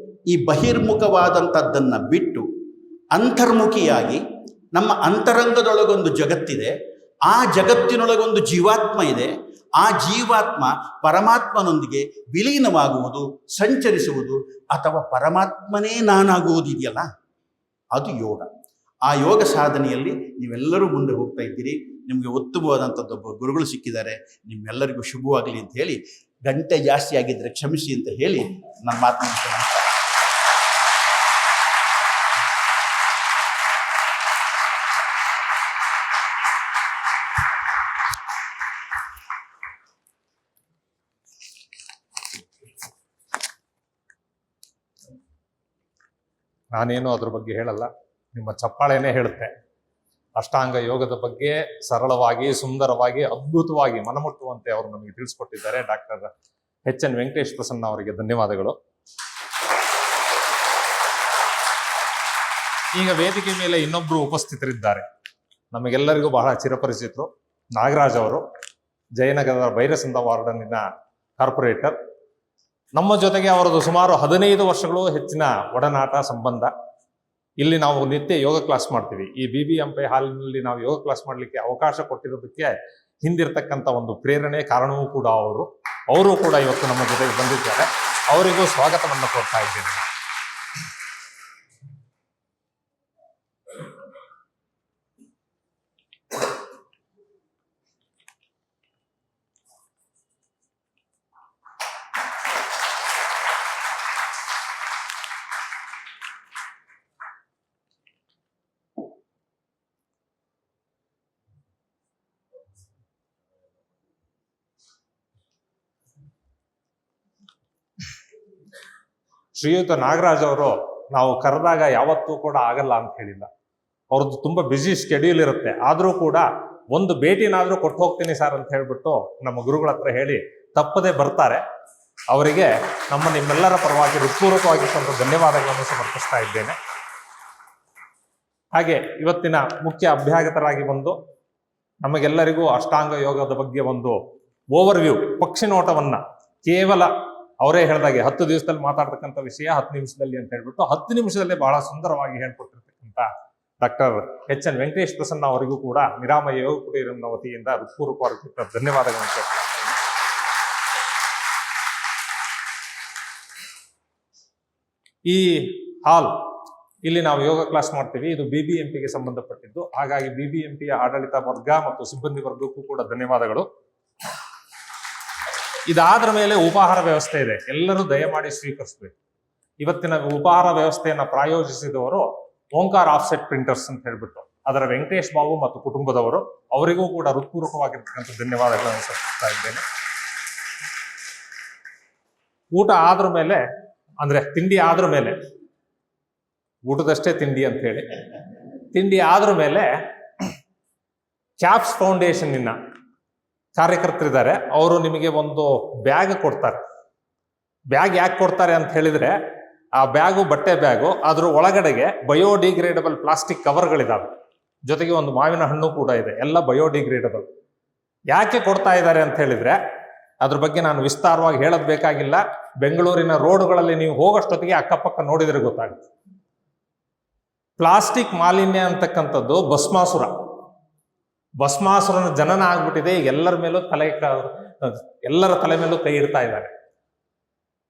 ಈ ಬಹಿರ್ಮುಖವಾದಂಥದ್ದನ್ನು ಬಿಟ್ಟು ಅಂತರ್ಮುಖಿಯಾಗಿ ನಮ್ಮ ಅಂತರಂಗದೊಳಗೊಂದು ಜಗತ್ತಿದೆ, ಆ ಜಗತ್ತಿನೊಳಗೊಂದು ಜೀವಾತ್ಮ ಇದೆ. ಆ ಜೀವಾತ್ಮ ಪರಮಾತ್ಮನೊಂದಿಗೆ ವಿಲೀನವಾಗುವುದು, ಸಂಚರಿಸುವುದು ಅಥವಾ ಪರಮಾತ್ಮನೇ ನಾನಾಗುವುದಿದೆಯಲ್ಲ, ಅದು ಯೋಗ. ಆ ಯೋಗ ಸಾಧನೆಯಲ್ಲಿ ನೀವೆಲ್ಲರೂ ಮುಂದೆ ಹೋಗ್ತಾ ಇದ್ದೀರಿ. ನಿಮಗೆ ಉತ್ತಮವಾದಂಥದ್ದು ಒಬ್ಬ ಗುರುಗಳು ಸಿಕ್ಕಿದ್ದಾರೆ. ನಿಮ್ಮೆಲ್ಲರಿಗೂ ಶುಭವಾಗಲಿ ಅಂತ ಹೇಳಿ, ಗಂಟೆ ಜಾಸ್ತಿ ಆಗಿದ್ದರೆ ಕ್ಷಮಿಸಿ ಅಂತ ಹೇಳಿ ನನ್ನ ಮಾತನ್ನು ನಾನೇನು ಅದ್ರ ಬಗ್ಗೆ ಹೇಳಲ್ಲ, ನಿಮ್ಮ ಚಪ್ಪಾಳೆನೇ ಹೇಳುತ್ತೆ. ಅಷ್ಟಾಂಗ ಯೋಗದ ಬಗ್ಗೆ ಸರಳವಾಗಿ, ಸುಂದರವಾಗಿ, ಅದ್ಭುತವಾಗಿ, ಮನಮುಟ್ಟುವಂತೆ ಅವರು ನಮಗೆ ತಿಳಿಸ್ಕೊಟ್ಟಿದ್ದಾರೆ. ಡಾಕ್ಟರ್ ಎಚ್.ಎನ್. ವೆಂಕಟೇಶ್ ಪ್ರಸನ್ನ ಅವರಿಗೆ ಧನ್ಯವಾದಗಳು. ಈಗ ವೇದಿಕೆ ಮೇಲೆ ಇನ್ನೊಬ್ರು ಉಪಸ್ಥಿತರಿದ್ದಾರೆ, ನಮಗೆಲ್ಲರಿಗೂ ಬಹಳ ಚಿರಪರಿಚಿತರು. ನಾಗರಾಜ್ ಅವರು, ಜಯನಗರದ ಭೈರಸಂದ ವಾರ್ಡನ್ನಿನ ಕಾರ್ಪೊರೇಟರ್. ನಮ್ಮ ಜೊತೆಗೆ ಅವರದು ಸುಮಾರು 15 ವರ್ಷಗಳು ಹೆಚ್ಚಿನ ಒಡನಾಟ, ಸಂಬಂಧ. ಇಲ್ಲಿ ನಾವು ನಿತ್ಯ ಯೋಗ ಕ್ಲಾಸ್ ಮಾಡ್ತೀವಿ. ಈ BBMP ಹಾಲಿನಲ್ಲಿ ನಾವು ಯೋಗ ಕ್ಲಾಸ್ ಮಾಡಲಿಕ್ಕೆ ಅವಕಾಶ ಕೊಟ್ಟಿರೋದಕ್ಕೆ ಹಿಂದಿರ್ತಕ್ಕಂಥ ಒಂದು ಪ್ರೇರಣೆ, ಕಾರಣವೂ ಕೂಡ ಅವರು ಕೂಡ ಇವತ್ತು ನಮ್ಮ ಜೊತೆಗೆ ಬಂದಿದ್ದಾರೆ. ಅವರಿಗೂ ಸ್ವಾಗತವನ್ನು ಕೊಡ್ತಾ ಇದ್ದೇನೆ. ಶ್ರೀಯುತ ನಾಗರಾಜ್ ಅವರು ನಾವು ಕರೆದಾಗ ಯಾವತ್ತೂ ಕೂಡ ಆಗಲ್ಲ ಅಂತ ಹೇಳಿಲ್ಲ. ಅವ್ರದ್ದು ತುಂಬಾ ಬ್ಯುಸಿ ಸ್ಕೆಡ್ಯೂಲ್ ಇರುತ್ತೆ, ಆದರೂ ಕೂಡ ಒಂದು ಭೇಟಿನಾದ್ರೂ ಕೊಟ್ಟು ಹೋಗ್ತೀನಿ ಸರ್ ಅಂತ ಹೇಳ್ಬಿಟ್ಟು ನಮ್ಮ ಗುರುಗಳ ಹತ್ರ ಹೇಳಿ ತಪ್ಪದೆ ಬರ್ತಾರೆ. ಅವರಿಗೆ ನಿಮ್ಮೆಲ್ಲರ ಪರವಾಗಿ ಹೃತ್ಪೂರ್ವಕವಾಗಿ ಸ್ವಲ್ಪ ಧನ್ಯವಾದಗಳನ್ನು ಸಮರ್ಪಿಸ್ತಾ ಇದ್ದೇನೆ. ಹಾಗೆ ಇವತ್ತಿನ ಮುಖ್ಯ ಅಭ್ಯಾಗತರಾಗಿ ಬಂದು ನಮಗೆಲ್ಲರಿಗೂ ಅಷ್ಟಾಂಗ ಯೋಗದ ಬಗ್ಗೆ ಒಂದು ಓವರ್ವ್ಯೂ, ಪಕ್ಷಿ ನೋಟವನ್ನ ಕೇವಲ ಅವರೇ ಹೇಳಿದಾಗೆ 10 ದಿವಸದಲ್ಲಿ ಮಾತಾಡ್ತಕ್ಕಂಥ ವಿಷಯ 10 ನಿಮಿಷದಲ್ಲಿ ಅಂತ ಹೇಳ್ಬಿಟ್ಟು 10 ನಿಮಿಷದಲ್ಲೇ ಬಹಳ ಸುಂದರವಾಗಿ ಹೇಳ್ಕೊಟ್ಟಿರ್ತಕ್ಕಂಥ ಡಾಕ್ಟರ್ ಎಚ್.ಎನ್. ವೆಂಕಟೇಶ್ ಪ್ರಸನ್ನ ಅವರಿಗೂ ಕೂಡ ನಿರಾಮಯ ಯೋಗ ಕುಟೀರದ ವತಿಯಿಂದ ಹೃತ್ಪೂರ್ವಕವಾಗಿ ಧನ್ಯವಾದಗಳನ್ನು ಕೇಳ್ತಾ ಇದ್ದೇನೆ. ಈ ಹಾಲ್ ಇಲ್ಲಿ ನಾವು ಯೋಗ ಕ್ಲಾಸ್ ಮಾಡ್ತೀವಿ, ಇದು BBMPಗೆ ಸಂಬಂಧಪಟ್ಟಿದ್ದು. ಹಾಗಾಗಿ BBMPಯ ಆಡಳಿತ ವರ್ಗ ಮತ್ತು ಸಿಬ್ಬಂದಿ ವರ್ಗಕ್ಕೂ ಕೂಡ ಧನ್ಯವಾದಗಳು. ಇದಾದ್ರ ಮೇಲೆ ಉಪಹಾರ ವ್ಯವಸ್ಥೆ ಇದೆ, ಎಲ್ಲರೂ ದಯಮಾಡಿ ಸ್ವೀಕರಿಸಬೇಕು. ಇವತ್ತಿನ ಉಪಹಾರ ವ್ಯವಸ್ಥೆಯನ್ನ ಪ್ರಾಯೋಜಿಸಿದವರು ಓಂಕಾರ ಆಫ್ಸೆಟ್ ಪ್ರಿಂಟರ್ಸ್ ಅಂತ ಹೇಳ್ಬಿಟ್ಟು, ಅದರ ವೆಂಕಟೇಶ್ ಬಾಬು ಮತ್ತು ಕುಟುಂಬದವರು. ಅವರಿಗೂ ಕೂಡ ಹೃತ್ಪೂರ್ವಕವಾಗಿರ್ತಕ್ಕಂಥ ಧನ್ಯವಾದಗಳನ್ನು ಸಲ್ಲಿಸ್ತಾ ಇದ್ದೇನೆ. ಊಟ ಆದ್ರ ಮೇಲೆ, ಅಂದ್ರೆ ತಿಂಡಿ ಆದ್ರ ಮೇಲೆ, ಊಟದಷ್ಟೇ ತಿಂಡಿ ಅಂತ ಹೇಳಿ, ತಿಂಡಿ ಆದ್ರ ಮೇಲೆ ಕ್ಯಾಪ್ಸ್ ಫೌಂಡೇಶನ್ ಕಾರ್ಯಕರ್ತರಿದ್ದಾರೆ. ಅವರು ನಿಮಗೆ ಒಂದು ಬ್ಯಾಗ್ ಕೊಡ್ತಾರೆ. ಬ್ಯಾಗ್ ಯಾಕೆ ಕೊಡ್ತಾರೆ ಅಂತ ಹೇಳಿದ್ರೆ, ಆ ಬ್ಯಾಗು ಬಟ್ಟೆ ಬ್ಯಾಗು, ಅದ್ರ ಒಳಗಡೆಗೆ ಬಯೋಡಿಗ್ರೇಡಬಲ್ ಪ್ಲಾಸ್ಟಿಕ್ ಕವರ್ಗಳಿದಾವೆ, ಜೊತೆಗೆ ಒಂದು ಮಾವಿನ ಹಣ್ಣು ಕೂಡ ಇದೆ, ಎಲ್ಲ ಬಯೋಡಿಗ್ರೇಡಬಲ್. ಯಾಕೆ ಕೊಡ್ತಾ ಇದ್ದಾರೆ ಅಂತ ಹೇಳಿದ್ರೆ, ಅದ್ರ ಬಗ್ಗೆ ನಾನು ವಿಸ್ತಾರವಾಗಿ ಹೇಳೋದು ಬೇಕಾಗಿಲ್ಲ. ಬೆಂಗಳೂರಿನ ರೋಡ್ಗಳಲ್ಲಿ ನೀವು ಹೋಗೋಷ್ಟೊತ್ತಿಗೆ ಅಕ್ಕಪಕ್ಕ ನೋಡಿದ್ರೆ ಗೊತ್ತಾಗುತ್ತೆ. ಪ್ಲಾಸ್ಟಿಕ್ ಮಾಲಿನ್ಯ ಅಂತಕ್ಕಂಥದ್ದು ಭಸ್ಮಾಸುರನ ಜನನ ಆಗ್ಬಿಟ್ಟಿದೆ. ಈಗ ಎಲ್ಲರ ಮೇಲೂ ಎಲ್ಲರ ತಲೆ ಮೇಲೂ ಕೈ ಇಡ್ತಾ ಇದ್ದಾರೆ.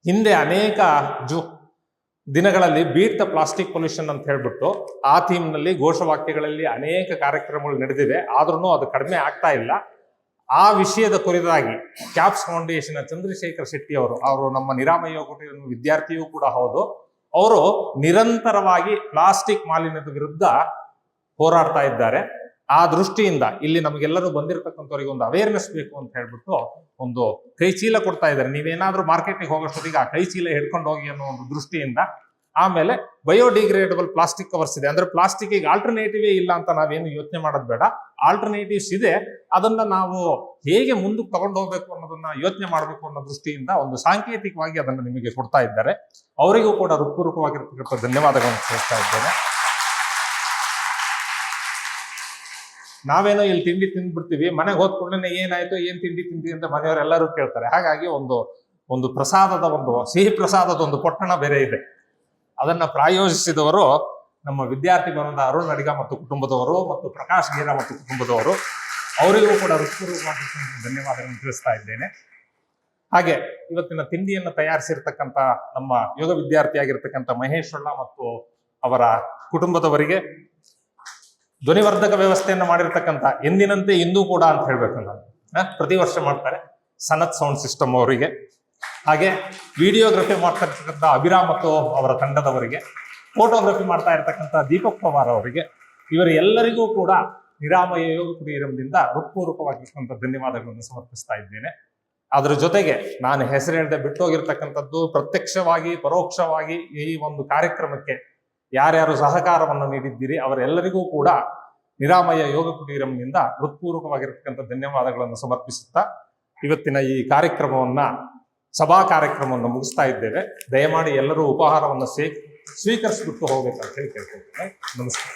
ಹಿಂದೆ ಅನೇಕ ದಿನಗಳಲ್ಲಿ ಬೀಟ್ ದ ಪ್ಲಾಸ್ಟಿಕ್ ಪೊಲ್ಯೂಷನ್ ಅಂತ ಹೇಳ್ಬಿಟ್ಟು ಆ ಥೀಮ್ನಲ್ಲಿ ಘೋಷವಾಕ್ಯಗಳಲ್ಲಿ ಅನೇಕ ಕಾರ್ಯಕ್ರಮಗಳು ನಡೆದಿವೆ. ಆದ್ರೂ ಅದು ಕಡಿಮೆ ಆಗ್ತಾ ಇಲ್ಲ. ಆ ವಿಷಯದ ಕುರಿತಾಗಿ ಕ್ಯಾಪ್ಸ್ ಫೌಂಡೇಶನ್ ಚಂದ್ರಶೇಖರ್ ಶೆಟ್ಟಿ ಅವರು ನಮ್ಮ ನಿರಾಮಯ ಯೋಗ ವಿದ್ಯಾರ್ಥಿಯೂ ಕೂಡ ಹೌದು. ಅವರು ನಿರಂತರವಾಗಿ ಪ್ಲಾಸ್ಟಿಕ್ ಮಾಲಿನ್ಯದ ವಿರುದ್ಧ ಹೋರಾಡ್ತಾ ಇದ್ದಾರೆ. ಆ ದೃಷ್ಟಿಯಿಂದ ಇಲ್ಲಿ ನಮಗೆಲ್ಲರೂ ಬಂದಿರತಕ್ಕಂಥವ್ರಿಗೆ ಒಂದು ಅವೇರ್ನೆಸ್ ಬೇಕು ಅಂತ ಹೇಳ್ಬಿಟ್ಟು ಒಂದು ಕೈ ಚೀಲ ಕೊಡ್ತಾ ಇದ್ದಾರೆ. ನೀವೇನಾದ್ರೂ ಮಾರ್ಕೆಟ್ಗೆ ಹೋಗೋಷ್ಟೊತ್ತಿಗೆ ಆ ಕೈ ಚೀಲ ಹಿಡ್ಕೊಂಡು ಹೋಗಿ ಅನ್ನೋ ಒಂದು ದೃಷ್ಟಿಯಿಂದ. ಆಮೇಲೆ ಬಯೋಡಿಗ್ರೇಡಬಲ್ ಪ್ಲಾಸ್ಟಿಕ್ ಕವರ್ಸ್ ಇದೆ. ಅಂದ್ರೆ ಪ್ಲಾಸ್ಟಿಕ್ ಆಲ್ಟರ್ನೇಟಿವ್ ಇಲ್ಲ ಅಂತ ನಾವೇನು ಯೋಚನೆ ಮಾಡೋದು ಬೇಡ. ಆಲ್ಟರ್ನೇಟಿವ್ಸ್ ಇದೆ, ಅದನ್ನ ನಾವು ಹೇಗೆ ಮುಂದಕ್ಕೆ ತಗೊಂಡು ಹೋಗ್ಬೇಕು ಅನ್ನೋದನ್ನ ಯೋಚನೆ ಮಾಡಬೇಕು ಅನ್ನೋ ದೃಷ್ಟಿಯಿಂದ ಒಂದು ಸಾಂಕೇತಿಕವಾಗಿ ಅದನ್ನು ನಿಮಗೆ ಕೊಡ್ತಾ ಇದ್ದಾರೆ. ಅವರಿಗೂ ಕೂಡ ಹೃತ್ಪೂರ್ವಕವಾಗಿರ್ತಕ್ಕಂಥ ಧನ್ಯವಾದಗಳನ್ನು ತಿಳಿಸ್ತಾ ಇದ್ದೇನೆ. ನಾವೇನೋ ಇಲ್ಲಿ ತಿಂಡಿ ತಿಂದ್ಬಿಡ್ತೀವಿ, ಮನೆಗೆ ಹೋದ ಕೂಡಲೇ ಏನಾಯ್ತು, ಏನ್ ತಿಂಡಿ ತಿಂದಿ ಅಂತ ಮನೆಯವರೆಲ್ಲರೂ ಕೇಳ್ತಾರೆ. ಹಾಗಾಗಿ ಒಂದು ಪ್ರಸಾದದ ಸಿಹಿ ಪ್ರಸಾದದ ಒಂದು ಪೊಟ್ಟಣ ಬೇರೆ ಇದೆ. ಅದನ್ನ ಪ್ರಾಯೋಜಿಸಿದವರು ನಮ್ಮ ವಿದ್ಯಾರ್ಥಿ ಭವನದ ಅರುಣ್ ಅಡಿಗ ಮತ್ತು ಕುಟುಂಬದವರು ಮತ್ತು ಪ್ರಕಾಶ್ ಗೀರ ಮತ್ತು ಕುಟುಂಬದವರು. ಅವರಿಗೂ ಕೂಡ ಹೃತ್ಪೂರ್ವಕವಾಗಿ ಧನ್ಯವಾದಗಳನ್ನು ತಿಳಿಸ್ತಾ ಇದ್ದೇನೆ. ಹಾಗೆ ಇವತ್ತಿನ ತಿಂಡಿಯನ್ನು ತಯಾರಿಸಿರ್ತಕ್ಕಂಥ ನಮ್ಮ ಯೋಗ ವಿದ್ಯಾರ್ಥಿಯಾಗಿರ್ತಕ್ಕಂಥ ಮಹೇಶ್ ಹೊಳ್ಳ ಮತ್ತು ಅವರ ಕುಟುಂಬದವರಿಗೆ, ಧ್ವನಿವರ್ಧಕ ವ್ಯವಸ್ಥೆಯನ್ನು ಮಾಡಿರ್ತಕ್ಕಂಥ ಎಂದಿನಂತೆ ಇಂದೂ ಕೂಡ ಅಂತ ಹೇಳ್ಬೇಕು ನಾನು, ಪ್ರತಿ ವರ್ಷ ಮಾಡ್ತಾರೆ, ಸನತ್ ಸೌಂಡ್ ಸಿಸ್ಟಮ್ ಅವರಿಗೆ, ಹಾಗೆ ವಿಡಿಯೋಗ್ರಫಿ ಮಾಡ್ತಾ ಇರ್ತಕ್ಕಂಥ ಅಭಿರಾಮ್ ಮತ್ತು ಅವರ ತಂಡದವರಿಗೆ, ಫೋಟೋಗ್ರಫಿ ಮಾಡ್ತಾ ಇರ್ತಕ್ಕಂಥ ದೀಪಕ್ ಪವಾರ್ ಅವರಿಗೆ, ಇವರೆಲ್ಲರಿಗೂ ಕೂಡ ನಿರಾಮಯ ಯೋಗ ಕುಟೀರದಿಂದ ಹೃತ್ಪೂರ್ವಕವಾಗಿರ್ತಕ್ಕಂಥ ಧನ್ಯವಾದಗಳನ್ನು ಸಮರ್ಪಿಸ್ತಾ ಇದ್ದೇನೆ. ಅದರ ಜೊತೆಗೆ ನಾನು ಹೆಸರಿಡದೆ ಬಿಟ್ಟೋಗಿರ್ತಕ್ಕಂಥದ್ದು, ಪ್ರತ್ಯಕ್ಷವಾಗಿ ಪರೋಕ್ಷವಾಗಿ ಈ ಒಂದು ಕಾರ್ಯಕ್ರಮಕ್ಕೆ ಯಾರ್ಯಾರು ಸಹಕಾರವನ್ನು ನೀಡಿದ್ದೀರಿ ಅವರೆಲ್ಲರಿಗೂ ಕೂಡ ನಿರಾಮಯ ಯೋಗ ಕುಟೀರಂನಿಂದ ಹೃತ್ಪೂರ್ವಕವಾಗಿರ್ತಕ್ಕಂಥ ಧನ್ಯವಾದಗಳನ್ನು ಸಮರ್ಪಿಸುತ್ತಾ ಇವತ್ತಿನ ಈ ಸಭಾ ಕಾರ್ಯಕ್ರಮವನ್ನು ಮುಗಿಸ್ತಾ ಇದ್ದೇವೆ. ದಯಮಾಡಿ ಎಲ್ಲರೂ ಉಪಹಾರವನ್ನು ಸ್ವೀಕರಿಸಿಬಿಟ್ಟು ಹೋಗ್ಬೇಕಂತ ಹೇಳಿ ಕೇಳ್ಕೊಳ್ತೇನೆ. ನಮಸ್ಕಾರ.